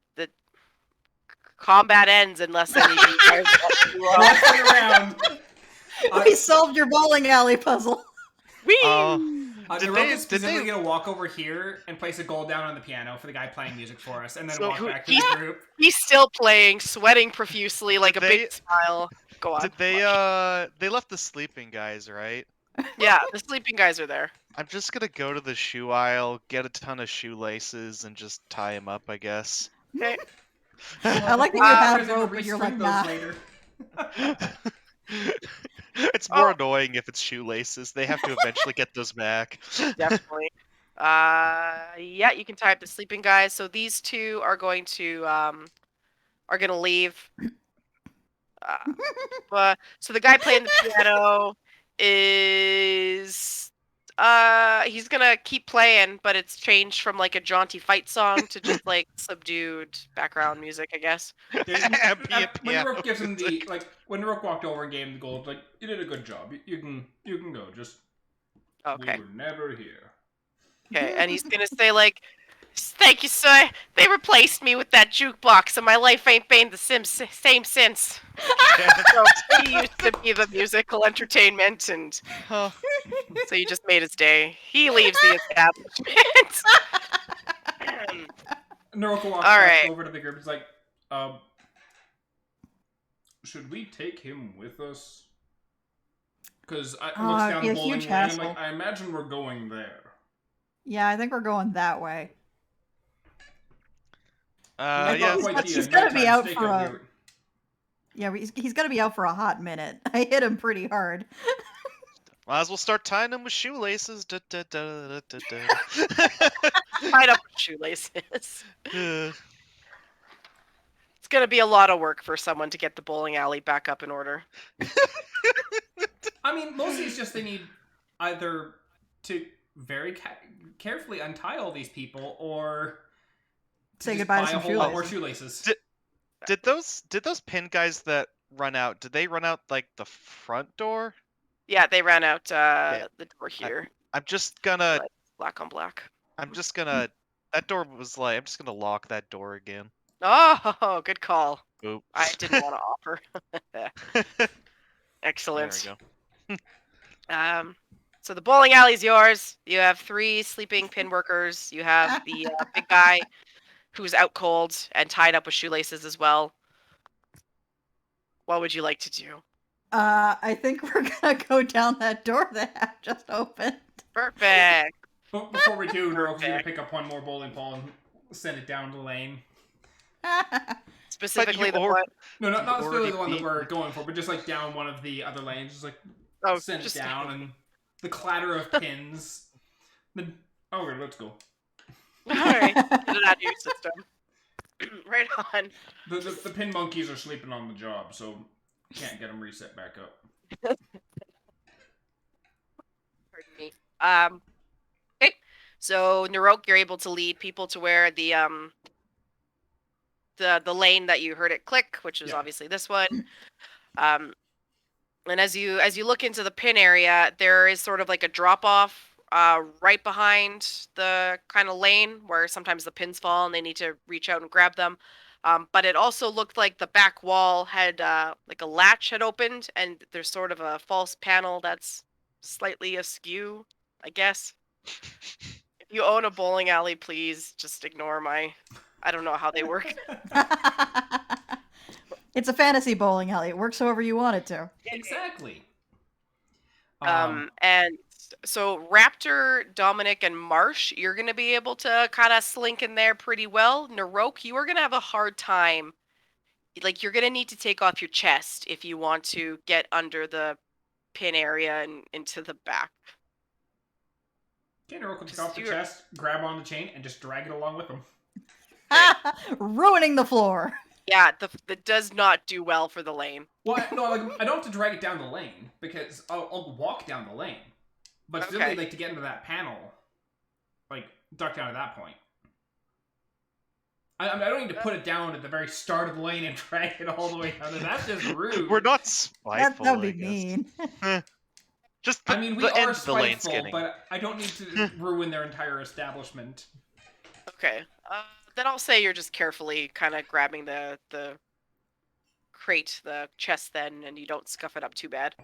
combat ends unless any of you guys Let's play around. We solved your bowling alley puzzle. Whee! Naroke is specifically going to walk over here and place a gold down on the piano for the guy playing music for us, and then walk back to the group. He's still playing, sweating profusely, like a big smile. Go on. Did they left the sleeping guys, right? Yeah, the sleeping guys are there. I'm just gonna go to the shoe aisle, get a ton of shoelaces, and just tie him up, I guess. Okay. I like that you have rope, but you're like, nah. Later. It's more annoying if it's shoelaces. They have to eventually get those back. Definitely. Yeah, you can tie up the sleeping guys. So these two are going to leave. So the guy playing the piano is he's gonna keep playing, but it's changed from like a jaunty fight song to just like subdued background music, I guess. When Naroke gives him when Naroke walked over and gave him the gold, like, you did a good job. You can go. Just Okay. we were never here. Okay, and he's gonna say like, "Thank you, sir. They replaced me with that jukebox, and my life ain't been the same since." So he used to be the musical entertainment, and so you just made his day. He leaves the establishment. Naroke walks over to the group. He's like, should we take him with us? Because I Oh, looks it'd down be the a bowling huge lane, I'm hassle. like, I imagine we're going there. Yeah, I think we're going that way. Not Yeah, he's quite he's the gotta be nighttime out for stakeout. a. Yeah, he's gonna be out for a hot minute. I hit him pretty hard. might as well start tying them with shoelaces. Da, da, da, da, da, da. Tied up with shoelaces. Uh, It's gonna be a lot of work for someone to get the bowling alley back up in order. I mean, mostly it's just they need either to very carefully untie all these people, or to Say just goodbye to buy a some whole lot more shoelaces. shoelaces. did those pin guys that run out? Did they run out like the front door? Yeah, they ran out Okay. the door here. I'm just gonna. Like, black on black. I'm just gonna. That door was like. I'm just gonna lock that door again. Oh, good call. Oops. I didn't want to offer. There Excellent. we go. So the bowling alley's yours. You have 3 sleeping pin workers. You have the big guy who's out cold and tied up with shoelaces as well. What would you like to do? I think we're gonna go down that door that I've just opened. Perfect. But before we do, Naroke's gonna Perfect. pick up one more bowling ball and send it down the lane. Specifically the or- one. No, not You really already the one that beat we're me. going for, but just like down one of the other lanes, just like Oh, send just it down, and the clatter of pins. Then, okay, let's go. All right. Get it out of your system. Right on. The pin monkeys are sleeping on the job, so can't get them reset back up. Pardon me. Okay. So Naroke, you're able to lead people to where the lane that you heard it click, which is Yeah. obviously this one. And as you look into the pin area, there is sort of like a drop off right behind the kind of lane where sometimes the pins fall and they need to reach out and grab them. But it also looked like the back wall had like a latch had opened, and there's sort of a false panel that's slightly askew, I guess. If you own a bowling alley, please just ignore my. I don't know how they work. It's a fantasy bowling alley. It works however you want it to. Exactly. And so Raptor, Dominic, and Marsh, you're going to be able to kind of slink in there pretty well. Naroke, you are going to have a hard time. Like, you're going to need to take off your chest if you want to get under the pin area and into the back. Okay, Naroke will take Just off the do it. chest, grab on the chain, and just drag it along with him. Ruining the floor. Yeah, that does not do well for the lane. Well, I don't have to drag it down the lane, because I'll walk down the lane. But still, Okay. like, to get into that panel, like, duck down to that point. I don't need to put it down at the very start of the lane and drag it all the way down. That's just rude. We're not spiteful. That would I be guess. mean. Just the, I mean, we the end are of the lane spiteful, skinning. but I don't need to ruin their entire establishment. Okay. Then I'll say you're just carefully kind of grabbing the crate, the chest then, and you don't scuff it up too bad.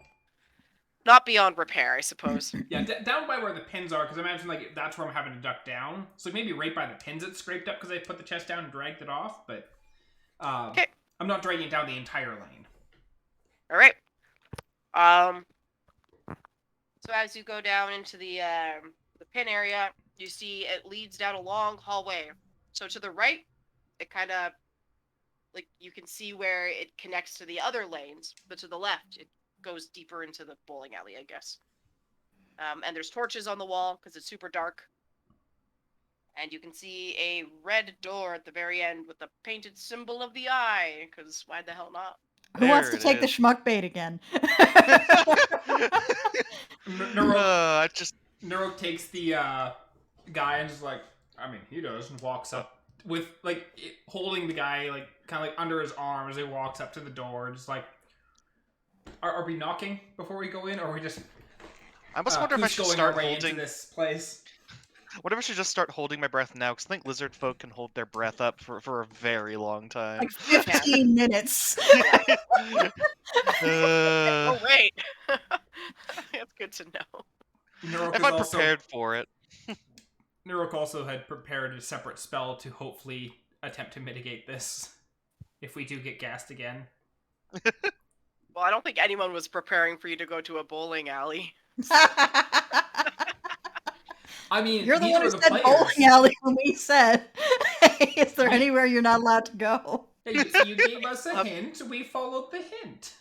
Not beyond repair, I suppose. Yeah, down by where the pins are, because I imagine like that's where I'm having to duck down. So maybe right by the pins it's scraped up because I put the chest down and dragged it off. But Okay. I'm not dragging it down the entire lane. All right. So as you go down into the pin area, you see it leads down a long hallway. So to the right, it kind of like you can see where it connects to the other lanes, but to the left, it goes deeper into the bowling alley, I guess. And there's torches on the wall because it's super dark. And you can see a red door at the very end with the painted symbol of the eye, because why the hell not? Who wants to There it take the is. schmuck bait again? Naroke takes the guy and just like, I mean, he does, and walks up with like holding the guy like kind of like under his arm as he walks up to the door, just like, are we knocking before we go in, or are we just? I almost wonder if I should going start our way holding. into this place. What if I should just start holding my breath now? Because I think lizard folk can hold their breath up for a very long time. Like 15 minutes. Oh, wait. That's good to know. Naroke if is I'm also, prepared for it. Naroke also had prepared a separate spell to hopefully attempt to mitigate this if we do get gassed again. Well, I don't think anyone was preparing for you to go to a bowling alley. I mean, You're the neither one who are the said players. bowling alley when we said, hey, is there anywhere you're not allowed to go? Yeah, you gave us a hint. We followed the hint.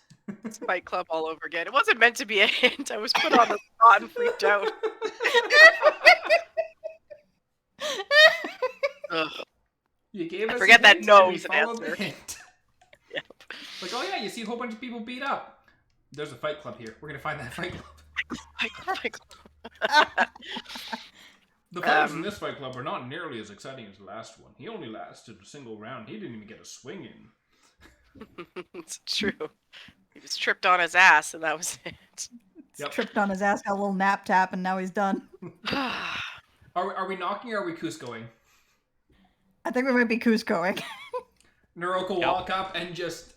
It's Fight Club all over again. It wasn't meant to be a hint. I was put on the spot and freaked out. Ugh. You gave us forget a that hint, no and we is an followed answer. the hint. Yep. Like, oh yeah, you see a whole bunch of people beat up. There's a fight club here. We're gonna find that fight club. Fight Club. The players in this fight club are not nearly as exciting as the last one. He only lasted a single round. He didn't even get a swing in. It's true. He was tripped on his ass, and that was it. Yep. Tripped on his ass, got a little nap tap, and now he's done. Are we knocking or are we Cuscoing? I think we might be Cuscoing. Naroke will walk up and just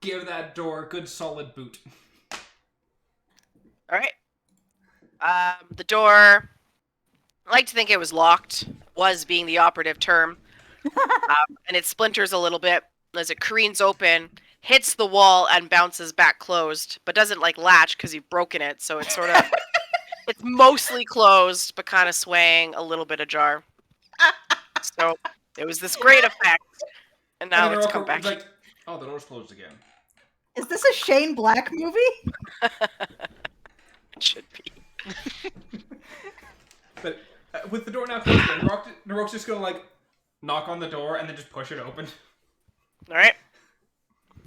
give that door a good solid boot. All right. The door. I like to think it was locked. Was being the operative term. And it splinters a little bit as it careens open, hits the wall, and bounces back closed, but doesn't like latch because you've broken it. So it's sort of, it's mostly closed, but kind of swaying, a little bit ajar. So it was this great effect, and now it's come back. Like, oh, the door's closed again. Is this a Shane Black movie? It should be. But with the door now closed, Naroke's just gonna like knock on the door and then just push it open. All right.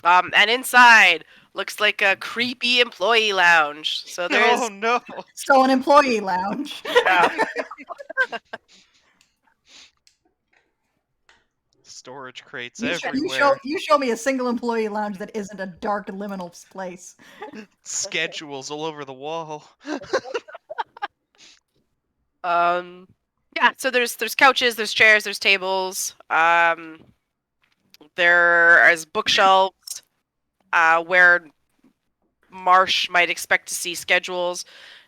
And inside looks like a creepy employee lounge. So there's Oh no! So an employee lounge. Storage crates You everywhere. show me a single employee lounge that isn't a dark liminal place. Schedules all over the wall. Yeah, so there's couches, there's chairs, there's tables. There is bookshelves where Marsh might expect to see schedules.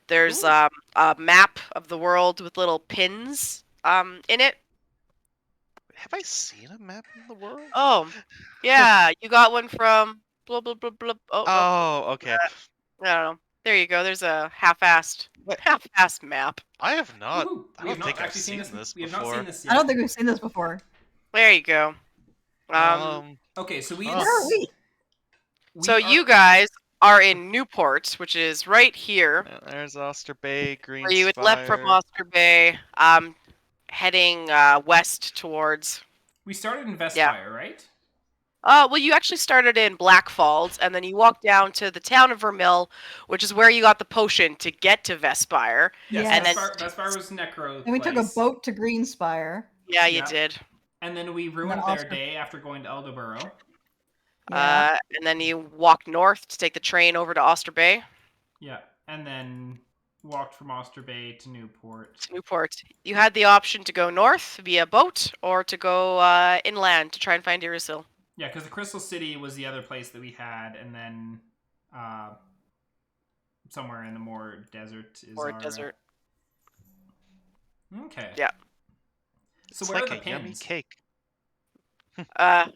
There's a map of the world with little pins in it. Have I seen a map in the world? Oh, yeah, you got one from blah blah blah blah. Oh, no. Oh, okay. I don't know. There you go. There's a half-assed map. I have not. Woohoo! I don't think I've seen this We have before. not seen this yet. I don't think we've seen this before. There you go. Okay, so we. Oh. Where are we? So you guys are in Newport, which is right here. There's Oster Bay, Green Where you had left from Oscar Bay, heading west towards. We started in Vespire, right? Well, you actually started in Black Falls, and then you walked down to the town of Vermil, which is where you got the potion to get to Vespire. Yes, Yeah. And then Vespire was Necro. And we took a boat to Greenspire. yeah, you Yeah. did. And then we ruined then their Oscar- day after going to Eldoboro. Yeah. And then you walked north to take the train over to Oster Bay. Yeah, and then walked from Oster Bay to Newport. To Newport. You had the option to go north via boat or to go inland to try and find Irisil. Yeah, because the Crystal City was the other place that we had, and then somewhere in the more desert is Or our... desert. Okay. Yeah. So It's where like are the a yummy pins? cake.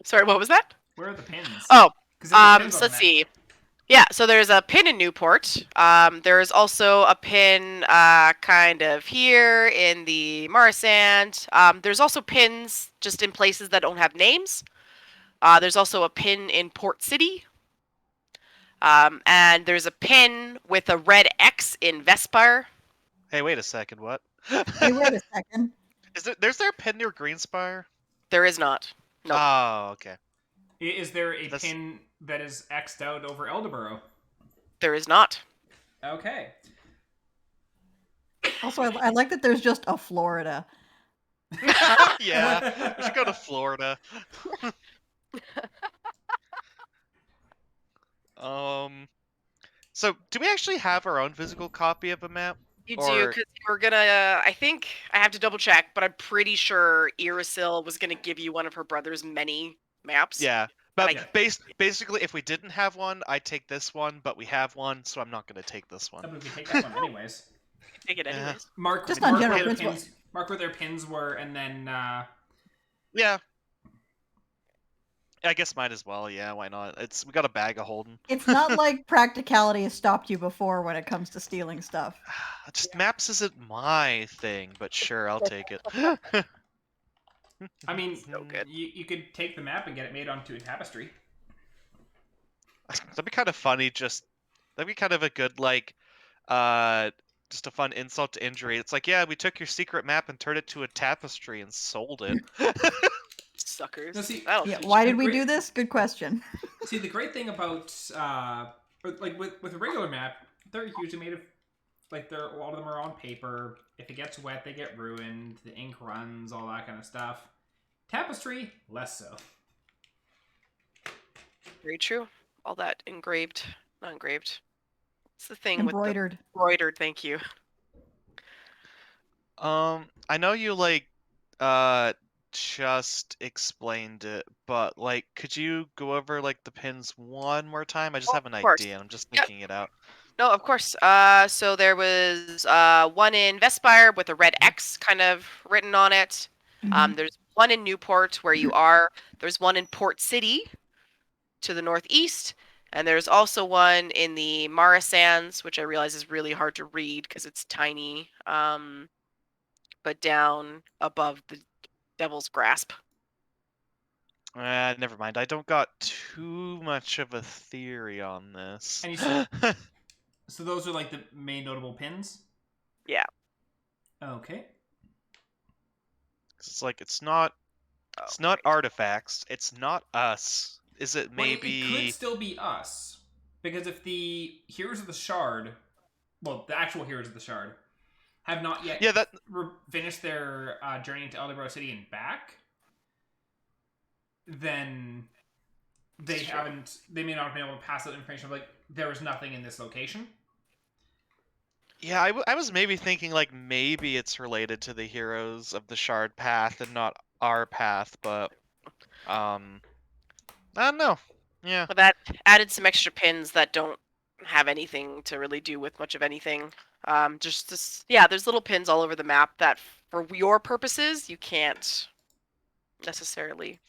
Sorry, what was that? Where are the pins? Oh, 'Cause there's pins so on let's the see. Yeah, so there's a pin in Newport. There is also a pin kind of here in the Marisand. There's also pins just in places that don't have names. There's also a pin in Port City. And there's a pin with a red X in Vespire. Hey, wait a second. What? Hey, wait a second. There's there a pin near Greenspire? There is not. Nope. Oh, okay. Is there a That's- pin that is X'd out over Eldoboro? There is not. Okay. Also, I like that there's just a Florida. Yeah, we should go to Florida. So do we actually have our own physical copy of a map? You do, Or- because you were gonna. I think I have to double check, but I'm pretty sure Irisil was gonna give you one of her brother's many maps. Yeah, but Yeah. basically, if we didn't have one, I'd take this one. But we have one, so I'm not going to take this But one. we can take that one anyways. Take it Yeah. anyways. Mark, Just mark on general where their principle. pins. Mark where their pins were, and then Yeah. I guess might as well. Yeah, why not? We got a bag of holding. It's not like practicality has stopped you before when it comes to stealing stuff. Just maps isn't my thing, but sure, I'll take it. I mean, So good. you could take the map and get it made onto a tapestry. That'd be kind of funny. That'd be kind of a good just a fun insult to injury. It's like, yeah, we took your secret map and turned it to a tapestry and sold it. Suckers. No, see- That'll Yeah, teach why you. did we Great. do this? Good question. See, the great thing about like with a regular map, they're usually made of a lot of them are on paper. If it gets wet, they get ruined. The ink runs, all that kind of stuff. Tapestry, less so. Very true. All that not engraved. It's the thing Embroidered. with the embroidered. Thank you. I know you just explained it, but could you go over the pins one more time? I just have an of course. idea and I'm just Yep. thinking it out. No, of course. So there was one in Vespire with a red X kind of written on it. Mhm. There's one in Newport where you are. There's one in Port City to the northeast. And there's also one in the Mara Sands, which I realize is really hard to read because it's tiny. But down above the Devil's Grasp. Never mind. I don't got too much of a theory on this. And you said, so those are the main notable pins? Yeah. Okay. It's not artifacts. It's not us. Is it Well, maybe? it could still be us. Because if the Heroes of the Shard, well, the actual Heroes of the Shard, have not yet finished their journey to Elderbrow City and back, then they may not have been able to pass that information of there was nothing in this location. Yeah, I was maybe thinking maybe it's related to the Heroes of the Shard path and not our path, but I don't know. Yeah. But that added some extra pins that don't have anything to really do with much of anything. There's little pins all over the map that, for your purposes, you can't necessarily.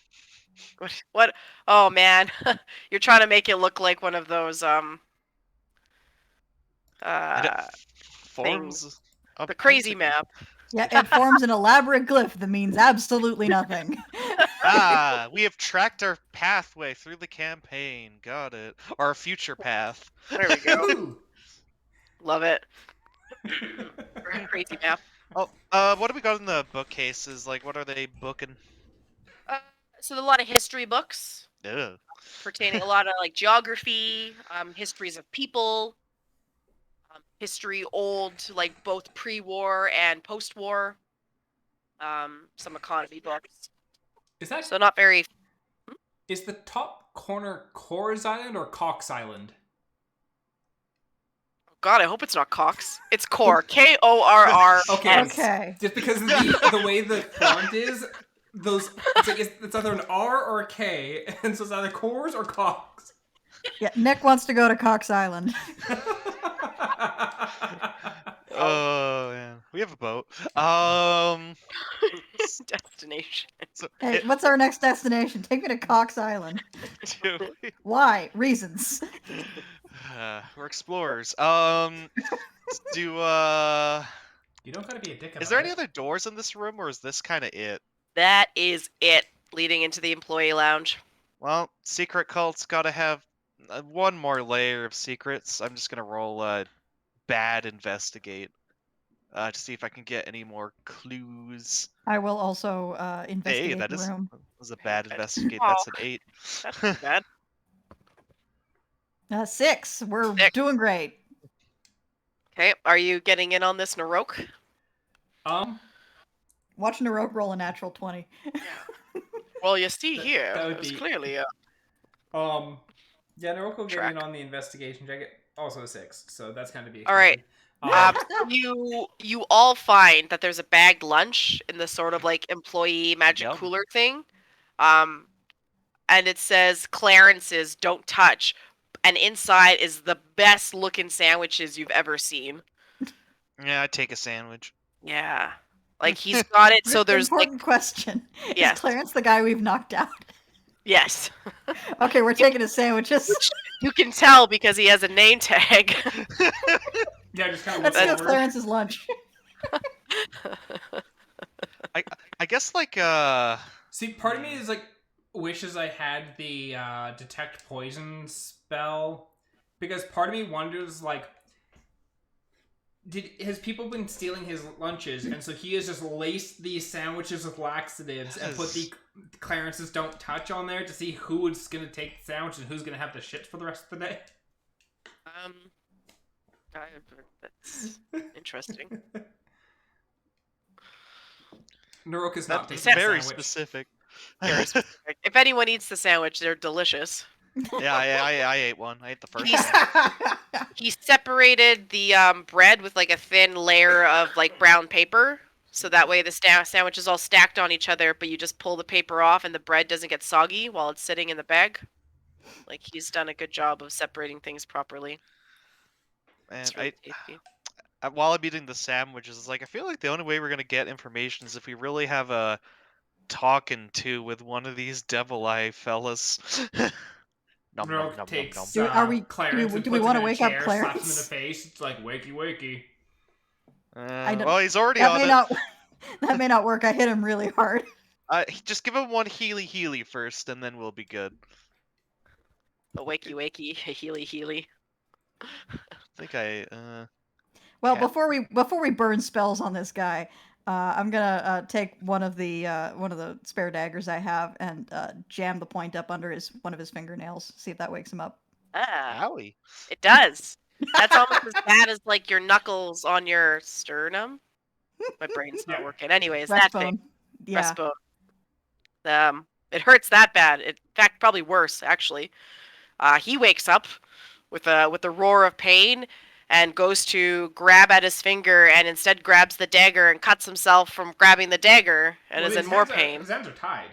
What? Oh man, you're trying to make it look like one of those Forms the crazy map. Yeah, it forms an elaborate glyph that means absolutely nothing. We have tracked our pathway through the campaign. Got it. Our future path. There we go. Ooh. Love it. Crazy map. Oh, what do we got in the bookcases? What are they booking? So a lot of history books Ugh. pertaining a lot of geography, histories of people, history old, both pre-war and post-war. Some economy books. Is that So not very. Is the top corner Coors Island or Cox Island? God, I hope it's not Cox. It's Core. Korr. Okay. Okay. Just because of the way the font is, it's either an R or a K, and so it's either Coors or Cox. Yeah, Nick wants to go to Cox Island. Oh man, we have a boat. Destination. So Hey, what's our next destination? Take me to Cox Island. Why? Reasons. We're explorers. Do You don't gotta be a dick about Is there any it. other doors in this room, or is this kind of it? That is it. Leading into the employee lounge. Well, secret cult's gotta have one more layer of secrets. I'm just gonna roll bad investigate to see if I can get any more clues. I will also Hey, investigate that the is room. was a bad investigate. Oh. That's an 8. That's not bad. 6. We're 6. doing great. Okay, are you getting in on this, Naroke? Watch Naroke roll a natural 20. Well, you see That- here, that would there's be- clearly a Yeah, Naroke will get Track. in on the investigation check. Also a 6, so that's kind of be. All right. expected. you all find that there's a bagged lunch in the sort of employee magic Yum. cooler thing, and it says Clarence's don't touch, and inside is the best looking sandwiches you've ever seen. Yeah, I'd take a sandwich. Yeah, he's got it. So there's important question. Yes. Is Clarence the guy we've knocked out? Yes. Okay, we're taking his sandwiches. You can tell because he has a name tag. Yeah, just kind of Let's look steal over. Clarence's lunch. I guess like See, part of me is like wishes I had the detect poison spell, because part of me wonders like, has people been stealing his lunches, and so he has just laced these sandwiches with laxatives and put the Clarence's don't touch on there to see who is gonna take the sandwich and who's gonna have the shit for the rest of the day. That's interesting. Naroke is not that's taking the very sandwich. specific. Very specific. If anyone eats the sandwich, they're delicious. Yeah, I ate one. I ate the first one. He separated the bread with like a thin layer of like brown paper, so that way the sandwich is all stacked on each other, but you just pull the paper off and the bread doesn't get soggy while it's sitting in the bag. Like, he's done a good job of separating things properly. And It's really tasty. while I'm eating the sandwiches, it's like I feel like the only way we're gonna get information is if we really have a talking to with one of these devil eye fellas. Nom, nom, nom, Naroke nom, takes nom. Clarence and do we puts wanna him in a wake up chair, slaps him in Clarence? the face. It's like, wakey, wakey. Well, he's already That on may it. not. That may not work. I hit him really hard. Just give him one healy first, and then we'll be good. A wakey wakey, a healy healy. I think I Well, Yeah. before we burn spells on this guy, I'm gonna take one of the spare daggers I have and jam the point up under one of his fingernails. See if that wakes him up. Ah, Owie. it does. That's almost as bad as like your knuckles on your sternum. My brain's not working. Anyways, that thing. Breastbone. Yeah. Breastbone. It hurts that bad. In fact, probably worse actually. He wakes up with a roar of pain and goes to grab at his finger and instead grabs the dagger and cuts himself from grabbing the dagger and is in more pain. His hands are tied.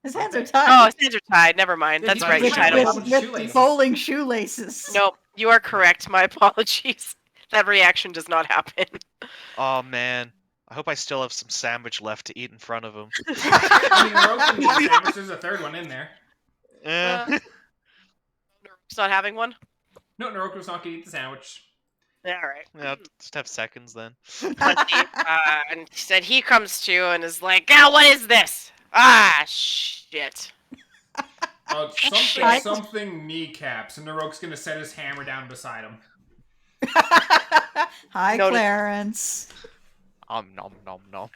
His hands are tied. Oh, his hands are tied. Never mind. Yeah, That's he's right. You tied tied him up up. with shoelaces. bowling shoelaces. Nope. You are correct. My apologies. That reaction does not happen. Oh man. I hope I still have some sandwich left to eat in front of him. I mean, Naroke can eat the sandwich. There's a third one in there. Naroke's not having one? No, Naroke was not going to eat the sandwich. Yeah, all right. Yeah, just have seconds then. Let's see. And said he comes to and is like, what is this? Ah, shit. Something kneecaps, and Naroke's going to set his hammer down beside him. Hi, Noted. Clarence. Nom nom nom.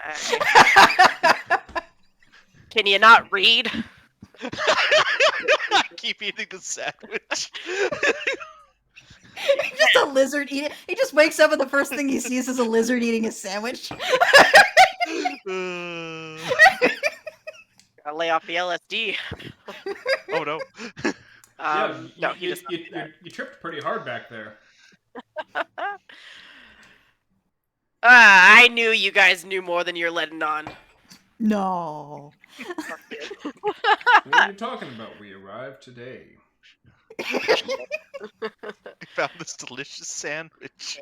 Can you not read? I keep eating the sandwich. Just a lizard eating. He just wakes up and the first thing he sees is a lizard eating a sandwich. Gotta lay off the LSD. Oh no. No, he does not do that. You tripped pretty hard back there. I knew you guys knew more than you're letting on. No. What are you talking about? We arrived today. We found this delicious sandwich.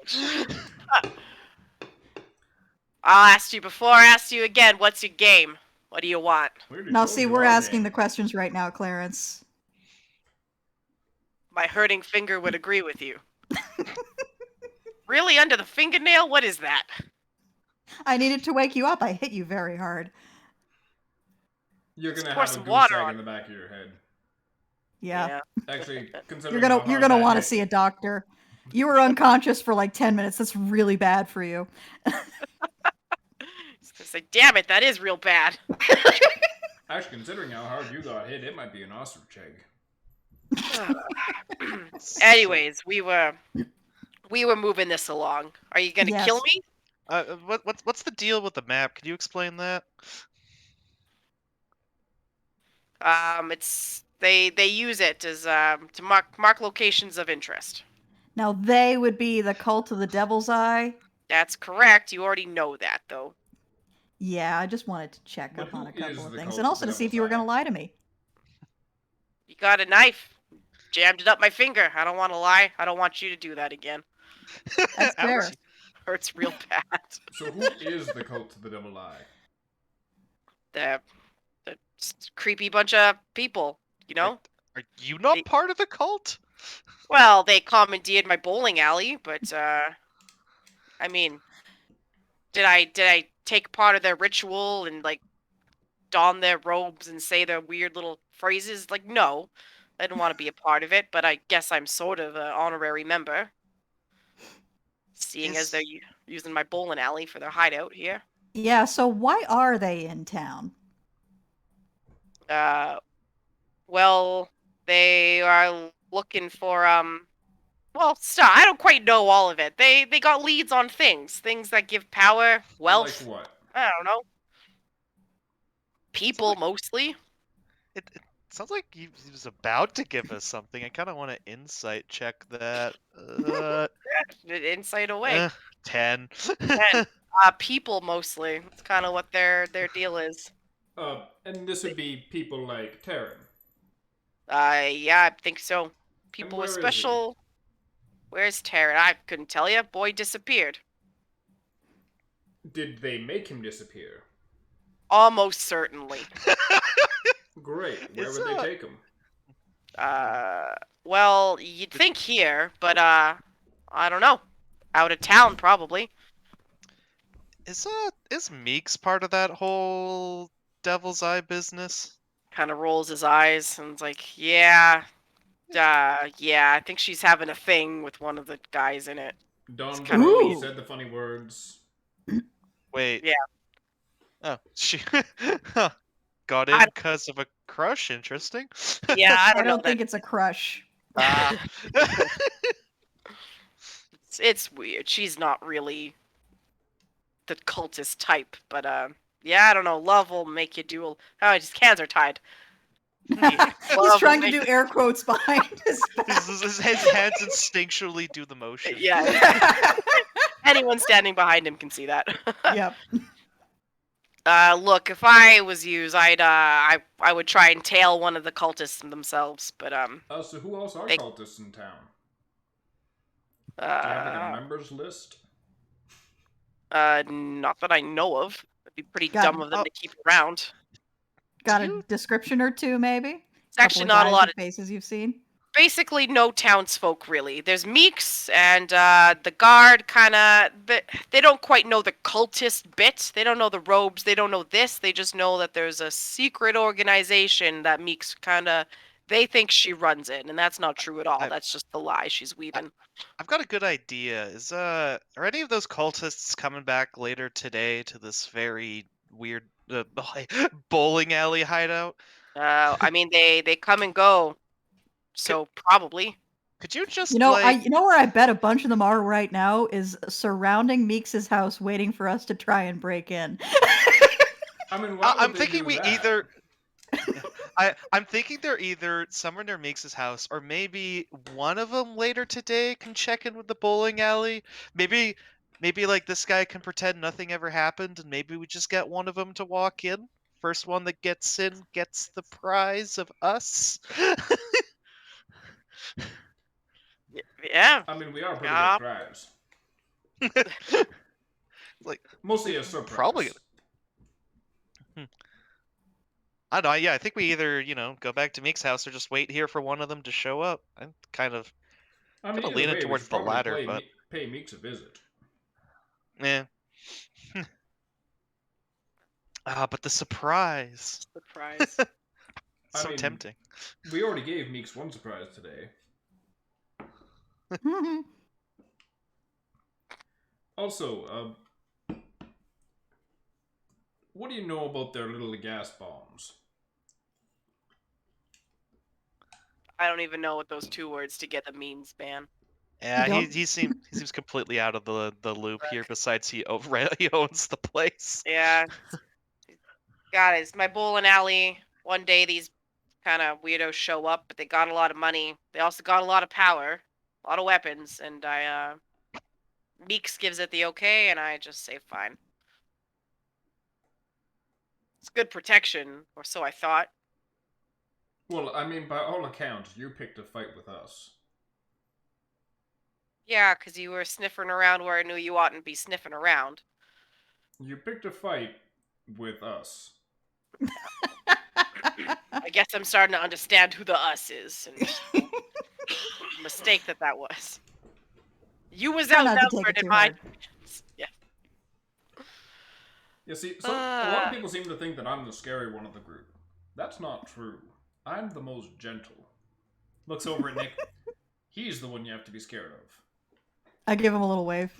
I'll ask you before I ask you again, what's your game? What do you want? Now, see, we're asking the questions right now, Clarence. My hurting finger would agree with you. Really? Under the fingernail? What is that? I needed to wake you up. I hit you very hard. You're gonna pour have a some goose water egg on in the back of your head. Yeah. Actually, considering You're gonna want to see a doctor. You were unconscious for like 10 minutes. That's really bad for you. It's like, damn it, that is real bad. Actually, considering how hard you got hit, it might be an ostrich egg. Anyways, we were moving this along. Are you gonna Yes. kill me? What's the deal with the map? Can you explain that? It's they use it as to mark locations of interest. Now, they would be the cult of the Devil's Eye. That's correct. You already know that, though. Yeah, I just wanted to check But up on a who is couple of the things. cult And of also the to see if Devil's you were Eye? going to lie to me. You got a knife. Jammed it up my finger. I don't want to lie. I don't want you to do that again. That's fair. Ouch. Hurts real bad. So who is the cult of the Devil Eye? The Just creepy bunch of people, you know? Are you not They- part of the cult? Well, they commandeered my bowling alley, but I mean, did I take part of their ritual and like don their robes and say their weird little phrases? Like, no, I didn't want to be a part of it, but I guess I'm sort of an honorary member, seeing as they're using my bowling alley for their hideout here. Yeah, so why are they in town? Well, they are looking for well, stuff. I don't quite know all of it. They got leads on things that give power, wealth. Like what? I don't know. People like- mostly. It sounds like he was about to give us something. I kind of want to insight check that. Insight away. 10. People mostly. That's kind of what their deal is. And this would be people like Terran. Yeah, I think so. People where with is he? special. Where's Taryn? I couldn't tell you. Boy disappeared. Did they make him disappear? Almost certainly. Great. Where Is would they that- take him? Well, you'd think here, but I don't know. Out of town, probably. Is Meeks part of that whole Devil's Eye business? Kind of rolls his eyes and is like, yeah, I think she's having a thing with one of the guys in it. Don kinda Bro weird. said the funny words. Wait. Yeah. Oh, she got in because of a crush. Interesting. Yeah, I I don't know. don't think it's a crush. Ah. It's weird. She's not really the cultist type, but yeah, I don't know. Love will make you do. Oh, his hands are tied. He's Love trying will to do make- air quotes behind his back. his hands instinctually do the motion. Yeah. Anyone standing behind him can see that. Yep. Look, if I was you, I would try and tail one of the cultists themselves, but So who else are They- cultists in town? Do you have like a members list? not that I know of. It'd be pretty Got dumb it. of them to keep around. Got a you- description or two, maybe? It's actually Couple not a guys lot with of. faces you've seen. Basically, no townsfolk really. There's Meeks and the guard. They don't quite know the cultist bit. They don't know the robes. They don't know this. They just know that there's a secret organization that Meeks They think she runs it, and that's not true at all. That's just the lie she's weaving. I've got a good idea. Are any of those cultists coming back later today to this very weird bowling alley hideout? I mean, they come and go, so probably. Could you just You know, like you know where I bet a bunch of them are right now is surrounding Meeks' house, waiting for us to try and break in. I mean, why I'm would they thinking do we that? either I'm thinking they're either somewhere near Meeks' house, or maybe one of them later today can check in with the bowling alley. Maybe like this guy can pretend nothing ever happened, and maybe we just get one of them to walk in. First one that gets in gets the prize of us. Yeah. I mean, we are pretty Yeah. good crowds. Like Mostly a surprise. probably. I don't know. Yeah, I think we either go back to Meek's house or just wait here for one of them to show up. I'm kind of I mean, kinda either leaning way, we towards should the probably latter, but pay Meeks a visit. yeah. But the surprise. Surprise. I So mean, tempting. We already gave Meeks one surprise today. Also, what do you know about their little gas bombs? I don't even know what those two words together means, man. Yeah, don't- he seems completely out of the loop here. Besides, he owns the place. Yeah. God, it's my bowling alley. One day these kind of weirdos show up, but they got a lot of money. They also got a lot of power, a lot of weapons, and Meeks gives it the okay, and I just say fine. It's good protection, or so I thought. Well, I mean, by all accounts, you picked a fight with us. Yeah, 'cause you were sniffing around where I knew you oughtn't be sniffing around. You picked a fight with us. I guess I'm starting to understand who the us is, and mistake that was. You was Try not to take outnumbered it in too my hard. defense. Yeah. You see, a lot of people seem to think that I'm the scary one of the group. That's not true. I'm the most gentle. Looks over at Nick. He's the one you have to be scared of. I give him a little wave.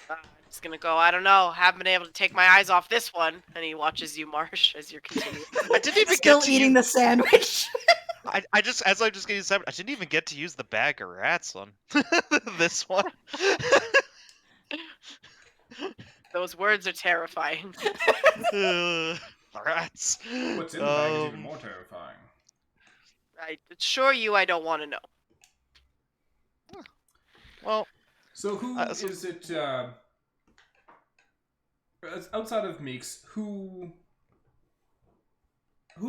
I'm just gonna go. I don't know. Haven't been able to take my eyes off this one. And he watches you, Marsh, as you're continuing. I didn't even Still get to eating the sandwich. I just as I just getting I didn't even get to use the bag of rats on this one. Those words are terrifying. Rats. What's in the bag is even more terrifying. I assure you, I don't want to know. Well, So who is it? Outside of Meeks, who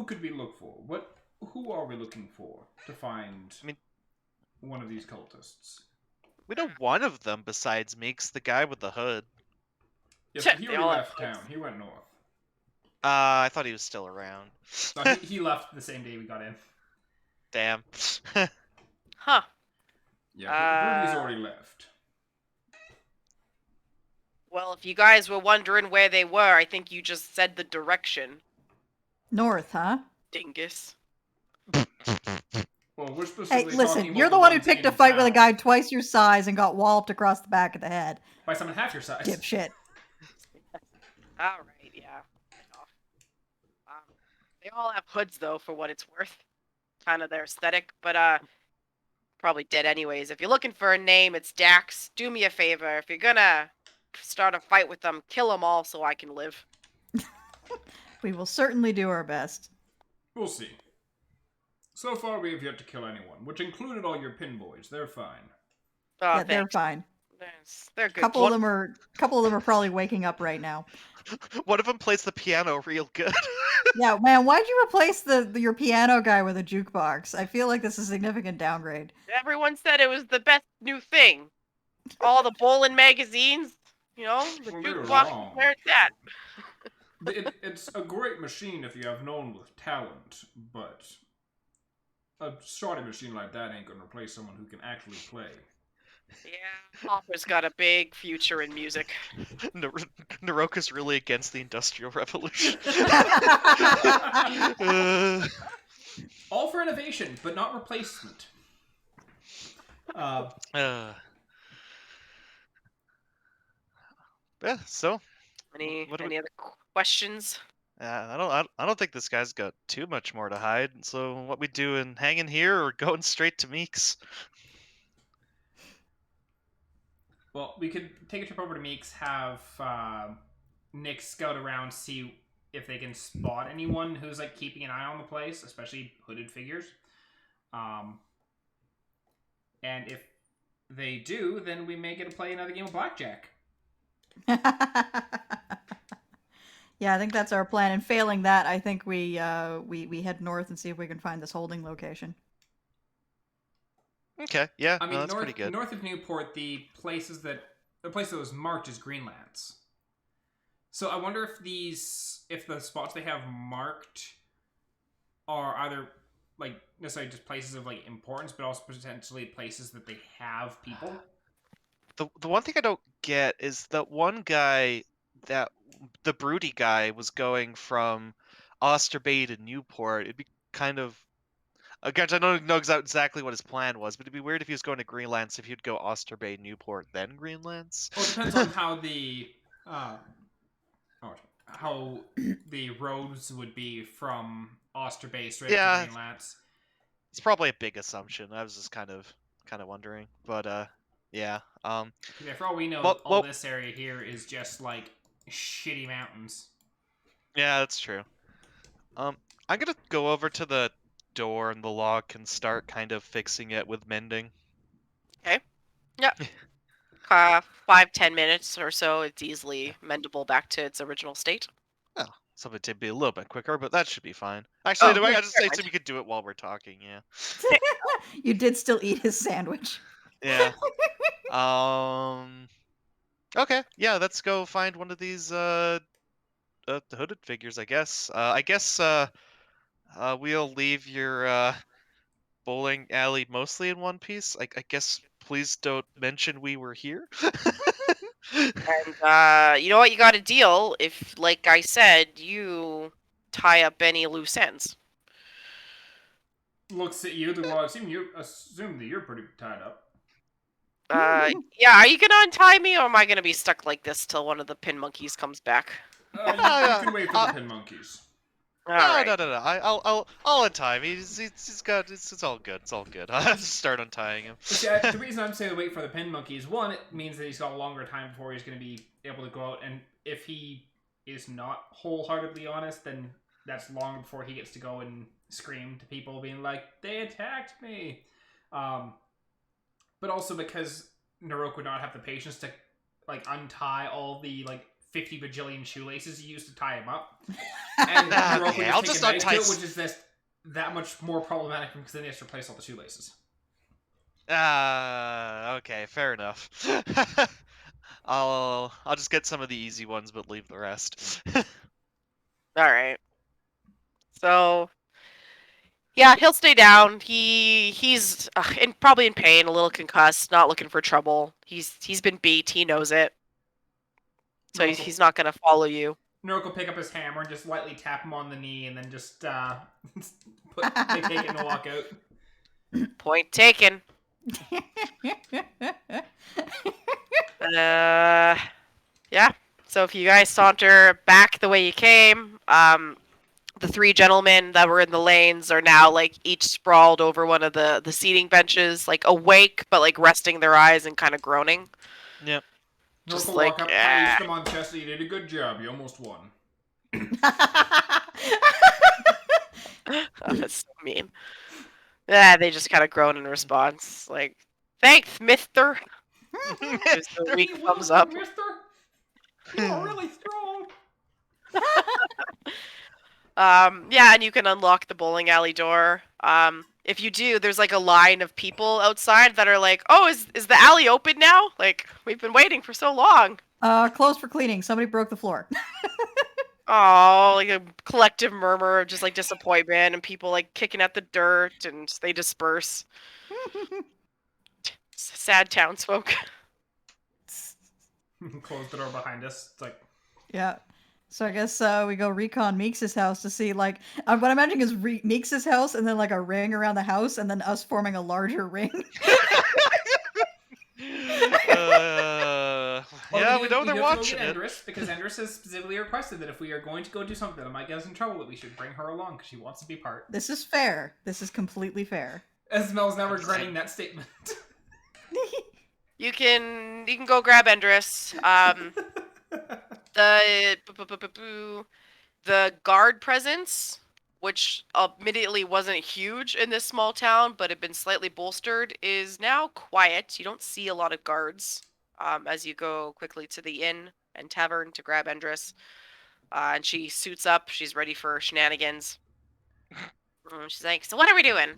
could we look for? Who are we looking for to find? One of these cultists. we know one of them besides Meeks, the guy with the hood. Yes, he They already all have left hoods. town. He went north. I thought he was still around. No, he left the same day we got in. Damn. Huh. Yeah, Brody's already left. Well, if you guys were wondering where they were, I think you just said the direction. North, huh? Dingus. Well, we're Hey, specifically listen, talking you're about the one who ones picked in a fight with a town. guy twice your size and got walloped across the back of the head. By someone half your size. Dipshit. Alright, yeah. They all have hoods, though, for what it's worth. Kind of their aesthetic, but, probably dead anyways. If you're looking for a name, it's Dax. Do me a favor. If you're gonna start a fight with them, kill them all so I can live. We will certainly do our best. We'll see. So far, we have yet to kill anyone, which included all your pin boys. They're fine. Oh, Yeah, they're thanks. fine. They're good. Couple of them are probably waking up right now. One of them plays the piano real good. Yeah, man, why'd you replace your piano guy with a jukebox? I feel like this is a significant downgrade. Everyone said it was the best new thing. All the bowling magazines, the Well, they were jukebox. wrong. Where's that? It's a great machine if you have no one with talent, but a shoddy machine like that ain't gonna replace someone who can actually play. Yeah, Hopper's got a big future in music. Naroke is really against the Industrial Revolution. All for innovation, but not replacement. Yeah, so Any What do we- other questions? I don't think this guy's got too much more to hide. So what we doing, hanging here or going straight to Meeks? Well, we could take a trip over to Meeks, have Nick scout around, see if they can spot anyone who's like keeping an eye on the place, especially hooded figures. And if they do, then we may get to play another game of blackjack. Yeah, I think that's our plan. And failing that, I think we head north and see if we can find this holding location. Okay, yeah, I mean, that's pretty good. north of Newport, the place that was marked is Greenlands. So I wonder if the spots they have marked are either like necessarily just places of like importance, but also potentially places that they have people. The one thing I don't get is that one guy, that the broody guy, was going from Osterbay to Newport. It'd be kind of, again, I don't know exactly what his plan was, but it'd be weird if he was going to Greenlands if he'd go Osterbay, Newport, then Greenlands. Well, it depends on how the roads would be from Osterbay straight to Greenlands. It's probably a big assumption. I was just kind of wondering, but yeah. Yeah, for all we know, all this area here is just like shitty mountains. Yeah, that's true. I'm gonna go over to the door and the log can start kind of fixing it with mending. Okay. Yep. 5-10 minutes or so, it's easily mendable back to its original state. Oh, something to be a little bit quicker, but that should be fine. Actually, Oh, I yeah, just say never so mind. we could do it while we're talking. Yeah. You did still eat his sandwich. Yeah. Okay. Yeah. Let's go find one of these hooded figures, I guess. We'll leave your bowling alley mostly in one piece. I guess please don't mention we were here. And you know what? You got a deal if, like I said, you tie up any loose ends. Looks at you. Well, I assume that you're pretty tied up. Yeah, are you gonna untie me, or am I gonna be stuck like this till one of the pin monkeys comes back? You can wait for the pin monkeys. All right. No. I'll untie him. He's got. It's all good. It's all good. I'll have to start untying him. See, the reason I'm saying wait for the pin monkeys, one, it means that he's got a longer time before he's going to be able to go out, and if he is not wholeheartedly honest, then that's long before he gets to go and scream to people, being like, "They attacked me." But also because Naroke would not have the patience to like untie all the 50 bajillion shoelaces he used to tie him up. And Naroke would I'll just just take a knife untie. to it, which is that much more problematic because then he has to replace all the shoelaces. Okay, fair enough. I'll just get some of the easy ones, but leave the rest. All right. So, yeah, he'll stay down. He's probably in pain, a little concussed, not looking for trouble. He's been beat. He knows it. So he's not gonna follow you. Naroke will pick up his hammer and just lightly tap him on the knee, and then just they take it and walk out. Point taken. Yeah. So if you guys saunter back the way you came, the three gentlemen that were in the lanes are now each sprawled over one of the seating benches, awake but resting their eyes and kind of groaning. Yep. Naroke will walk up, pat them on the chest, you did a good job, you almost won. Oh, that's so mean. Yeah, they just kind of groan in response, thanks, mister. Just a weak thumbs up. Mister? You're really strong. Yeah, and you can unlock the bowling alley door. If you do, there's a line of people outside that are oh, is the alley open now? We've been waiting for so long. Closed for cleaning. Somebody broke the floor. Oh, a collective murmur of just disappointment and people kicking at the dirt, and they disperse. Sad townsfolk. Close the door behind us. It's Yeah. So I guess we go recon Meeks' house to see what I'm imagining is Meeks' house and then a ring around the house and then us forming a larger ring. Yeah, we know they're watching it. Endress, because Endress has specifically requested that if we are going to go do something that might get us in trouble, that we should bring her along because she wants to be part. This is fair. This is completely fair. Esmel's now regretting that statement. You can go grab Endress. The guard presence, which admittedly wasn't huge in this small town, but had been slightly bolstered, is now quiet. You don't see a lot of guards as you go quickly to the inn and tavern to grab Endress. And she suits up. She's ready for shenanigans. She's like, so what are we doing?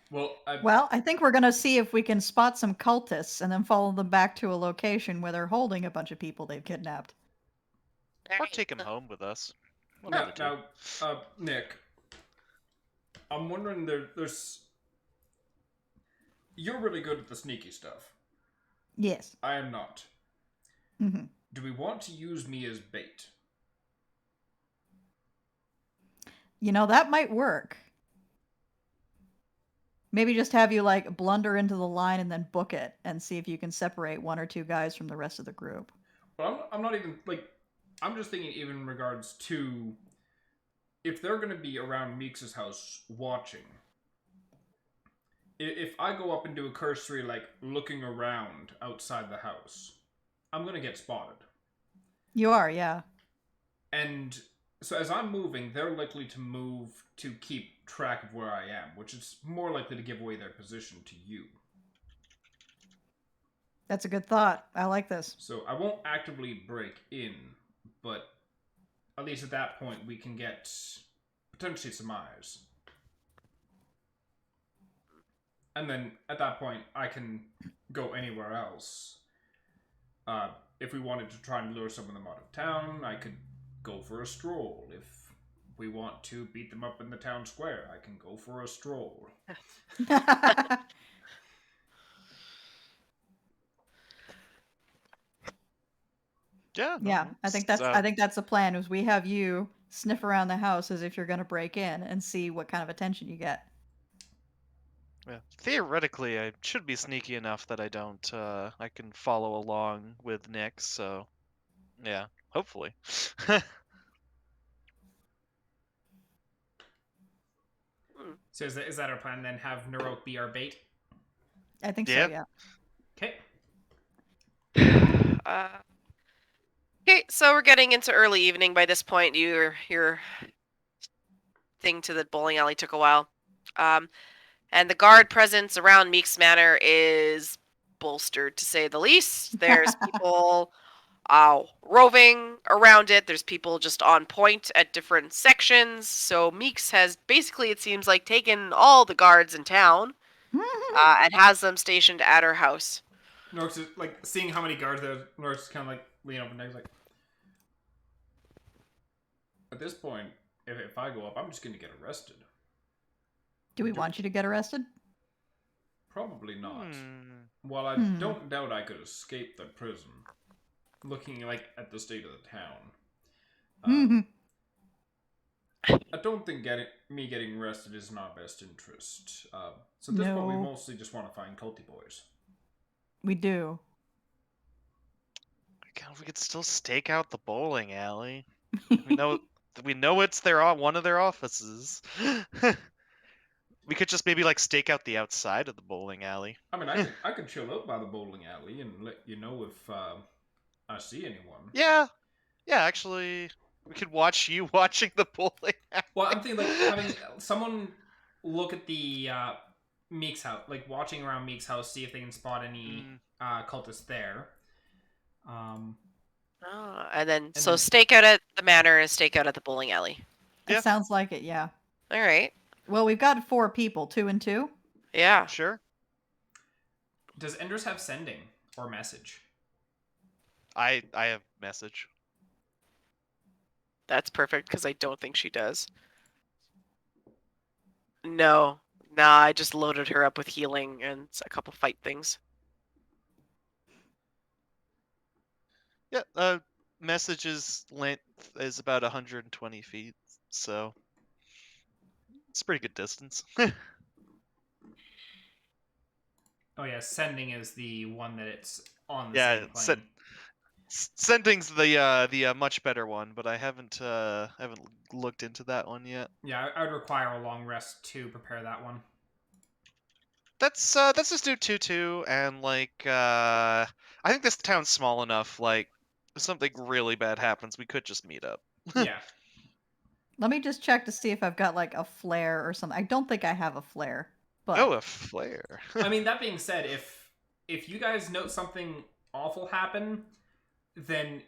Well, I think we're going to see if we can spot some cultists and then follow them back to a location where they're holding a bunch of people they've kidnapped. Or take them home with us. Now, Nick, I'm wondering, there's... You're really good at the sneaky stuff. Yes. I am not. Mm-hmm. Do we want to use me as bait? That might work. Maybe just have you blunder into the line and then book it and see if you can separate one or two guys from the rest of the group. Well, I'm not even I'm just thinking even in regards to if they're going to be around Meeks' house watching. If I go up and do a cursory looking around outside the house, I'm going to get spotted. You are, yeah. And so as I'm moving, they're likely to move to keep track of where I am, which is more likely to give away their position to you. That's a good thought. I like this. So I won't actively break in, but at least at that point we can get potentially some eyes. And then at that point I can go anywhere else. If we wanted to try and lure some of them out of town, I could go for a stroll. If we want to beat them up in the town square, I can go for a stroll. Yeah. Yeah, no, I think it's, that's the plan. Is we have you sniff around the house as if you're going to break in and see what kind of attention you get. yeah. Theoretically, I should be sneaky enough that I don't. I can follow along with Nick. So, yeah. Hopefully. So is that our plan then? Have Naroke be our bait? I think Yeah. so. Yeah. Okay. Okay, so we're getting into early evening by this point. Your thing to the bowling alley took a while. And the guard presence around Meeks Manor is bolstered, to say the least. There's people roving around it. There's people just on point at different sections. So Meeks has basically, it seems like, taken all the guards in town and has them stationed at her house. Norks is like seeing how many guards there. Norks is kind of like leaning over and he's like, at this point, if I go up, I'm just going to get arrested. Do we want you to get arrested? Probably not. Hmm. While I don't doubt I could escape the prison, looking like at the state of the town, I don't think me getting arrested is in our best interest. So at this point, we No. mostly just want to find culty boys. We do. God, we could still stake out the bowling alley. We know it's one of their offices. We could just maybe like stake out the outside of the bowling alley. I mean, I could chill out by the bowling alley and let you know if I see anyone. Yeah, actually, we could watch you watching the bowling alley. Well, I'm thinking like having someone look at the Meek's house, like watching around Meek's house, see if they can spot any cultists there. And then stake out at the manor and stake out at the bowling alley. It Yeah. sounds like it. Yeah. All right. Well, we've got 4 people, 2 and 2. Yeah. Sure. Does Enders have sending or message? I have message. That's perfect because I don't think she does. No. Nah, I just loaded her up with healing and a couple fight things. Yeah, message's length is about 120 feet, so it's a pretty good distance. Oh yeah, sending is the one that it's on the Yeah, same plane. Sending's the much better one, but I haven't looked into that one yet. Yeah, I would require a long rest to prepare that one. Let's just do 2-2, and like I think this town's small enough. Like, if something really bad happens, we could just meet up. Yeah. Let me just check to see if I've got like a flare or something. I don't think I have a flare. But Oh, a flare. I mean, that being said, if you guys note something awful happen, then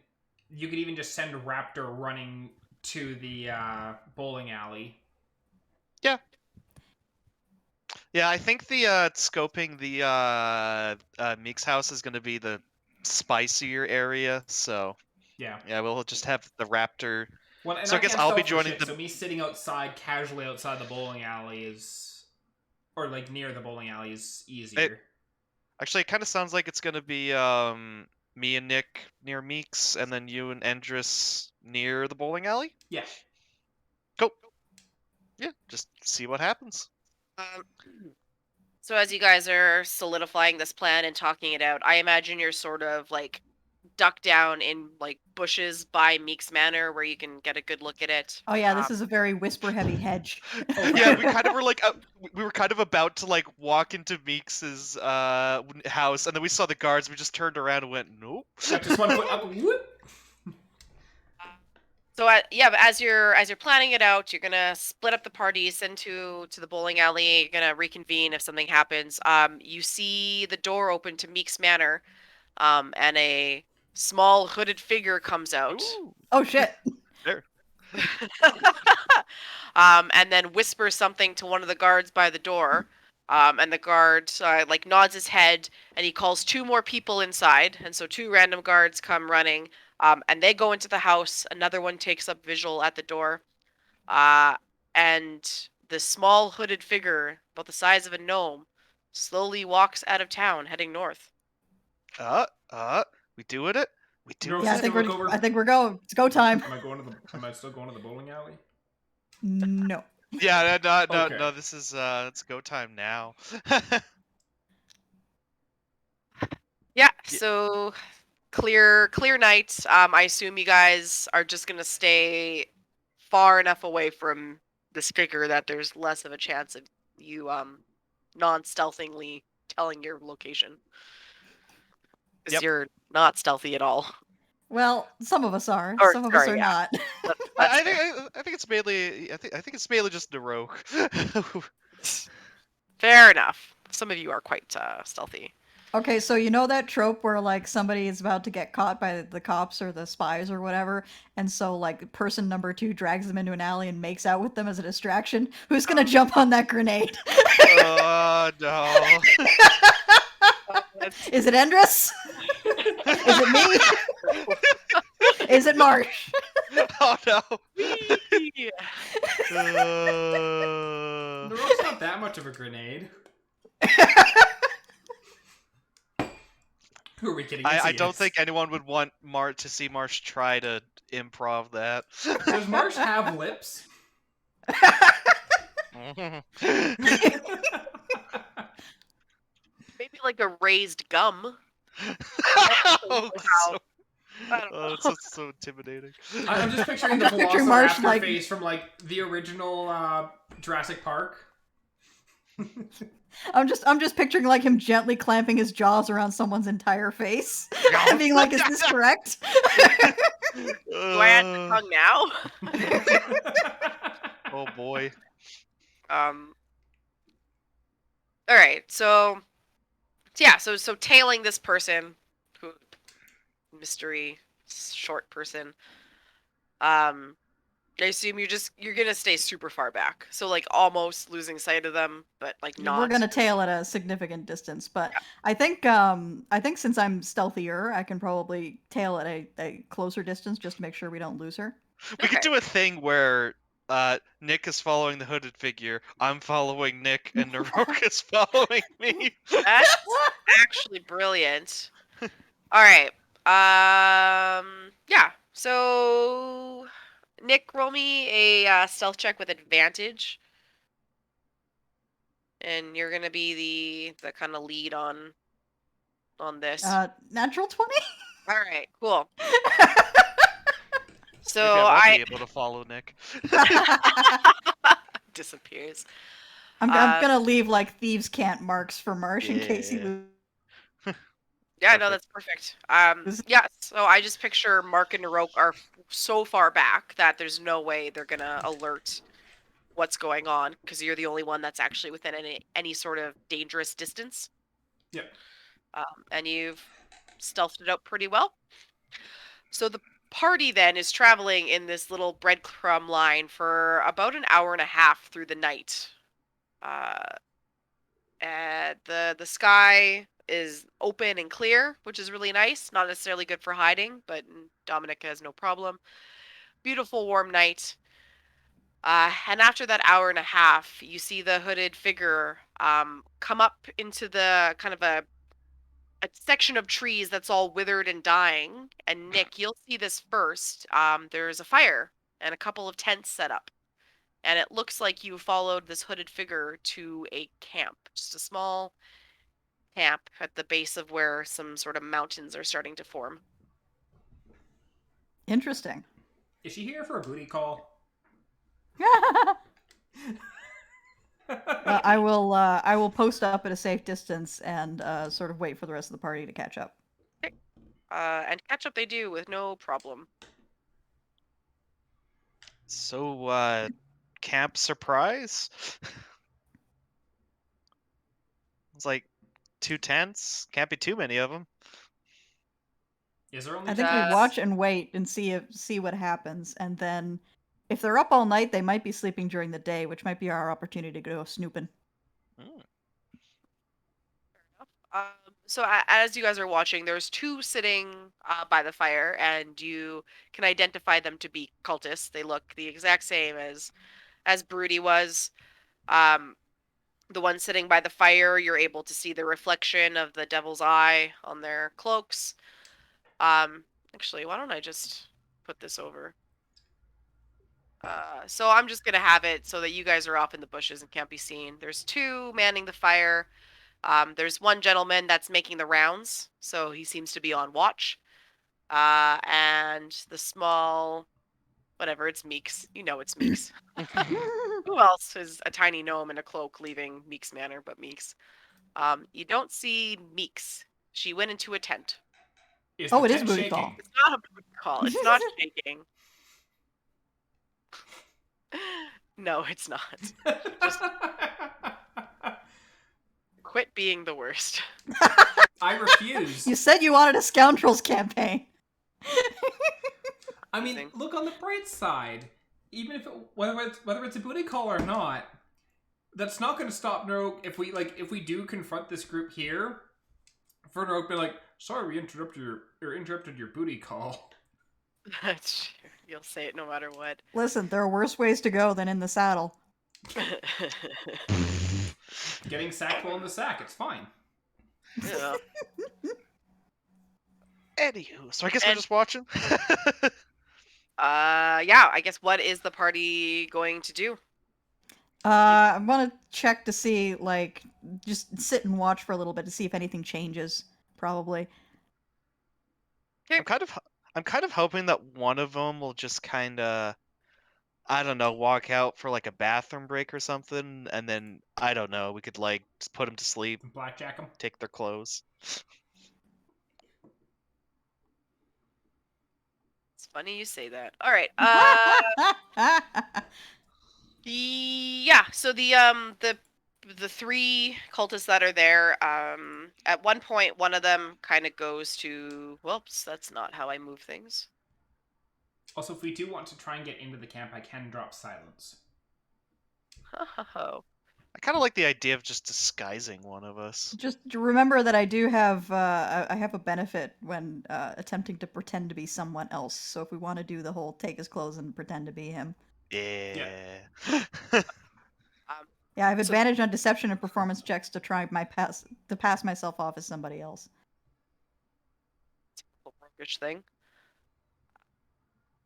you could even just send a raptor running to the bowling alley. Yeah. Yeah, I think the scoping the Meek's house is going to be the spicier area, so Yeah. we'll just have the raptor. Well, and So I guess can't I'll be stealth for joining shit, the- So me sitting outside, casually outside the bowling alley is, or like near the bowling alley is easier. Actually, it kind of sounds like it's going to be me and Nick near Meek's, and then you and Endris near the bowling alley. Yeah. Cool. Yeah, just see what happens. So as you guys are solidifying this plan and talking it out, I imagine you're sort of like ducked down in like bushes by Meek's Manor where you can get a good look at it. oh yeah, this is a very whisper-heavy hedge. Yeah, we kind of were like we were kind of about to like walk into Meeks's house, and then we saw the guards. We just turned around and went, nope. Got just one foot up. Whoop. So but as you're planning it out, you're gonna split up the parties into the bowling alley. You're gonna reconvene if something happens. You see the door open to Meek's Manor, and a small hooded figure comes out. Ooh. Oh shit. There. And then whispers something to one of the guards by the door. And the guard like nods his head, and he calls 2 more people inside. And so 2 random guards come running. And they go into the house. Another one takes up visual at the door. And the small hooded figure, about the size of a gnome, slowly walks out of town, heading north. We doing it? We No, doing Yeah, I just it? think gonna we're. look over. I think we're going. It's go time. Am I still going to the bowling alley? No. Yeah, no, Okay. this is it's go time now. Yeah, Yeah. so clear night. I assume you guys are just gonna stay far enough away from this figure that there's less of a chance of you non-stealthingly telling your location. Because Yep. you're not stealthy at all. Well, some of us are. Or, Some of us sorry, are yeah. not. That's I fair. think it's mainly I think it's mainly just Naroke. Fair enough. Some of you are quite stealthy. Okay, so you know that trope where like somebody is about to get caught by the cops or the spies or whatever, and so like person number 2 drags them into an alley and makes out with them as a distraction? Who's gonna jump on that grenade? Oh no. Is it Endress? Is it me? Is it Marsh? Oh no. Yeah. Naroke's not that much of a grenade. Who are we kidding? Yes, I he don't is. think anyone would want to see Marsh try to improv that. Does Marsh have lips? Maybe like a raised gum. Oh, Wow. I don't oh, know. it's so intimidating. I'm just picturing I'm the just picturing Marsh, Velociraptor like- face from like the original Jurassic Park. I'm just picturing like him gently clamping his jaws around someone's entire face, and being like, "Is this correct?" Do I add the tongue now? Oh boy. All right, so yeah, so tailing this person, who mystery short person. I assume you're gonna stay super far back, so like almost losing sight of them, but like not. We're gonna tail at a significant distance, but I think since I'm stealthier, I can probably tail at a closer distance just to make sure we don't lose her. We could Okay. do a thing where Nick is following the hooded figure, I'm following Nick, and Naroke is following me. That's actually brilliant. All right. Yeah. So, Nick, roll me a stealth check with advantage, and you're gonna be the kind of lead on this. Natural 20. All right. Cool. So Maybe I won't I be able to follow Nick. disappears. I'm gonna leave like thieves' can't marks for Marsh in case he Yeah. loses. Yeah, no, that's perfect. Yeah, so I just picture Mark and Naroke are so far back that there's no way they're gonna alert what's going on, because you're the only one that's actually within any sort of dangerous distance. Yep. And you've stealthed it out pretty well. So the party then is traveling in this little breadcrumb line for about an hour and a half through the night. And the sky is open and clear, which is really nice. Not necessarily good for hiding, but Dominic has no problem. Beautiful warm night. And after that hour and a half, you see the hooded figure come up into the kind of a section of trees that's all withered and dying. And Nick, you'll see this first. There's a fire and a couple of tents set up. And it looks like you followed this hooded figure to a camp, just a small camp at the base of where some sort of mountains are starting to form. Interesting. Is she here for a booty call? I will post up at a safe distance and sort of wait for the rest of the party to catch up. And catch up they do with no problem. So, camp surprise? It's like 2 tents. Can't be too many of them. Is there only? I think we watch and wait and see what happens, and then if they're up all night, they might be sleeping during the day, which might be our opportunity to go snooping. So as you guys are watching, there's two sitting by the fire, and you can identify them to be cultists. They look the exact same as Broody was. The one sitting by the fire, you're able to see the reflection of the devil's eye on their cloaks. Actually, why don't I just put this over? So I'm just gonna have it so that you guys are off in the bushes and can't be seen. There's two manning the fire. There's one gentleman that's making the rounds, so he seems to be on watch. And the small, whatever, it's Meeks. You know it's Meeks. Who else is a tiny gnome in a cloak leaving Meeks Manor but Meeks? You don't see Meeks. She went into a tent. Is Oh, the it is tent booty shaking? call. It's not a booty call. It's not shaking. No, it's not. Just quit being the worst. I refuse. You said you wanted a scoundrels campaign. I mean, look on the bright side. Even if whether it's a booty call or not, that's not going to stop Naroke if we do confront this group here. For Naroke, be like, sorry, we interrupted your booty call. That's true. You'll say it no matter what. Listen, there are worse ways to go than in the saddle. Getting sacked while in the sack, it's fine. Yeah. Anywho, so I guess we're just watching. Yeah, I guess what is the party going to do? I want to check to see, like, just sit and watch for a little bit to see if anything changes. Probably. I'm kind of hoping that one of them will just kind of, I don't know, walk out for like a bathroom break or something, and then I don't know, we could like just put them to sleep, Blackjack them. take their clothes. It's funny you say that. All right. Yeah. So the three cultists that are there. At one point, one of them kind of goes to. Whoops, that's not how I move things. Also, if we do want to try and get into the camp, I can drop silence. Oh. I kind of like the idea of just disguising one of us. Just remember that I do have I have a benefit when attempting to pretend to be someone else. So if we want to do the whole take his clothes and pretend to be him. Yeah. Yeah, I have advantage on deception and performance checks to try to pass myself off as somebody else. Roguish thing.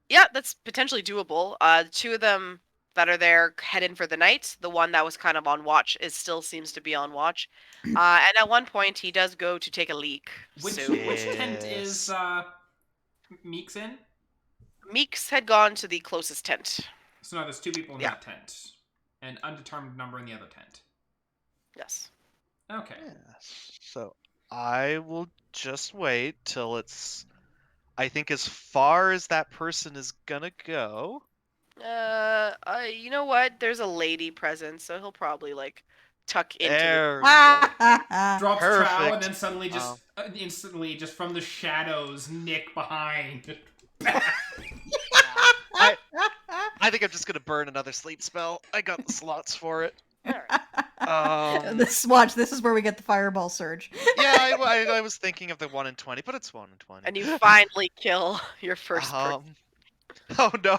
Yeah, that's potentially doable. Two of them that are there head in for the night. The one that was kind of on watch still seems to be on watch. And at one point, he does go to take a leak. Which tent is Meeks in? Meeks had gone to the closest tent. So now there's two people in that tent. An undetermined number in the other tent. Yes. Okay. Yeah. So I will just wait till it's, I think, as far as that person is gonna go. You know what? There's a lady present, so he'll probably like tuck into There. Drops Perfect. trowel and then suddenly just instantly just from the shadows, Nick behind. I think I'm just gonna burn another sleep spell. I got the slots for it. This is where we get the fireball surge. Yeah, I was thinking of the 1 in 20, but it's 1 in 20. And you finally kill your first person. Oh no,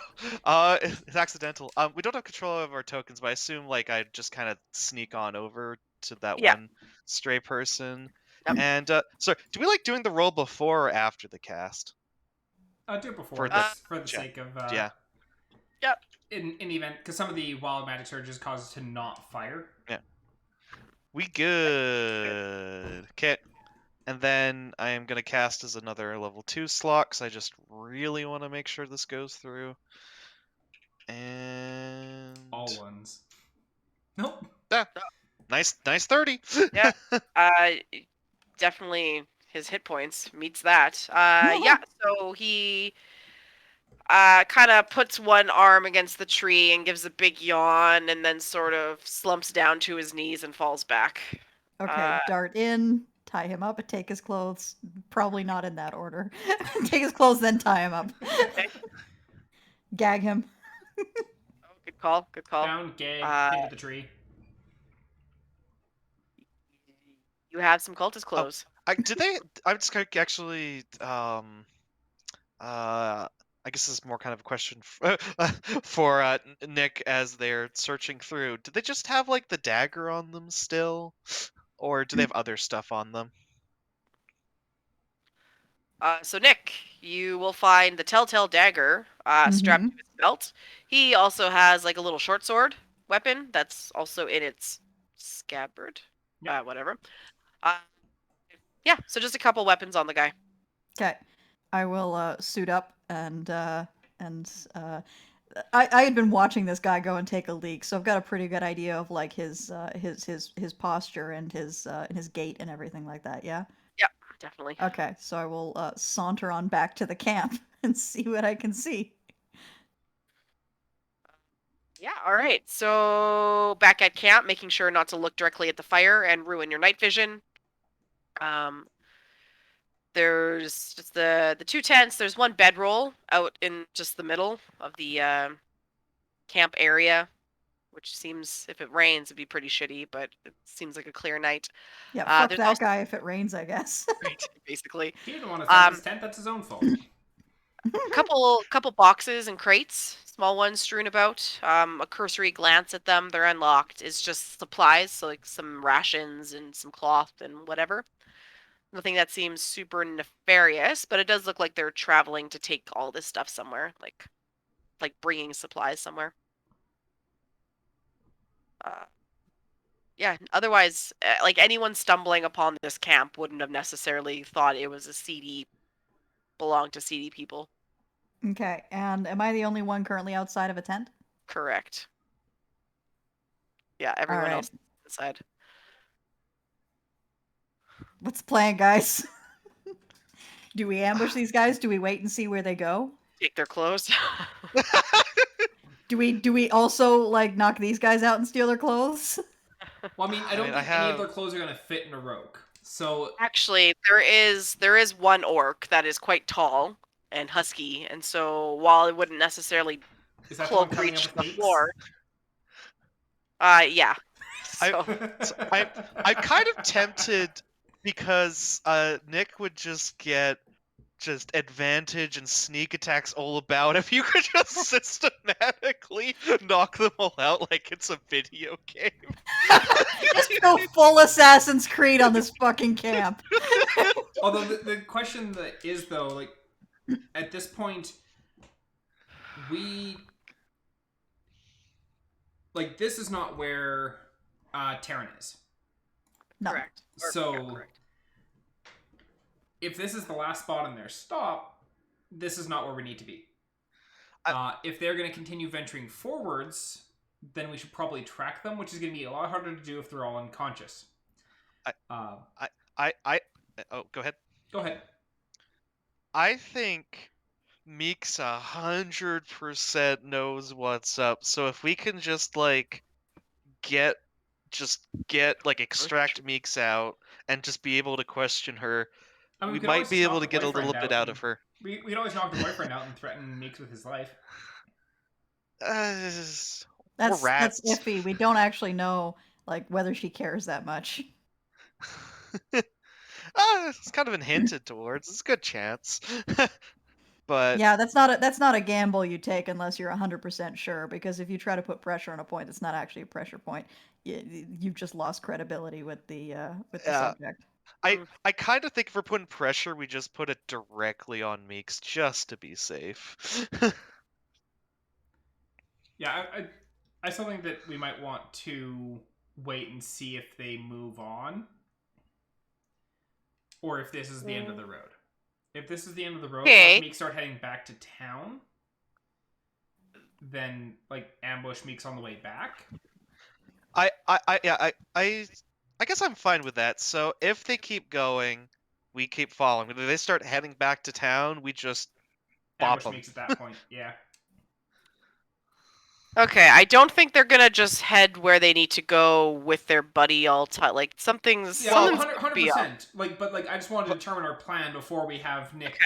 it's accidental. We don't have control of our tokens, but I assume like I just kind of sneak on over to that one stray person. Yep. And so, do we like doing the roll before or after the cast? Do it before for the sake of yeah. Yep. In the event, because some of the wild magic surges cause us to not fire. Yeah. We good. Okay. And then I am going to cast as another level 2 slot, because I just really want to make sure this goes through. And... all ones. Nope. Nice 30. Yeah. Definitely his hit points meets that. Yeah, so he kind of puts one arm against the tree and gives a big yawn and then sort of slumps down to his knees and falls back. Okay, dart in, tie him up, and take his clothes. Probably not in that order. Take his clothes, then tie him up. Okay. Gag him. Oh, good call. Down, gag, into the tree. You have some cultist clothes. Did they? I'm just actually. I guess this is more kind of a question for Nick as they're searching through. Did they just have like the dagger on them still, or do they have other stuff on them? So Nick, you will find the telltale dagger strapped to his belt. He also has like a little short sword weapon that's also in its scabbard. Yeah. Whatever. Yeah, so just a couple weapons on the guy. Okay, I will suit up and I had been watching this guy go and take a leak, so I've got a pretty good idea of like his posture and his gait and everything like that. Yeah. Yeah, definitely. Okay, so I will saunter on back to the camp and see what I can see. Yeah, all right. So back at camp, making sure not to look directly at the fire and ruin your night vision. There's just the two tents. There's one bedroll out in just the middle of the camp area, which seems, if it rains, it'd be pretty shitty, but it seems like a clear night. Yeah, fuck there's that also- guy if it rains, I guess. Right, basically. He didn't want to set up his tent. That's his own fault. Couple boxes and crates, small ones strewn about. A cursory glance at them, they're unlocked. It's just supplies, so like some rations and some cloth and whatever. Nothing that seems super nefarious, but it does look like they're traveling to take all this stuff somewhere, like bringing supplies somewhere. Yeah, otherwise, like anyone stumbling upon this camp wouldn't have necessarily thought it was belonged to seedy people. Okay, and am I the only one currently outside of a tent? Correct. Yeah, everyone right. else is inside. What's the plan, guys? Do we ambush these guys? Do we wait and see where they go? Take their clothes. Do we also like knock these guys out and steal their clothes? Well, I mean, I don't think any of their clothes are going to fit in Naroke. So Actually, there is one orc that is quite tall and husky, and so while it wouldn't necessarily is that the one cloak coming reach up the with meeks? floor, yeah. So, I'm kind of tempted because Nick would just get advantage and sneak attacks all about if you could just systematically knock them all out like it's a video game. Just go full Assassin's Creed on this fucking camp. Although the question that is though, like at this point, this is not where Terran is. No. correct. So Yeah, correct. if this is the last spot on their stop, this is not where we need to be. If they're going to continue venturing forwards, then we should probably track them, which is going to be a lot harder to do if they're all unconscious. Oh, go ahead. Go ahead. I think Meeks 100% knows what's up. So if we can just extract Meeks out and just be able to question her, I mean, we could might always be able knock to the get a little boyfriend bit out of her. We could always knock the boyfriend out and threaten Meeks with his life. That's rats. iffy. We don't actually know like whether she cares that much. It's kind of been hinted towards. It's a good chance. But Yeah, that's not a gamble you take unless you're 100% sure. Because if you try to put pressure on a point that's not actually a pressure point, you've just lost credibility with the subject. I kind of think if we're putting pressure, we just put it directly on Meeks just to be safe. Yeah, I still think that we might want to wait and see if they move on. Or if this is the end of the road. If this is the end of the road, let Meeks start heading back to town. Then, ambush Meeks on the way back. I guess I'm fine with that. So if they keep going, we keep following. If they start heading back to town, we just bop Ambush them. Meeks at that point, yeah. Okay, I don't think they're gonna just head where they need to go with their buddy all time. Like something's Yeah, something's 100%. I just wanted to determine our plan before we have Nick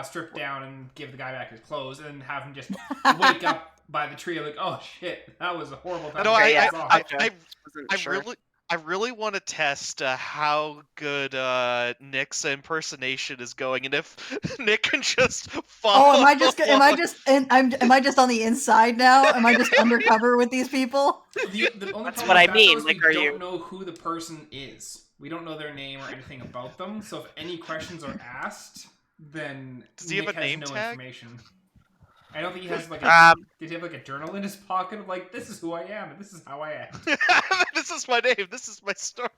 strip down and give the guy back his clothes, and have him just wake up by the tree like, oh shit, that was a horrible time. No, Okay, I I really want to test how good Nick's impersonation is going, and if Nick can just follow. Oh, am I just along. am I just on the inside now? Am I just undercover with these people? The only That's problem what with I that, mean, though, is like, we are don't you- know who the person is. We don't know their name or anything about them. So if any questions are asked, then Does he have Nick a has name no tag? information. I don't think he has like a. Um, Did he have like a journal in his pocket of like, this is who I am and this is how I act? This is my name. This is my story.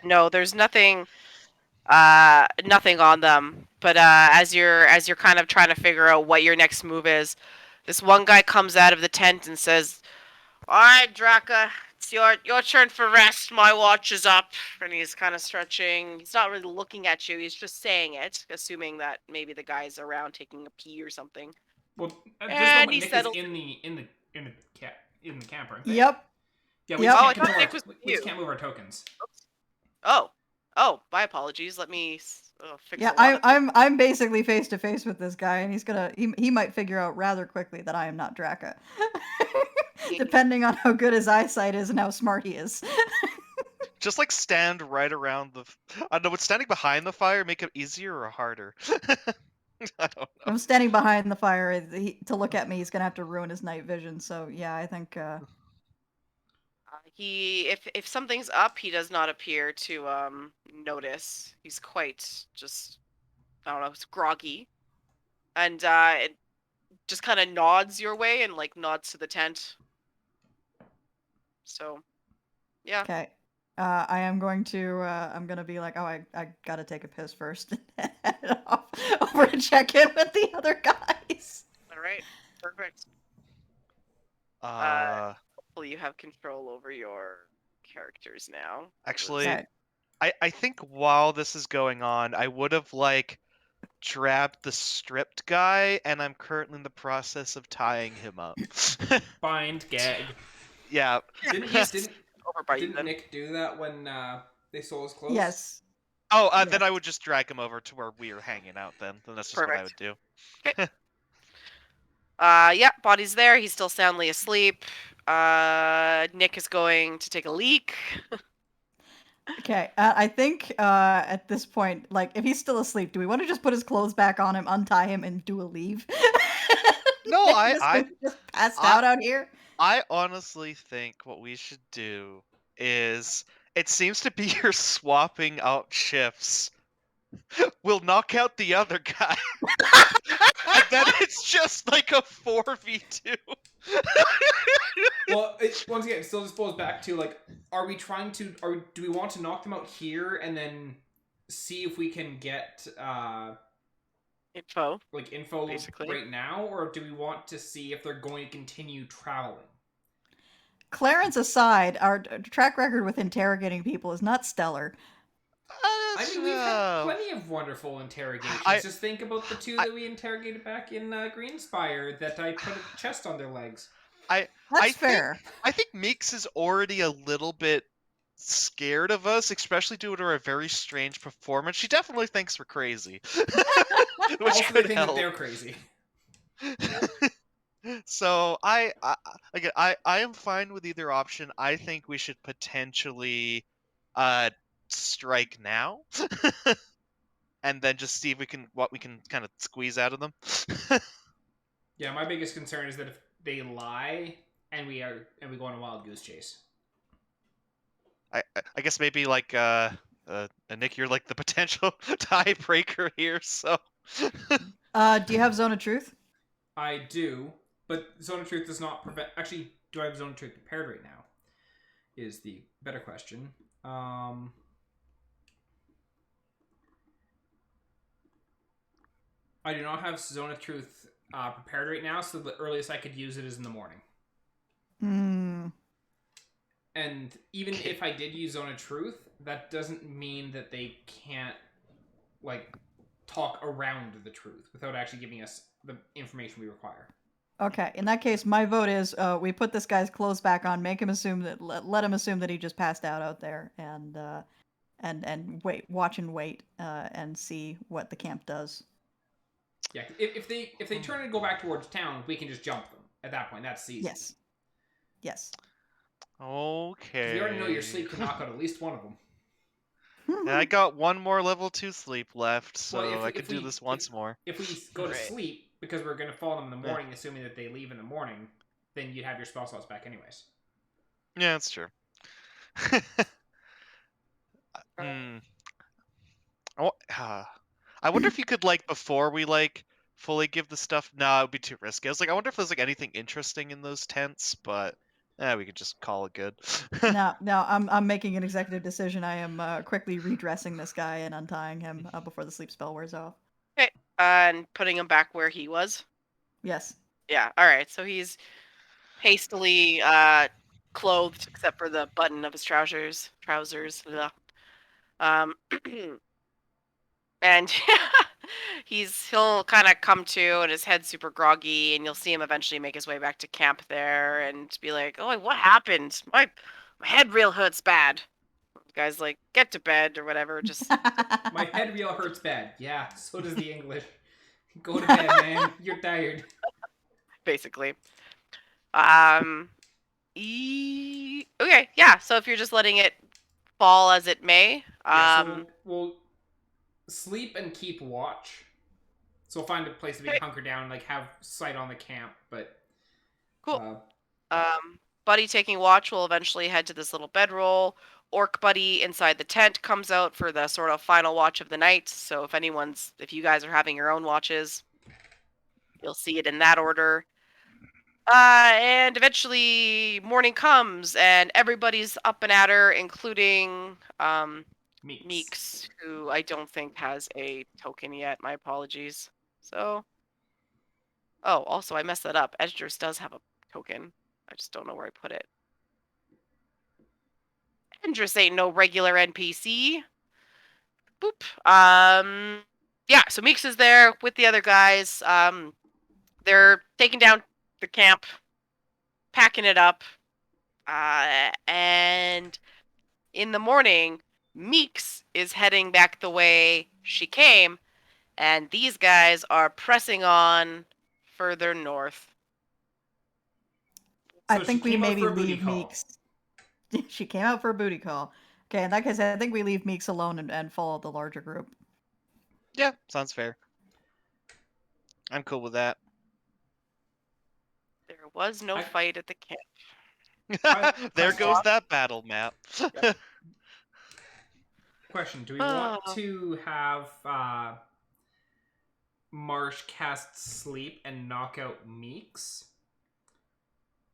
no, there's nothing on them. But as you're kind of trying to figure out what your next move is, this one guy comes out of the tent and says, "All right, Draka, it's your turn for rest. My watch is up." And he's kind of stretching. He's not really looking at you. He's just saying it, assuming that maybe the guy's around taking a pee or something. Well, at this And moment, he Nick is settles. in the camp, aren't they? Yep. Yeah, we Yep. just Oh, can't I thought control Nick our, was we just you. can't move our tokens. Oh, my apologies. Let me fix Yeah, a lot of I'm basically face to face with this guy, and he might figure out rather quickly that I am not Draka, depending on how good his eyesight is and how smart he is. Just like stand right around the. I don't know. Would standing behind the fire make it easier or harder? I don't know. If I'm standing behind the fire to look at me. He's gonna have to ruin his night vision. So yeah, I think. if something's up, he does not appear to notice. He's quite just, I don't know, it's groggy, and it just kind of nods your way and like nods to the tent. So, yeah. Okay. I am going to. I'm gonna be like, oh, I gotta take a piss first, and head off over to check in with the other guys. All right. Perfect. Uh, Hopefully you have control over your characters now. actually, Okay. I think while this is going on, I would have like grabbed the stripped guy, and I'm currently in the process of tying him up. Bind, gag. Yeah. Didn't Over by you then. Nick do that when they stole his clothes? Yes. Oh, Yeah. then I would just drag him over to where we were hanging out. Then that's just what I would do. Yeah, body's there. He's still soundly asleep. Nick is going to take a leak. Okay. I think at this point, like, if he's still asleep, do we want to just put his clothes back on him, untie him, and do a leave? No, I just passed out here. I honestly think what we should do is, it seems to be you're swapping out shifts. We'll knock out the other guy. And then it's just like a 4v2. Well, once again, it still just goes back to like, do we want to knock them out here and then see if we can get Info. info basically. right now, or do we want to see if they're going to continue traveling? Clarence aside, our track record with interrogating people is not stellar. I mean, we've had plenty of wonderful interrogations. Just think about the two that we interrogated back in Greenspire that I put a chest on their legs. That's fair. I think Meeks is already a little bit scared of us, especially due to her very strange performance. She definitely thinks we're crazy. Which Also, they could think help. that they're crazy. So I am fine with either option. I think we should potentially strike now. And then just see if what we can kind of squeeze out of them. Yeah, my biggest concern is that if they lie and we go on a wild goose chase. I guess maybe like Nick, you're like the potential tiebreaker here, so Do you have Zone of Truth? I do, but Zone of Truth does not prevent. Actually, do I have Zone of Truth prepared right now? Is the better question. I do not have Zone of Truth prepared right now, so the earliest I could use it is in the morning. And even if I did use Zone of Truth, that doesn't mean that they can't talk around the truth without actually giving us the information we require. Okay, in that case, my vote is we put this guy's clothes back on, make him assume that let him assume that he just passed out there, and watch and wait, and see what the camp does. Yeah, if they turn and go back towards town, we can just jump them. At that point, that's easy. Yes. Okay. 'Cause we already know your sleep can knock out at least one of them. And I got one more level 2 sleep left, so Well, I could do this once more. If we go to Right. sleep, because we're going to fall them in the Yeah. morning, assuming that they leave in the morning, then you'd have your spell slots back anyways. Yeah, that's true. Hmm. I wonder if you could, like, before we, like, fully give the stuff... No, it would be too risky. I was like, I wonder if there's, like, anything interesting in those tents, but... we could just call it good. No, I'm making an executive decision. I am quickly redressing this guy and untying him before the sleep spell wears off. Okay. And putting him back where he was. Yes. Yeah. All right. So he's hastily clothed, except for the button of his trousers. Blah. And he'll kind of come to, and his head's super groggy, and you'll see him eventually make his way back to camp there, and be like, "Oh, what happened? My head real hurts bad." The guy's like, "Get to bed," or whatever. Just My head real hurts bad. Yeah, so does the English. Go to bed, man. You're tired. basically. Okay, yeah. So if you're just letting it fall as it may, Yeah, so we'll sleep and keep watch. So we'll find a place that we can hunker down and like have sight on the camp. But cool. Buddy taking watch will eventually head to this little bedroll. Orc buddy inside the tent comes out for the sort of final watch of the night. So if you guys are having your own watches, you'll see it in that order. And eventually morning comes and everybody's up and at her, including Meeks, who I don't think has a token yet. My apologies. So, also I messed that up. Esdras does have a token. I just don't know where I put it. Esdras ain't no regular NPC. Boop. Yeah, so Meeks is there with the other guys. They're taking down the camp, packing it up, and in the morning, Meeks is heading back the way she came, and these guys are pressing on further north. I So think she we came out maybe for a booty leave call. Meeks. She came out for a booty call. Okay, in that case, I think we leave Meeks alone and follow the larger group. Yeah, sounds fair. I'm cool with that. There was no fight at the camp. There goes that battle map. Question: do we want to have Marsh cast sleep and knock out Meeks?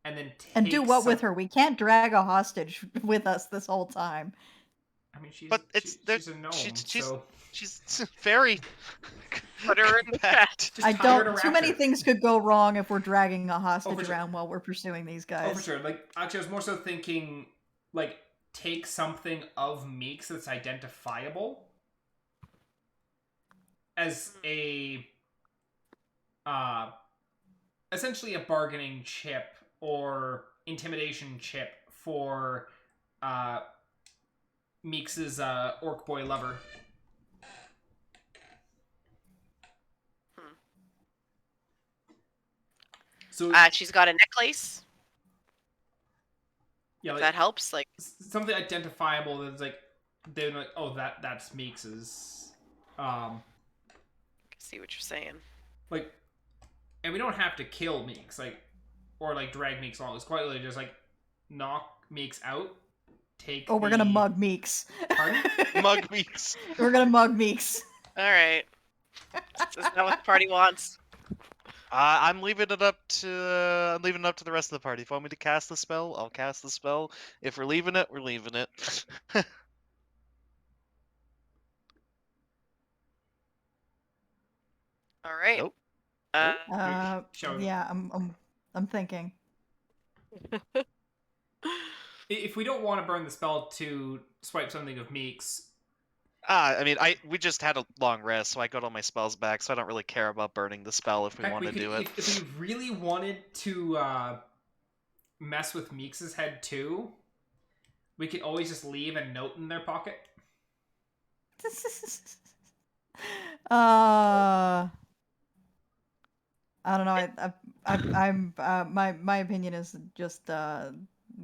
And then And do what with her? We can't drag a hostage with us this whole time. I mean, she's a gnome, so she's very... Put her in the chat. Too many things could go wrong if we're dragging a hostage around while we're pursuing these guys. Oh, for sure. Like, actually, I was more so thinking, like, take something of Meeks that's identifiable as a, essentially a bargaining chip or intimidation chip for, Meeks's, orc boy lover. So she's got a necklace. Yeah, like, that helps. Like something identifiable that's like they're like, oh, that's Meeks's. I see what you're saying. Like, and we don't have to kill Meeks, like, or like drag Meeks along. It's quite literally just like knock Meeks out. We're gonna mug Meeks. Pardon? Mug Meeks. We're gonna mug Meeks. All right. Is that what the party wants? I'm leaving it up to the rest of the party. If you want me to cast the spell, I'll cast the spell. If we're leaving it, we're leaving it. All right. Nope. Yeah, I'm thinking. If we don't want to burn the spell to swipe something of Meeks. I mean, we just had a long rest, so I got all my spells back, so I don't really care about burning the spell if we want to do it. If we really wanted to mess with Meeks's head too, we could always just leave a note in their pocket. I don't know. I'm my opinion is just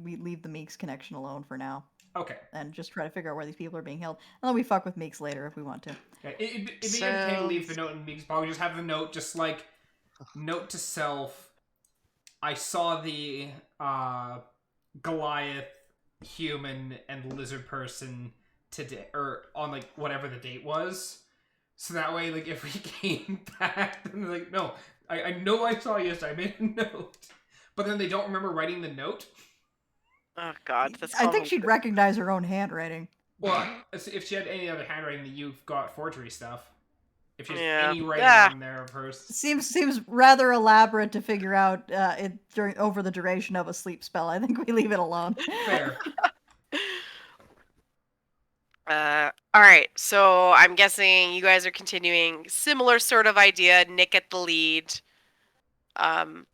we leave the Meeks connection alone for now, Okay. and just try to figure out where these people are being held. And then we fuck with Meeks later if we want to. Yeah, it'd be entertaining to leave the note in Meeks, but we just have the note, just like, note to self, I saw the Goliath, human, and lizard person today, or on, like, whatever the date was. So that way, like, if we came back, then they're like, no, I know I saw you yesterday, I made a note. But then they don't remember writing the note. Oh God, that's. I think she'd recognize her own handwriting. Well, if she had any other handwriting, that you've got forgery stuff. If she has Yeah. any writing on there of hers. Seems rather elaborate to figure out over the duration of a sleep spell. I think we leave it alone. Fair. All right, so I'm guessing you guys are continuing similar sort of idea. Nick at the lead, and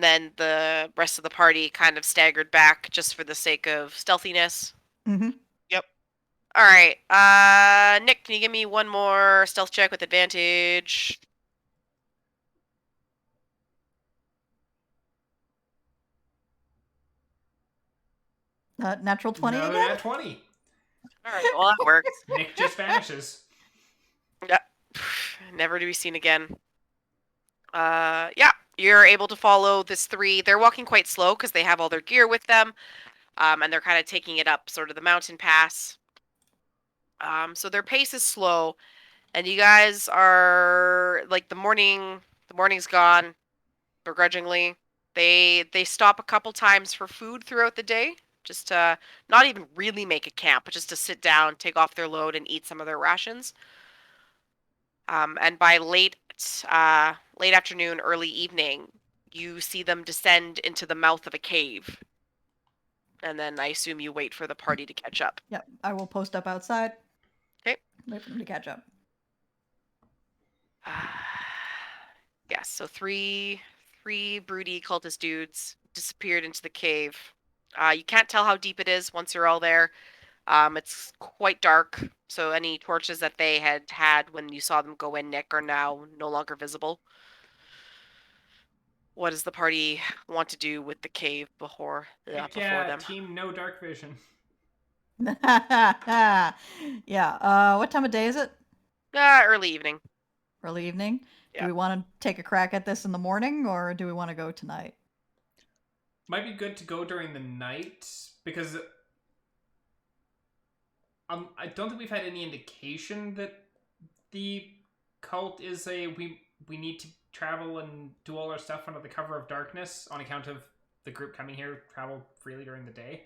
then the rest of the party kind of staggered back just for the sake of stealthiness. Mm-hmm. Yep. All right, Nick, can you give me one more stealth check with advantage? Natural 20 Another again? nat 20. All right, well that works. Nick just vanishes. Never to be seen again. Yeah, you're able to follow this three. They're walking quite slow because they have all their gear with them, and they're kind of taking it up sort of the mountain pass. So their pace is slow, and you guys are like the morning's gone. Begrudgingly, they stop a couple times for food throughout the day, just to not even really make a camp, but just to sit down, take off their load, and eat some of their rations. And by late afternoon, early evening, you see them descend into the mouth of a cave. And then I assume you wait for the party to catch up. Yep, I will post up outside. Okay. Wait for them to catch up. Yes, so three broody cultist dudes disappeared into the cave. You can't tell how deep it is once you're all there. It's quite dark, so any torches that they had when you saw them go in, Nick, are now no longer visible. What does the party want to do with the cave before them? Team no dark vision. Yeah, what time of day is it? Early evening. Early evening? Yeah. Do we want to take a crack at this in the morning, or do we want to go tonight? Might be good to go during the night, because I don't think we've had any indication that the cult is we need to travel and do all our stuff under the cover of darkness on account of the group coming here travel freely during the day.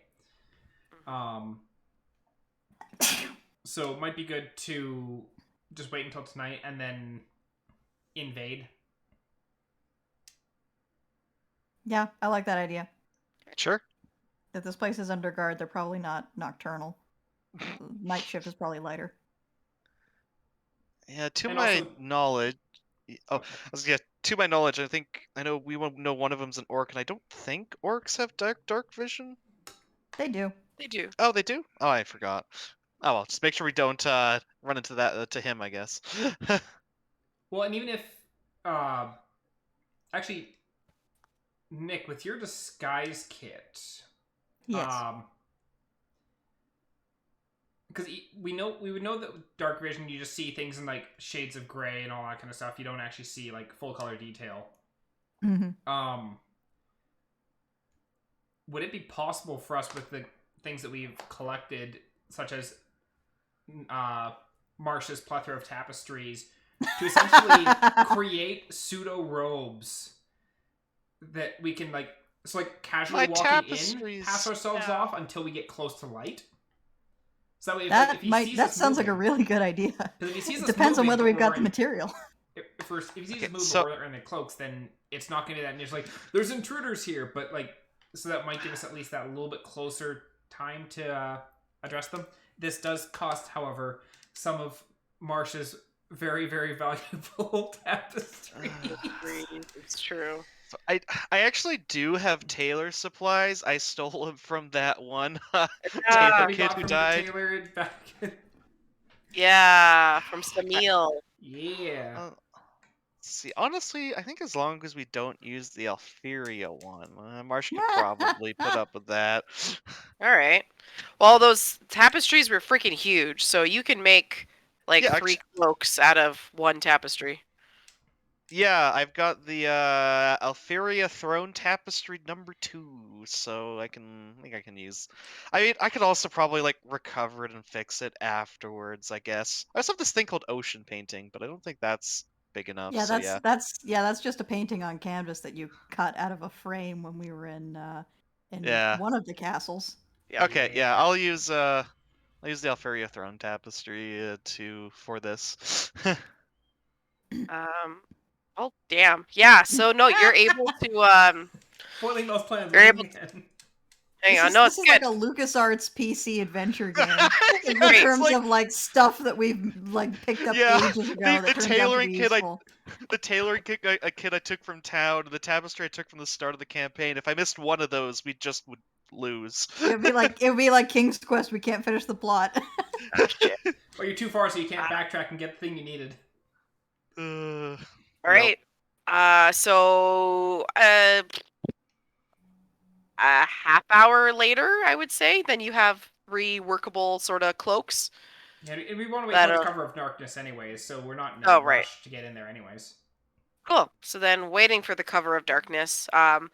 So it might be good to just wait until tonight and then invade. Yeah, I like that idea. Sure. If this place is under guard, they're probably not nocturnal. Night shift is probably lighter. Yeah, to And my also- knowledge, to my knowledge, I know one of them's an orc, and I don't think orcs have dark vision. They do. They do. Oh, they do. Oh, I forgot. Oh well, just make sure we don't run into that to him, I guess. Well, and even if actually, Nick, with your disguise kit, Yes. because we would know that with dark vision you just see things in like shades of gray and all that kind of stuff. You don't actually see like full color detail. Mm-hmm. Would it be possible for us with the things that we've collected, such as Marsh's plethora of tapestries, to essentially create pseudo robes that we can casually walking in, pass ourselves off until we get close to light? So that way, if he sees that us sounds like a moving- really good idea. 'cause if he sees us Depends on moving, whether but we've got we're the in- material. If he sees us Okay, moving, so- but we're in the cloaks, then it's not going to be that. And there's there's intruders here, but so that might give us at least that little bit closer time to address them. This does cost, however, some of Marsh's very, very valuable tapestry. It's true. So I actually do have tailor supplies. I stole them from that one tailor We kid got who from died. the tailor back. Yeah, from Samil. Yeah. See, honestly, I think as long as we don't use the Alferia one, Marsh could probably put up with that. All right. Well, those tapestries were freaking huge, so you can make like Yeah, 3 cloaks out of 1 tapestry. Yeah, I've got the Alferia Throne Tapestry #2, so I think I can use. I mean, I could also probably like recover it and fix it afterwards, I guess. I also have this thing called ocean painting, but I don't think that's big enough. Yeah, So yeah. that's just a painting on canvas that you cut out of a frame when we were in Yeah. one of the castles. Yeah. Okay, yeah, I'll use the Alferia Throne Tapestry for this. Oh damn. Yeah. So no, you're able to Foiling those plans. You're able again. hang on. No, it's This is good. like a LucasArts PC adventure game in great. terms It's of like stuff that we've like picked up Yeah, ages ago the that turns out to tailoring be kit useful. the tailoring kit I took from town, the tapestry I took from the start of the campaign. If I missed one of those, we just would lose. It'd be like King's Quest. We can't finish the plot. Oh, shit. Or you're too far, so you can't backtrack and get the thing you needed. All right. So a half hour later, I would say, then you have 3 workable sort of cloaks. Yeah, we want to wait That for the are- cover of darkness anyways, so we're not in Oh, a right. rush to get in there anyways. Cool. So then waiting for the cover of darkness, and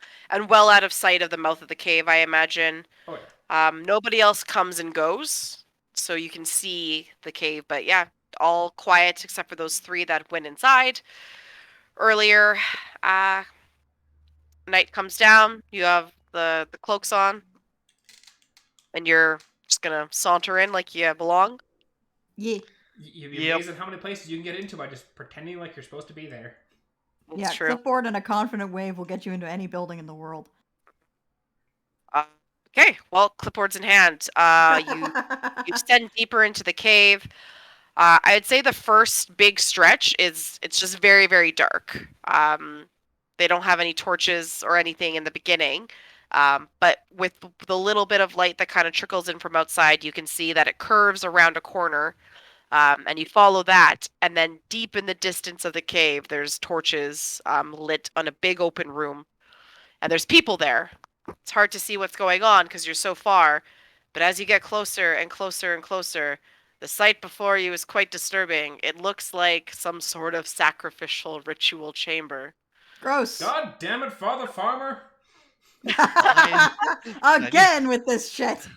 well out of sight of the mouth of the cave, I imagine. Oh yeah. Nobody else comes and goes, so you can see the cave. But yeah, all quiet except for those 3 that went inside earlier. Night comes down. You have the cloaks on, and you're just gonna saunter in like you belong. Yeah, You'd be Yep. amazed at how many places you can get into by just pretending like you're supposed to be there. That's yeah. true. Clipboard and a confident wave will get you into any building in the world. Okay, well, clipboards in hand. You descend deeper into the cave. I'd say the first big stretch it's just very, very dark. They don't have any torches or anything in the beginning. But with the little bit of light that kind of trickles in from outside, you can see that it curves around a corner. And you follow that, and then deep in the distance of the cave, there's torches lit on a big open room. And there's people there. It's hard to see what's going on because you're so far. But as you get closer and closer and closer, the sight before you is quite disturbing. It looks like some sort of sacrificial ritual chamber. Gross. God damn it, Father Farmer! Again with this shit.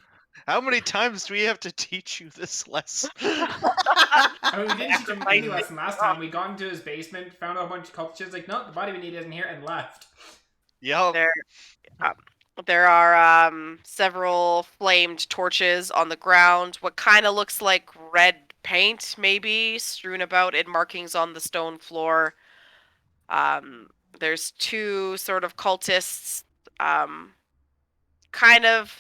How many times do we have to teach you this lesson? I mean, we didn't teach him any Sacrifice. lesson last time. We got into his basement, found out a bunch of cultists, like, no, the body we need isn't here, and left. Yep. There are several flamed torches on the ground. What kind of looks like red paint, maybe, strewn about in markings on the stone floor. There's 2 sort of cultists, kind of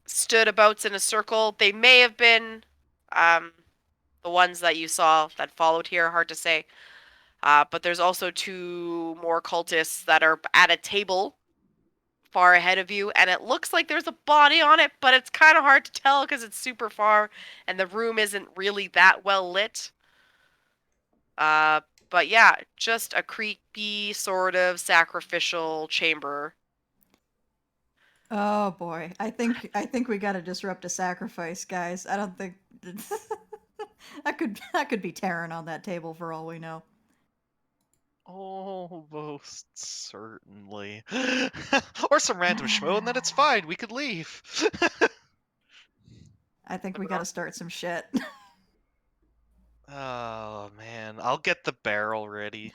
stood abouts in a circle. They may have been the ones that you saw that followed here, hard to say. But there's also 2 more cultists that are at a table far ahead of you, and it looks like there's a body on it, but it's kind of hard to tell because it's super far and the room isn't really that well lit. But yeah, just a creepy sort of sacrificial chamber. Oh boy, I think we gotta disrupt a sacrifice, guys. I don't think that could be Terran on that table for all we know. Almost certainly. Or some random schmo, and then it's fine. We could leave. I think we gotta start some shit. Oh man, I'll get the barrel ready.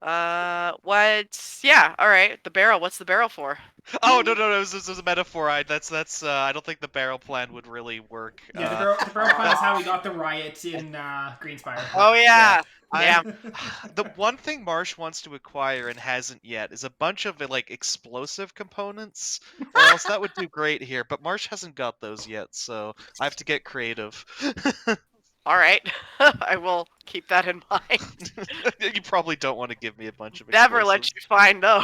What? Yeah, all right. The barrel. What's the barrel for? Oh no, this is a metaphor. I don't think the barrel plan would really work. Yeah, the barrel plan is how we got the riot in Greenspire. Oh yeah. Yeah. The one thing Marsh wants to acquire and hasn't yet is a bunch of like explosive components, or else that would do great here. But Marsh hasn't got those yet, so I have to get creative. All right. I will keep that in mind. You probably don't want to give me a bunch of explosives. Never let you find those.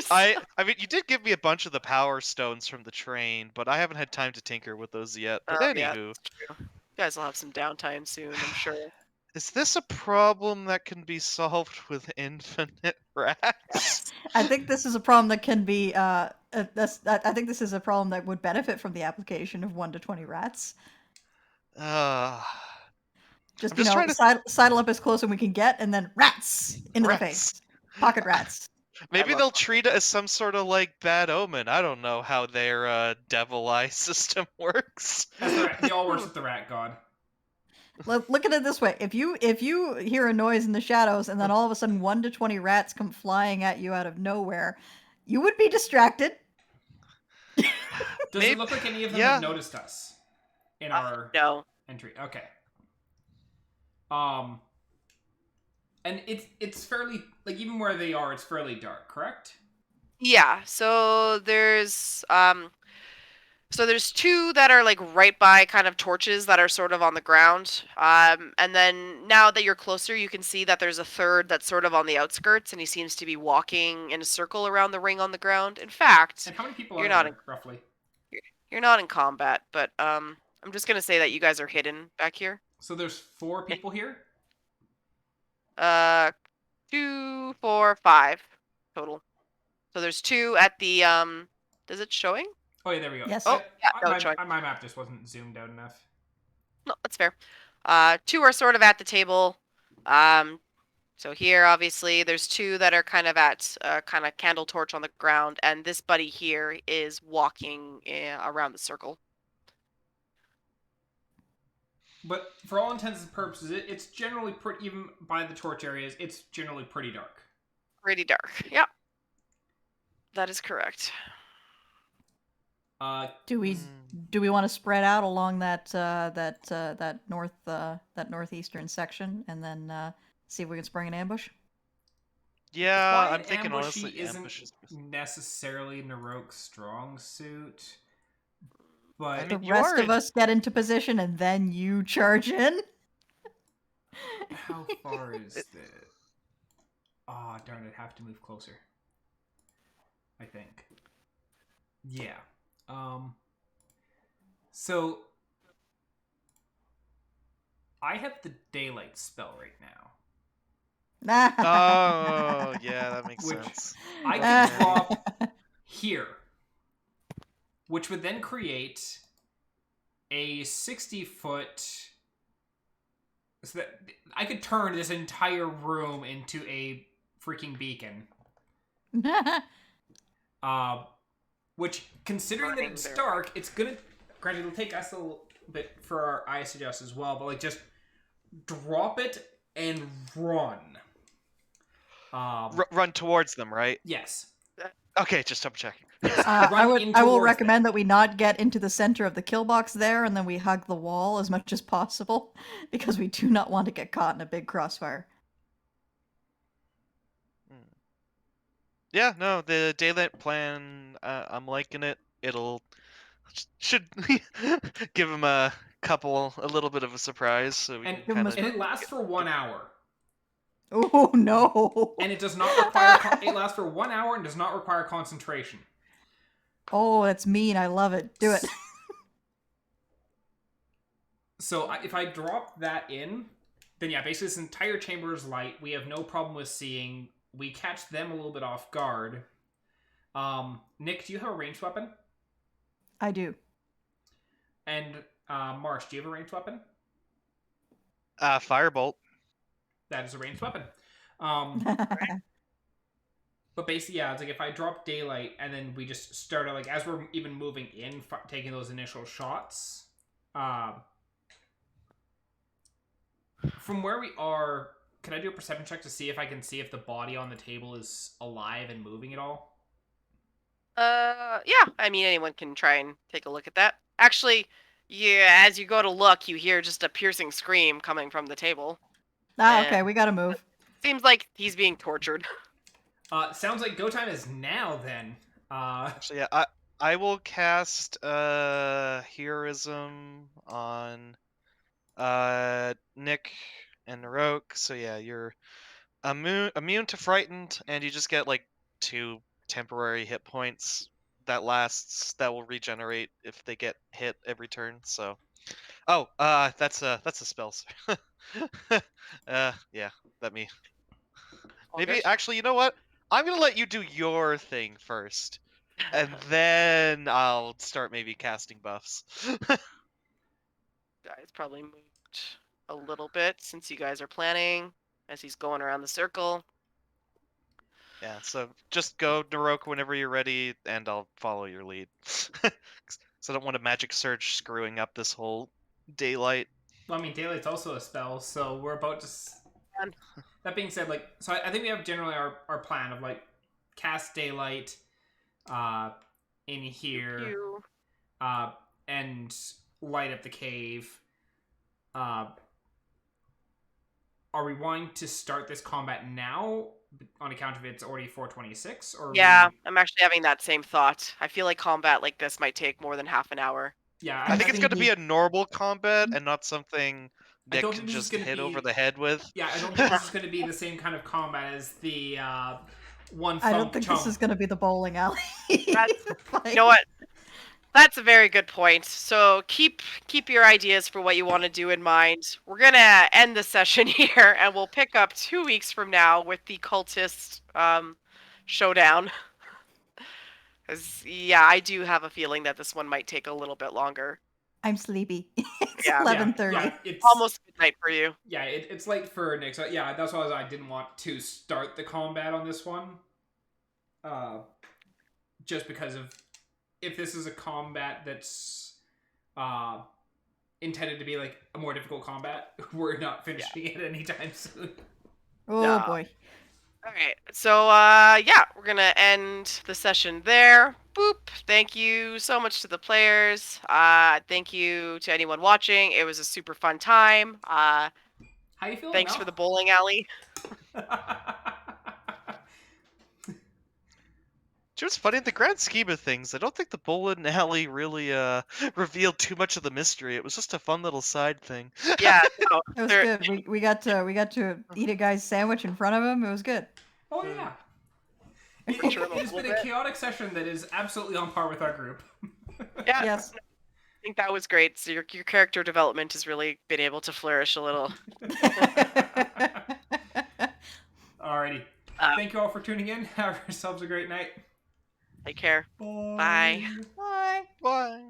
I mean, you did give me a bunch of the power stones from the train, but I haven't had time to tinker with those yet. But Yeah, anywho, that's true. You guys will have some downtime soon, I'm sure. Is this a problem that can be solved with infinite rats? I think this is a problem that can be. I think this is a problem that would benefit from the application of 1 to 20 rats. Uh, Just I'm just trying to sidle up as close as we can get, and then rats into the face. rats. Pocket rats. Maybe love they'll pocket treat it as some sort of like bad omen. I don't know how their devil eye system works. That's the rat. He all works with the rat god. Look at it this way: if you hear a noise in the shadows, and then all of a sudden 1 to 20 rats come flying at you out of nowhere, you would be distracted. Does it look like any of them have noticed us in our No. entry? Okay. And it's fairly, like, even where they are, it's fairly dark, correct? Yeah. So there's two that are like right by kind of torches that are sort of on the ground. And then now that you're closer, you can see that there's a third that's sort of on the outskirts, and he seems to be walking in a circle around the ring on the ground. In fact, And how many people You're are not there, roughly? you're not in combat, but I'm just gonna say that you guys are hidden back here. So there's 4 people here? 2, 4, 5 total. So there's 2 at the Is it showing? Oh yeah, there we go. Yes. Oh, yeah, no, it's showing. My map just wasn't zoomed out enough. No, that's fair. 2 are sort of at the table. So here, obviously, there's 2 that are kind of at kind of candle torch on the ground, and this buddy here is walking around the circle. But for all intents and purposes, it's generally pretty, even by the torch areas, it's generally pretty dark. Pretty dark. Yep. That is correct. Do we want to spread out along that northeastern section, and then see if we can spring an ambush? Yeah, Quiet I'm thinking ambushy honestly, isn't ambushes. necessarily Naroke's strong suit, but I mean, The you rest are of us get into position, and then you charge in. how far is the? Ah, darn! I'd have to move closer. I think. Yeah. So I have the daylight spell right now. Oh, yeah, that makes Which- sense. I can drop here, which would then create a 60-foot. So that I could turn this entire room into a freaking beacon. Which, considering that Burning it's their- dark, it's gonna. Granted, it'll take us a little bit for our eyes to adjust as well, but like just drop it and run. Run towards them, right? Yes. Okay, just double checking. I will towards recommend that we not get into the center of the kill box there, and then we hug the wall as much as possible, because we do not want to get caught in a big crossfire. Yeah, no, the daylight plan, I'm liking it. It'll should give him a little bit of a surprise, so we And, can kind of. and it lasts for 1 hour. Oh no! And it does not require. It lasts for 1 hour and does not require concentration. Oh, that's mean. I love it. Do it. So if I drop that in, then yeah, basically this entire chamber is light. We have no problem with seeing. We catch them a little bit off guard. Nick, do you have a ranged weapon? I do. And Marsh, do you have a ranged weapon? Firebolt. That is a ranged weapon. But basically, yeah, it's like if I drop daylight and then we just start like as we're even moving in, taking those initial shots. From where we are, can I do a perception check to see if I can see if the body on the table is alive and moving at all? Yeah. I mean, anyone can try and take a look at that. Actually, yeah, as you go to look, you hear just a piercing scream coming from the table. Okay, we gotta move. Seems like he's being tortured. Sounds like go time is now then. Actually, yeah, I will cast heroism on Nick and Naroke. So yeah, you're immune to frightened, and you just get like 2 temporary hit points that will regenerate if they get hit every turn. So, that's a spell. Yeah, let me. All Maybe, good? actually, you know what? I'm gonna let you do your thing first. And then I'll start maybe casting buffs. Guys probably moved a little bit since you guys are planning as he's going around the circle. Yeah, so just go, Naroke, whenever you're ready, and I'll follow your lead. 'Cause I don't want a magic surge screwing up this whole daylight. Well, I mean, daylight's also a spell, so we're about to. That being said, like, so I think we have generally our plan of like cast daylight, in here, Pew. and light up the cave. Are we wanting to start this combat now on account of it's already 4:26, or Yeah, I'm actually having that same thought. I feel like combat like this might take more than half an hour. Yeah, I think it's gonna be sleepy. a normal combat and not something I Nick don't can think this is just gonna hit be. over the head with. Yeah, I don't think this is going to be the same kind of combat as the one. I don't think chump. this is going to be the bowling alley. That's- Like- You know what? That's a very good point. So keep your ideas for what you want to do in mind. We're gonna end the session here, and we'll pick up 2 weeks from now with the cultist showdown. 'Cause, yeah, I do have a feeling that this one might take a little bit longer. I'm sleepy. It's Yeah. 11:30. Yeah, it's Almost midnight for you. Yeah, it's late for Nick. So yeah, that's why I didn't want to start the combat on this one. Just because of if this is a combat that's intended to be like a more difficult combat, we're not finishing it anytime soon. Oh No. boy. Alright, so yeah, we're gonna end the session there. Boop. Thank you so much to the players. Thank you to anyone watching. It was a super fun time. How you feeling? Thanks for the bowling alley. Just funny in the grand scheme of things. I don't think the bowling alley really revealed too much of the mystery. It was just a fun little side thing. Yeah, no, It was there- good. We got to eat a guy's sandwich in front of him. It was good. Oh yeah. Sure, It's been a chaotic session that is absolutely on par with our group. yeah, Yes. I think that was great. So your character development has really been able to flourish a little. Alrighty. Thank you all for tuning in. Have yourselves a great night. Take care. Bye. Bye. Bye.